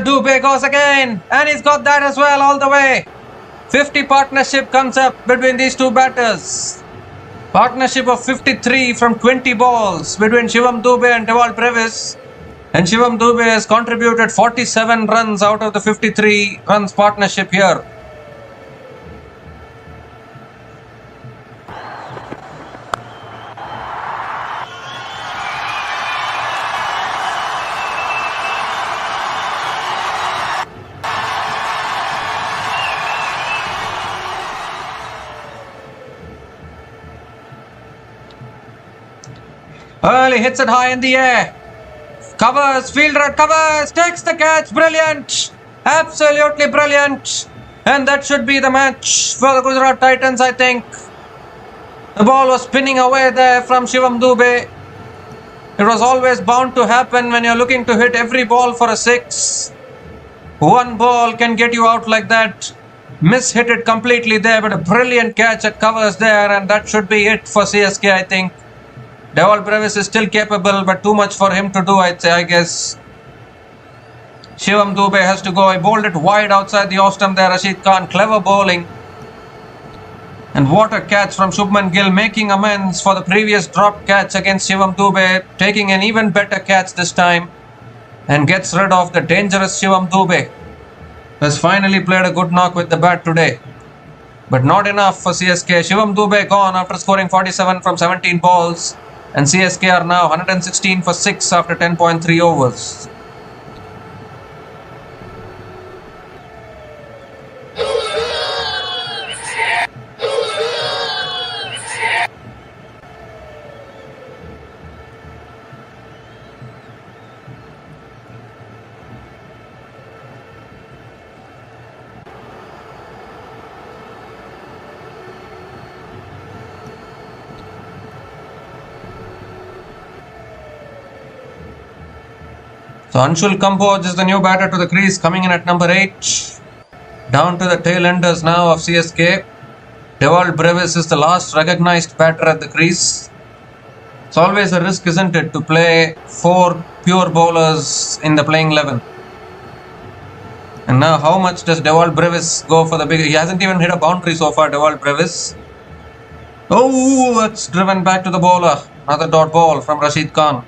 Dubey goes again, and he's got that as well all the way. 50 partnership comes up between these two batters. Partnership of 53 from 20 balls between Shivam Dubey and Dewald Brevis. And Shivam Dubey has contributed 47 runs out of the 53 runs partnership here. He hits it high in the air. Covers, fielder covers, takes the catch. Brilliant. Absolutely brilliant. And that should be the match for the Gujarat Titans, I think. The ball was spinning away there from Shivam Dubey. It was always bound to happen when you're looking to hit every ball for a six. One ball can get you out like that. Miss-hit it completely there, but a brilliant catch at covers there, and that should be it for CSK, I think. Dewald Brevis is still capable, but too much for him to do, I'd say, I guess. Shivam Dubey has to go. He bowled it wide outside the off stump there, Rashid Khan. Clever bowling. And what a catch from Shubman Gill, making amends for the previous dropped catch against Shivam Dubey, taking an even better catch this time, and gets rid of the dangerous Shivam Dubey. Has finally played a good knock with the bat today. But not enough for CSK. Shivam Dubey gone after scoring 47 from 17 balls. And CSK are now 116 for 6 after 10.3 overs. So Anshul Kamboj is the new batter to the crease, coming in at number 8. Down to the tail enders now of CSK. Dewald Brevis is the last recognized batter at the crease. It's always a risk, isn't it, to play 4 pure bowlers in the playing 11. And now how much does Dewald Brevis go for the big... He hasn't even hit a boundary so far, Dewald Brevis. Oh, that's driven back to the bowler. Another dot ball from Rashid Khan.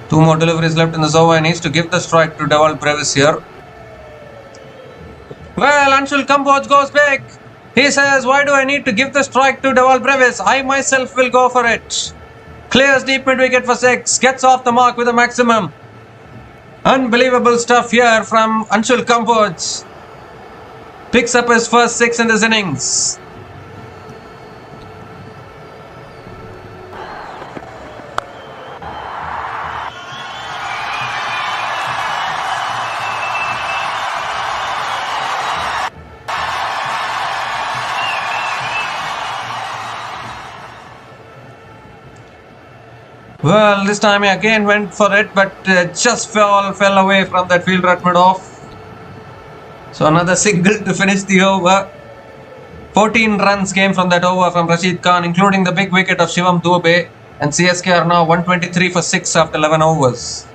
Two more deliveries left in this over. He needs to give the strike to Dewald Brevis here. Well, Anshul Kamboj goes big. He says, why do I need to give the strike to Dewald Brevis? I myself will go for it. Clears deep mid-wicket for 6. Gets off the mark with a maximum. Unbelievable stuff here from Anshul Kamboj. Picks up his first 6 in this innings. Well, this time he again went for it, but just fell away from that fielder at mid-off. So another single to finish the over. 14 runs came from that over from Rashid Khan, including the big wicket of Shivam Dubey. And CSK are now 123 for 6 after 11 overs.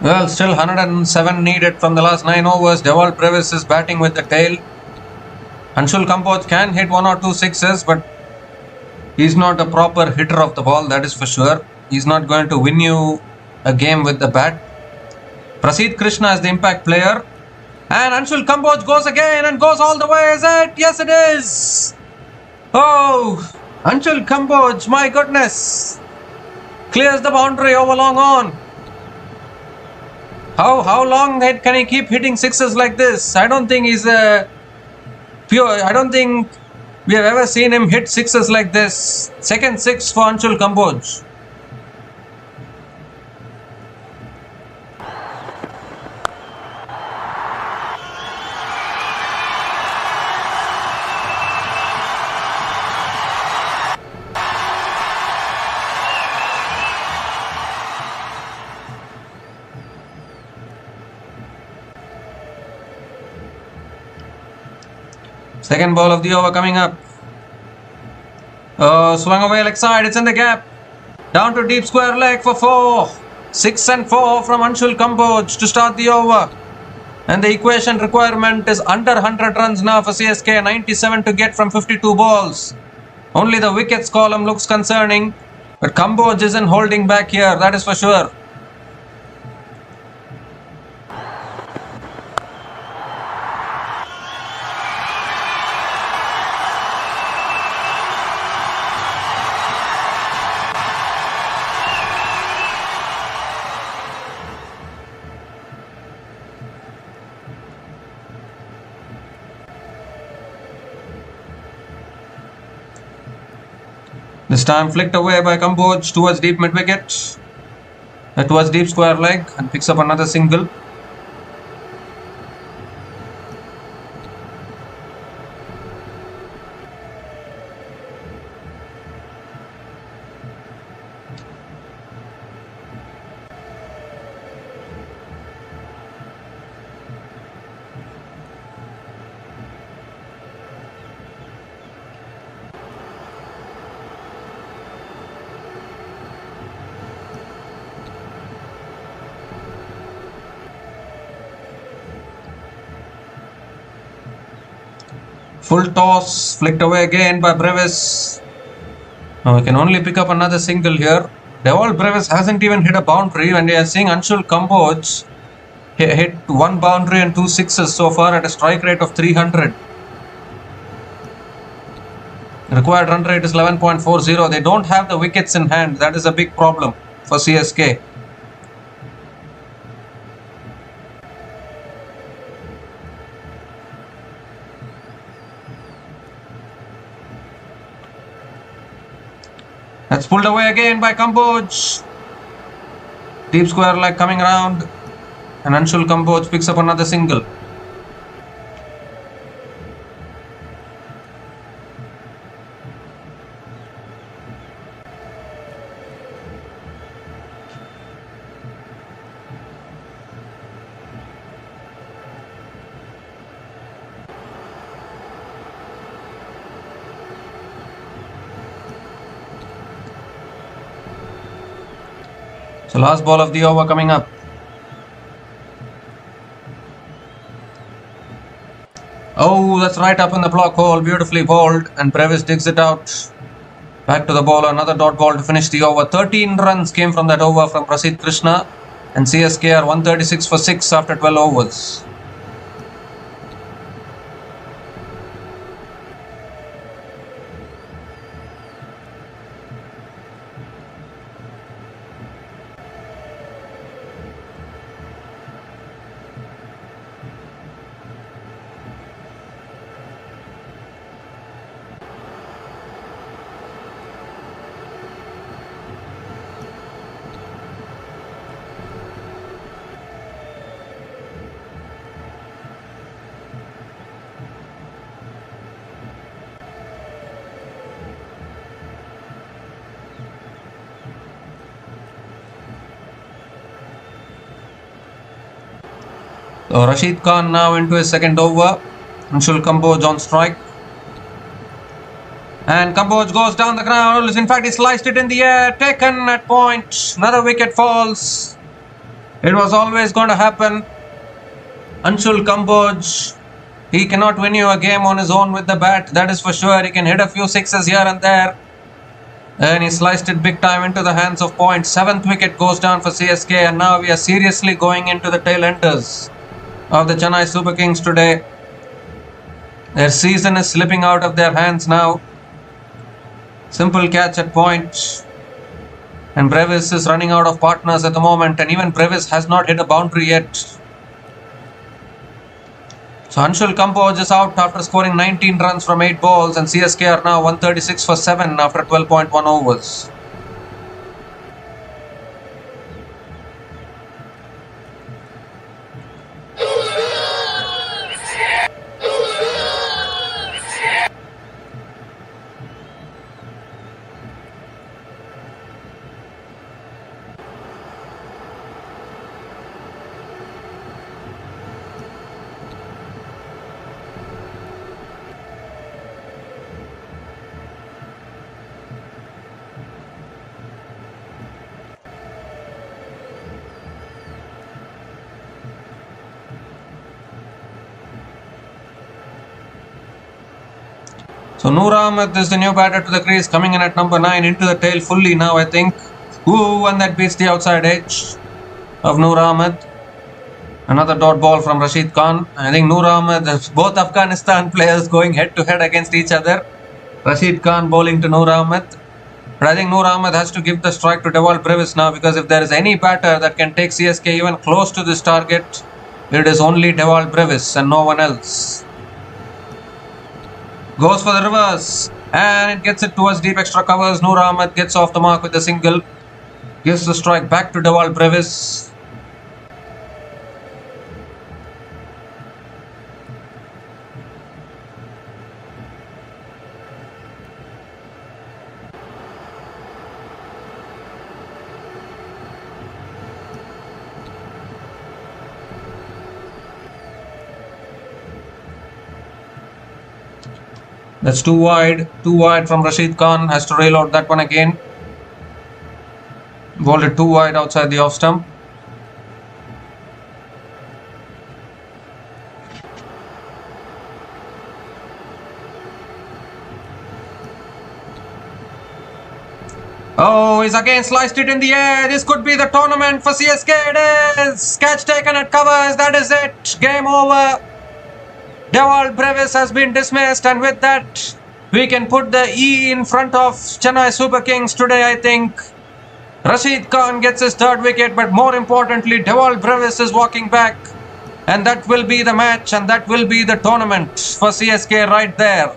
Well, still 107 needed from the last 9 overs. Dewald Brevis is batting with the tail. Anshul Kamboj can hit 1 or 2 sixes, but he's not a proper hitter of the ball, that is for sure. He's not going to win you a game with the bat. Prasidh Krishna is the impact player. And Anshul Kamboj goes again and goes all the way. Is it? Yes, it is. Oh, Anshul Kamboj, my goodness. Clears the boundary over long on. How long can he keep hitting sixes like this? I don't think he's a pure. I don't think we have ever seen him hit sixes like this. Second six for Anshul Kamboj. Second ball of the over coming up. Swung away leg side. It's in the gap. Down to deep square leg for 4. 6 and 4 from Anshul Kamboj to start the over. And the equation requirement is under 100 runs now for CSK. 97 to get from 52 balls. Only the wickets column looks concerning. But Kamboj isn't holding back here. That is for sure. This time flicked away by Kamboj towards deep mid wicket, towards deep square leg, and picks up another single. Full toss, flicked away again by Brevis. Now we can only pick up another single here. Dewald Brevis hasn't even hit a boundary, and we are seeing Anshul Kamboj hit 1 boundary and 2 sixes so far at a strike rate of 300. Required run rate is 11.40. They don't have the wickets in hand. That is a big problem for CSK. That's pulled away again by Kamboj. Deep square leg coming around, and Anshul Kamboj picks up another single. So last ball of the over coming up. Oh, that's right up in the block hole. Beautifully bowled, and Brevis digs it out. Back to the bowler. Another dot ball to finish the over. 13 runs came from that over from Prasidh Krishna, and CSK are 136 for 6 after 12 overs. So Rashid Khan now into his second over. Anshul Kamboj on strike. And Kamboj goes down the ground. In fact, he sliced it in the air. Taken at point. Another wicket falls. It was always going to happen. Anshul Kamboj, he cannot win you a game on his own with the bat, that is for sure. He can hit a few sixes here and there. And he sliced it big time into the hands of Point. 7th wicket goes down for CSK, and now we are seriously going into the tail enders of the Chennai Super Kings today. Their season is slipping out of their hands now. Simple catch at Point. And Brevis is running out of partners at the moment, and even Brevis has not hit a boundary yet. So Anshul Kamboj is out after scoring 19 runs from 8 balls, and CSK are now 136 for 7 after 12.1 overs. So Noor Ahmed is the new batter to the crease, coming in at number 9, into the tail fully now, I think. Ooh, and that beats the outside edge of Noor Ahmed. Another dot ball from Rashid Khan. I think Noor Ahmed, both Afghanistan players going head to head against each other. Rashid Khan bowling to Noor Ahmed. But I think Noor Ahmed has to give the strike to Dewald Brevis now, because if there is any batter that can take CSK even close to this target, it is only Dewald Brevis and no one else. Goes for the reverse, and it gets it towards deep extra covers. Noor Ahmed gets off the mark with a single. Gives the strike back to Dewald Brevis. That's too wide from Rashid Khan. Has to rail out that one again. Bowled it too wide outside the off stump. Oh, he's again sliced it in the air. This could be the tournament for CSK. It is. Catch taken at covers. That is it. Game over. Dewald Brevis has been dismissed, and with that, we can put the E in front of Chennai Super Kings today, I think. Rashid Khan gets his 3rd wicket, but more importantly, Dewald Brevis is walking back. And that will be the match, and that will be the tournament for CSK right there.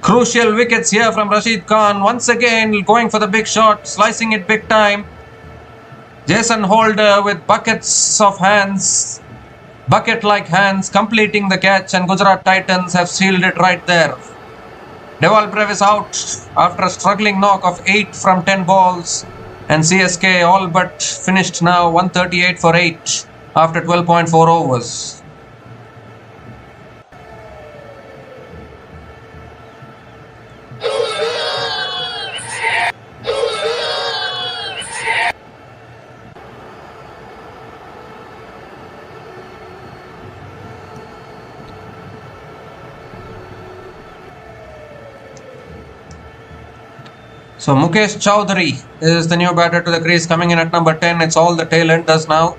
Crucial wickets here from Rashid Khan. Once again, going for the big shot, slicing it big time. Jason Holder with buckets of hands. Bucket-like hands, completing the catch, and Gujarat Titans have sealed it right there. Dewald Brevis out after a struggling knock of 8 from 10 balls, and CSK all but finished now 138 for 8 after 12.4 overs. So Mukesh Chowdhury is the new batter to the crease, coming in at number 10. It's all the tail enders now.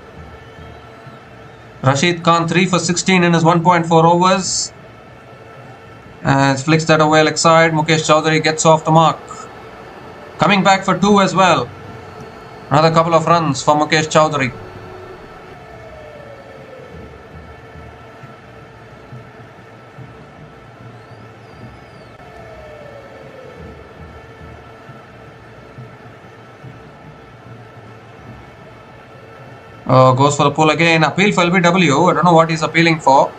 Rashid Khan 3 for 16 in his 1.4 overs. Flicks that away leg side. Mukesh Chowdhury gets off the mark. Coming back for 2 as well. Another couple of runs for Mukesh Chowdhury. Goes for the pull again. Appeal for LBW. I don't know what he's appealing for.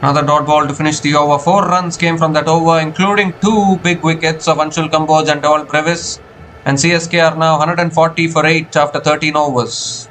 Another dot ball to finish the over. 4 runs came from that over, including 2 big wickets of Anshul Kamboj and Dewald Brevis. And CSK are now 140 for 8 after 13 overs.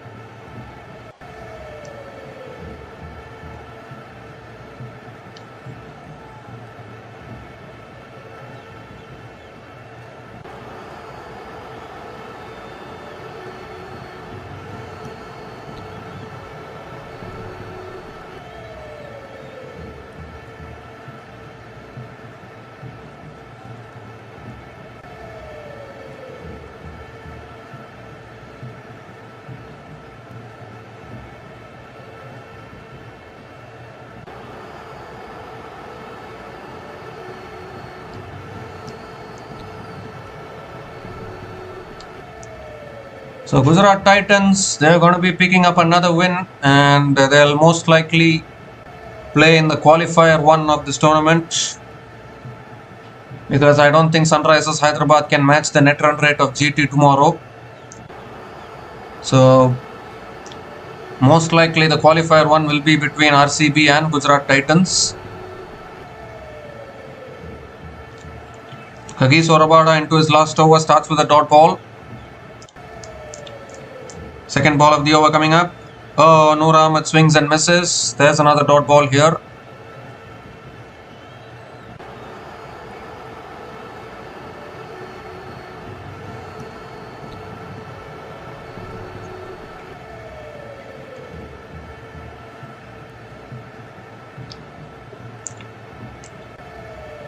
So Gujarat Titans, they're going to be picking up another win, and they'll most likely play in the qualifier 1 of this tournament, because I don't think Sunrisers Hyderabad can match the net run rate of GT tomorrow. So most likely the qualifier 1 will be between RCB and Gujarat Titans. Hagis Orabada into his last over, starts with a dot ball. Second ball of the over coming up. Oh, Noor Ahmed swings and misses. There's another dot ball here.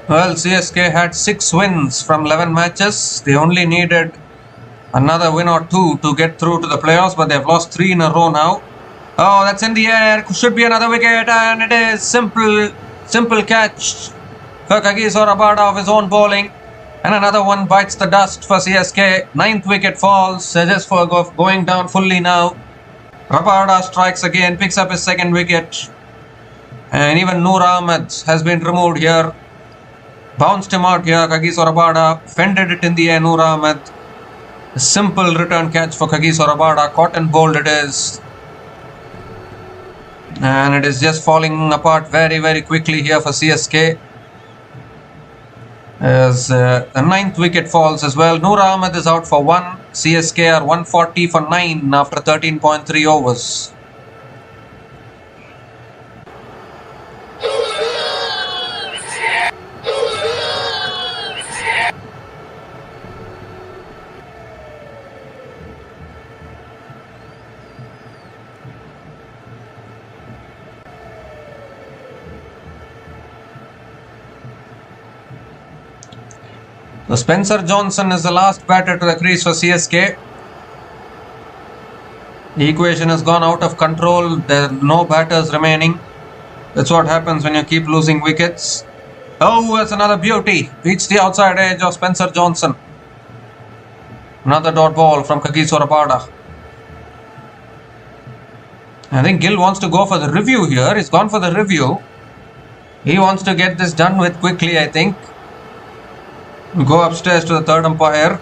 Well, CSK had 6 wins from 11 matches. They only needed another win or 2 to get through to the playoffs, but they've lost 3 in a row now. Oh, that's in the air. Should be another wicket, and it is simple catch for Hagis Orabada of his own bowling. And another one bites the dust for CSK. 9th wicket falls, just for going down fully now. Rabada strikes again, picks up his 2nd wicket. And even Noor Ahmed has been removed here. Bounced him out here, Hagis Orabada. Fended it in the air, Noor Ahmed. A simple return catch for Hagis Orabada. Caught and bowled it is. And it is just falling apart very, very quickly here for CSK. As the 9th wicket falls as well. Noor Ahmed is out for 1. CSK are 140 for 9 after 13.3 overs. So Spencer Johnson is the last batter to the crease for CSK. The equation has gone out of control. There are no batters remaining. That's what happens when you keep losing wickets. Oh, that's another beauty. Reached the outside edge of Spencer Johnson. Another dot ball from Hagis Orabada. I think Gill wants to go for the review here. He's gone for the review. He wants to get this done with quickly, I think. Go upstairs to the third umpire.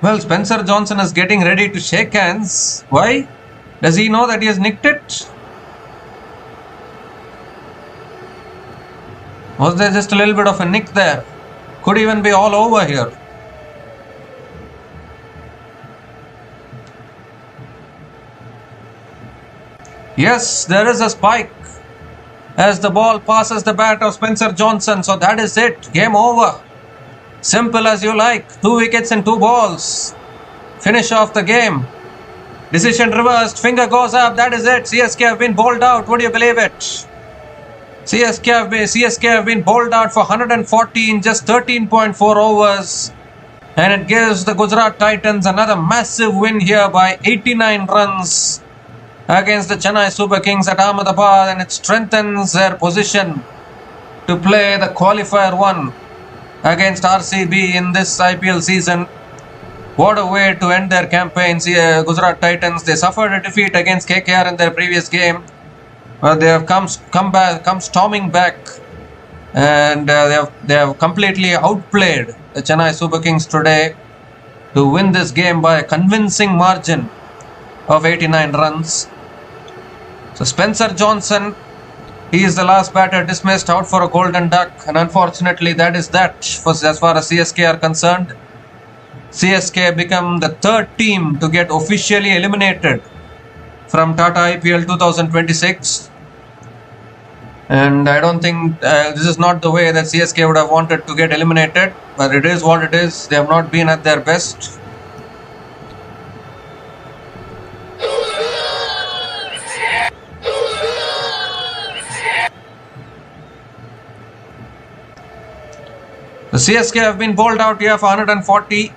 Well, Spencer Johnson is getting ready to shake hands. Why? Does he know that he has nicked it? Was there just a little bit of a nick there? Could even be all over here. Yes, there is a spike as the ball passes the bat of Spencer Johnson. So that is it. Game over. Simple as you like. 2 wickets and 2 balls. Finish off the game. Decision reversed. Finger goes up. That is it. CSK have been bowled out. Would you believe it? CSK have been bowled out for 140 in just 13.4 overs. And it gives the Gujarat Titans another massive win here by 89 runs. Against the Chennai Super Kings at Ahmedabad, and it strengthens their position to play the qualifier 1 against RCB in this IPL season. What a way to end their campaign. Gujarat Titans, they suffered a defeat against KKR in their previous game, but they have come storming back, and they have completely outplayed the Chennai Super Kings today to win this game by a convincing margin of 89 runs. So Spencer Johnson, he is the last batter dismissed, out for a golden duck, and unfortunately that is that for as far as CSK are concerned. CSK become the 3rd team to get officially eliminated from Tata IPL 2026, and I don't think this is not the way that CSK would have wanted to get eliminated, but it is what it is. They have not been at their best. The CSK have been bowled out here for 140.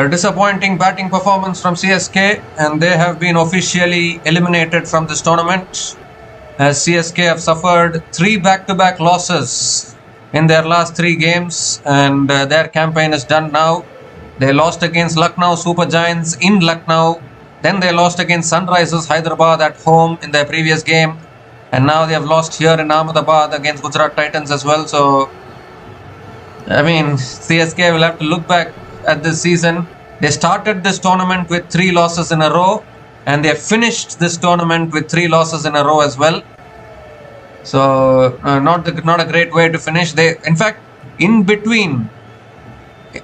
A disappointing batting performance from CSK, and they have been officially eliminated from this tournament, as CSK have suffered 3 back-to-back losses in their last 3 games, and their campaign is done now. They lost against Lucknow Super Giants in Lucknow, then they lost against Sunrisers Hyderabad at home in their previous game, and now they have lost here in Ahmedabad against Gujarat Titans as well. So, I mean, CSK will have to look back at this season. They started this tournament with 3 losses in a row, and they finished this tournament with 3 losses in a row as well. So, not a great way to finish. In fact, in between,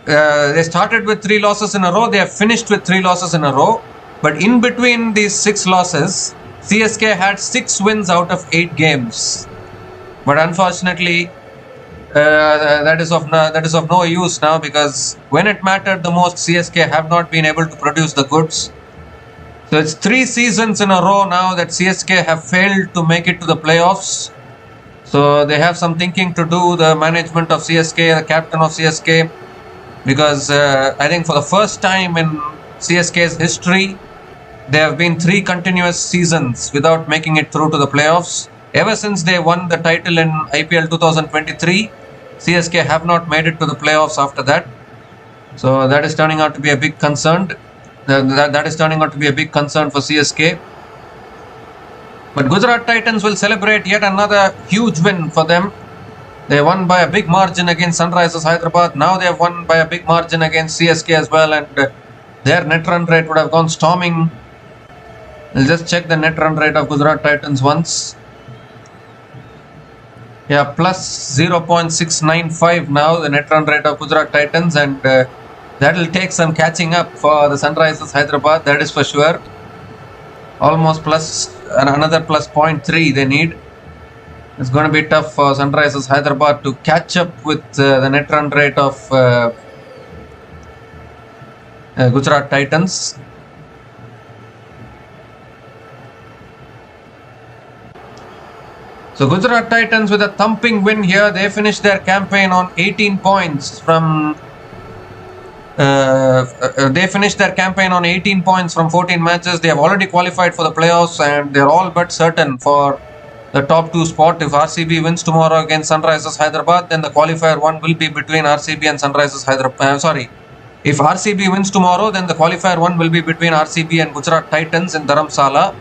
they started with 3 losses in a row. They have finished with 3 losses in a row. But in between these 6 losses, CSK had 6 wins out of 8 games. But unfortunately, that is of no use now, because when it mattered the most, CSK have not been able to produce the goods. So it's 3 seasons in a row now that CSK have failed to make it to the playoffs. So they have some thinking to do, the management of CSK, the captain of CSK, because I think for the first time in CSK's history, there have been 3 continuous seasons without making it through to the playoffs. Ever since they won the title in IPL 2023, CSK have not made it to the playoffs after that. So that is turning out to be a big concern. That is turning out to be a big concern for CSK. But Gujarat Titans will celebrate yet another huge win for them. They won by a big margin against Sunrisers Hyderabad. Now they have won by a big margin against CSK as well, and their net run rate would have gone storming. We'll just check the net run rate of Gujarat Titans once. Yeah, plus 0.695 now, the net run rate of Gujarat Titans, and that will take some catching up for the Sunrisers Hyderabad, that is for sure. Almost plus another plus 0.3 they need. It's going to be tough for Sunrisers Hyderabad to catch up with the net run rate of Gujarat Titans. So Gujarat Titans with a thumping win here. They finished their campaign on 18 points from 14 matches. They have already qualified for the playoffs, and they're all but certain for the top 2 spot. If RCB wins tomorrow against Sunrisers Hyderabad, then the qualifier 1 will be between RCB and Sunrisers Hyderabad. If RCB wins tomorrow, then the qualifier 1 will be between RCB and Gujarat Titans in Dharamsala.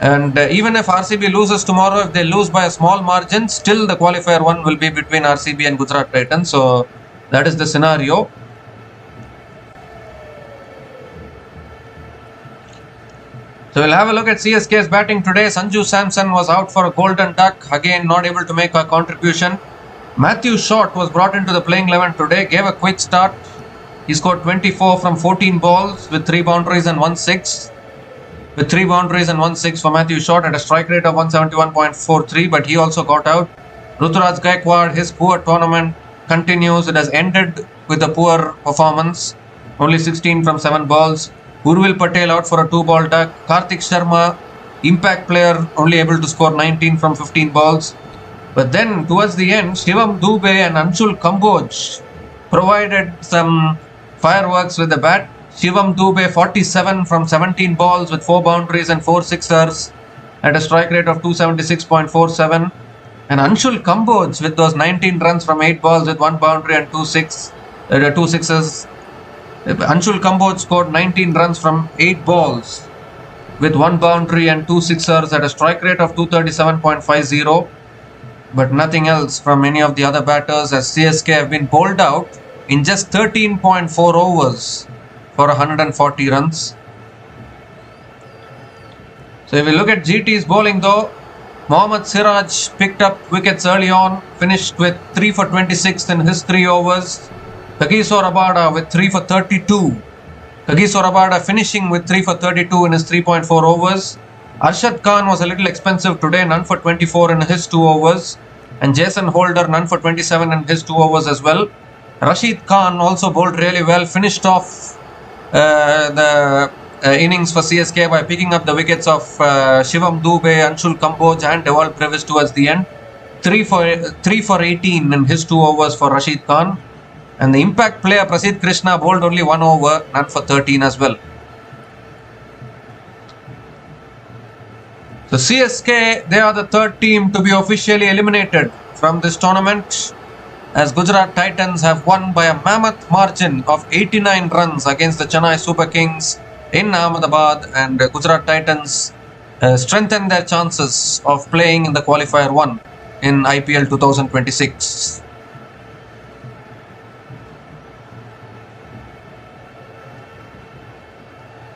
And even if RCB loses tomorrow, if they lose by a small margin, still the qualifier 1 will be between RCB and Gujarat Titans. So that is the scenario. So we'll have a look at CSK's batting today. Sanju Samson was out for a golden duck, again not able to make a contribution. Matthew Short was brought into the playing 11 today, gave a quick start. He scored 24 from 14 balls with 3 boundaries and 1 6. With 3 boundaries and 1 6 for Matthew Short at a strike rate of 171.43, but he also got out. Ruturaj Gaikwad, his poor tournament continues. It has ended with a poor performance. Only 16 from 7 balls. Urvil Patel out for a 2-ball duck. Karthik Sharma, impact player, only able to score 19 from 15 balls. But then towards the end, Shivam Dubey and Anshul Kamboj provided some fireworks with the bat. Shivam Dubey 47 from 17 balls with 4 boundaries and 4 sixers at a strike rate of 276.47. And Anshul Kamboj with those 19 runs from 8 balls with 1 boundary and 2 sixes. Anshul Kamboj scored 19 runs from 8 balls with 1 boundary and 2 sixers at a strike rate of 237.50. But nothing else from any of the other batters, as CSK have been bowled out in just 13.4 overs for 140 runs. So if we look at GT's bowling though, Mohammad Siraj picked up wickets early on, finished with 3 for 26 in his 3 overs. Kagiso Rabada with 3 for 32. Kagiso Rabada finishing with 3 for 32 in his 3.4 overs. Arshad Khan was a little expensive today, none for 24 in his 2 overs. And Jason Holder, none for 27 in his 2 overs as well. Rashid Khan also bowled really well, finished off the innings for CSK by picking up the wickets of Shivam Dubey, Anshul Kamboj and Dewald Brevis towards the end. 3 for 18 in his 2 overs for Rashid Khan. And the impact player Prasidh Krishna bowled only 1 over, none for 13 as well. So CSK, they are the third team to be officially eliminated from this tournament, as Gujarat Titans have won by a mammoth margin of 89 runs against the Chennai Super Kings in Ahmedabad, and Gujarat Titans strengthen their chances of playing in the qualifier 1 in IPL 2026.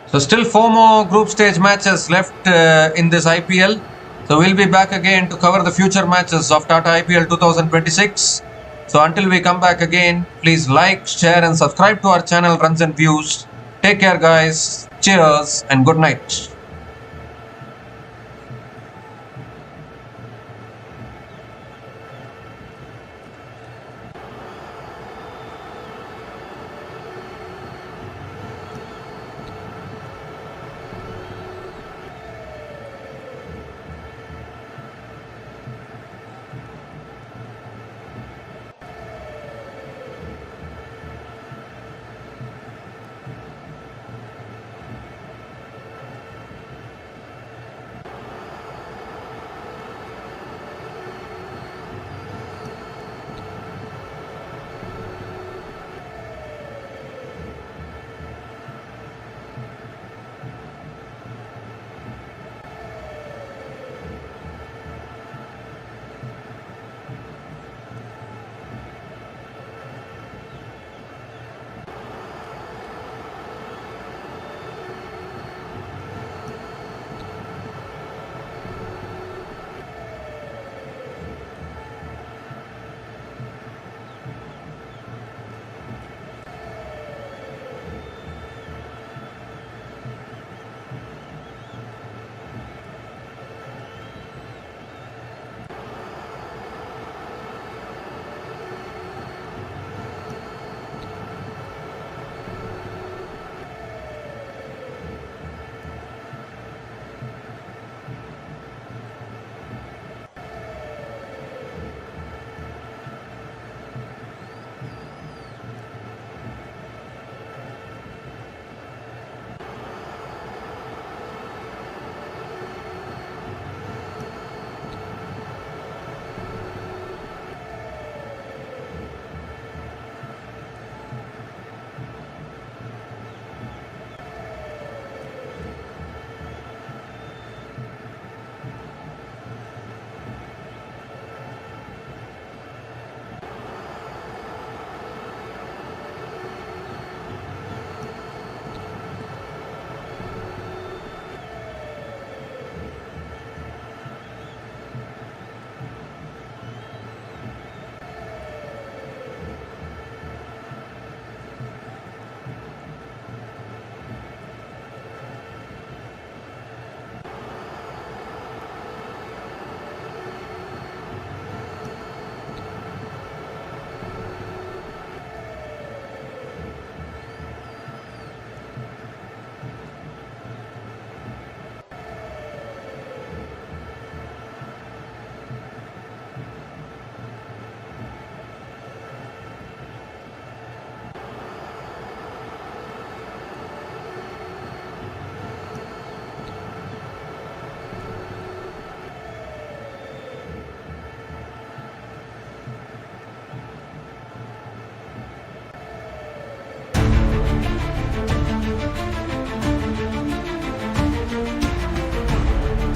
So still 4 more group stage matches left in this IPL. So we'll be back again to cover the future matches of Tata IPL 2026. So until we come back again, please like, share and subscribe to our channel Runs and Views. Take care guys, cheers and good night.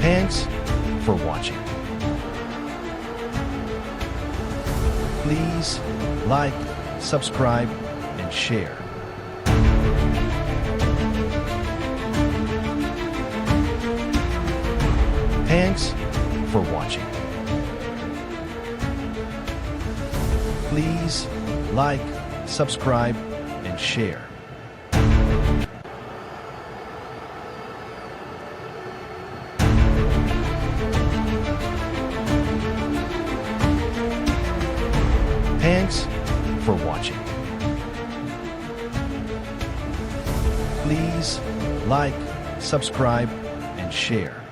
Thanks for watching. Please like, subscribe, and share. Thanks for watching. Please like, subscribe, and share. Thanks for watching. Please like, subscribe, and share.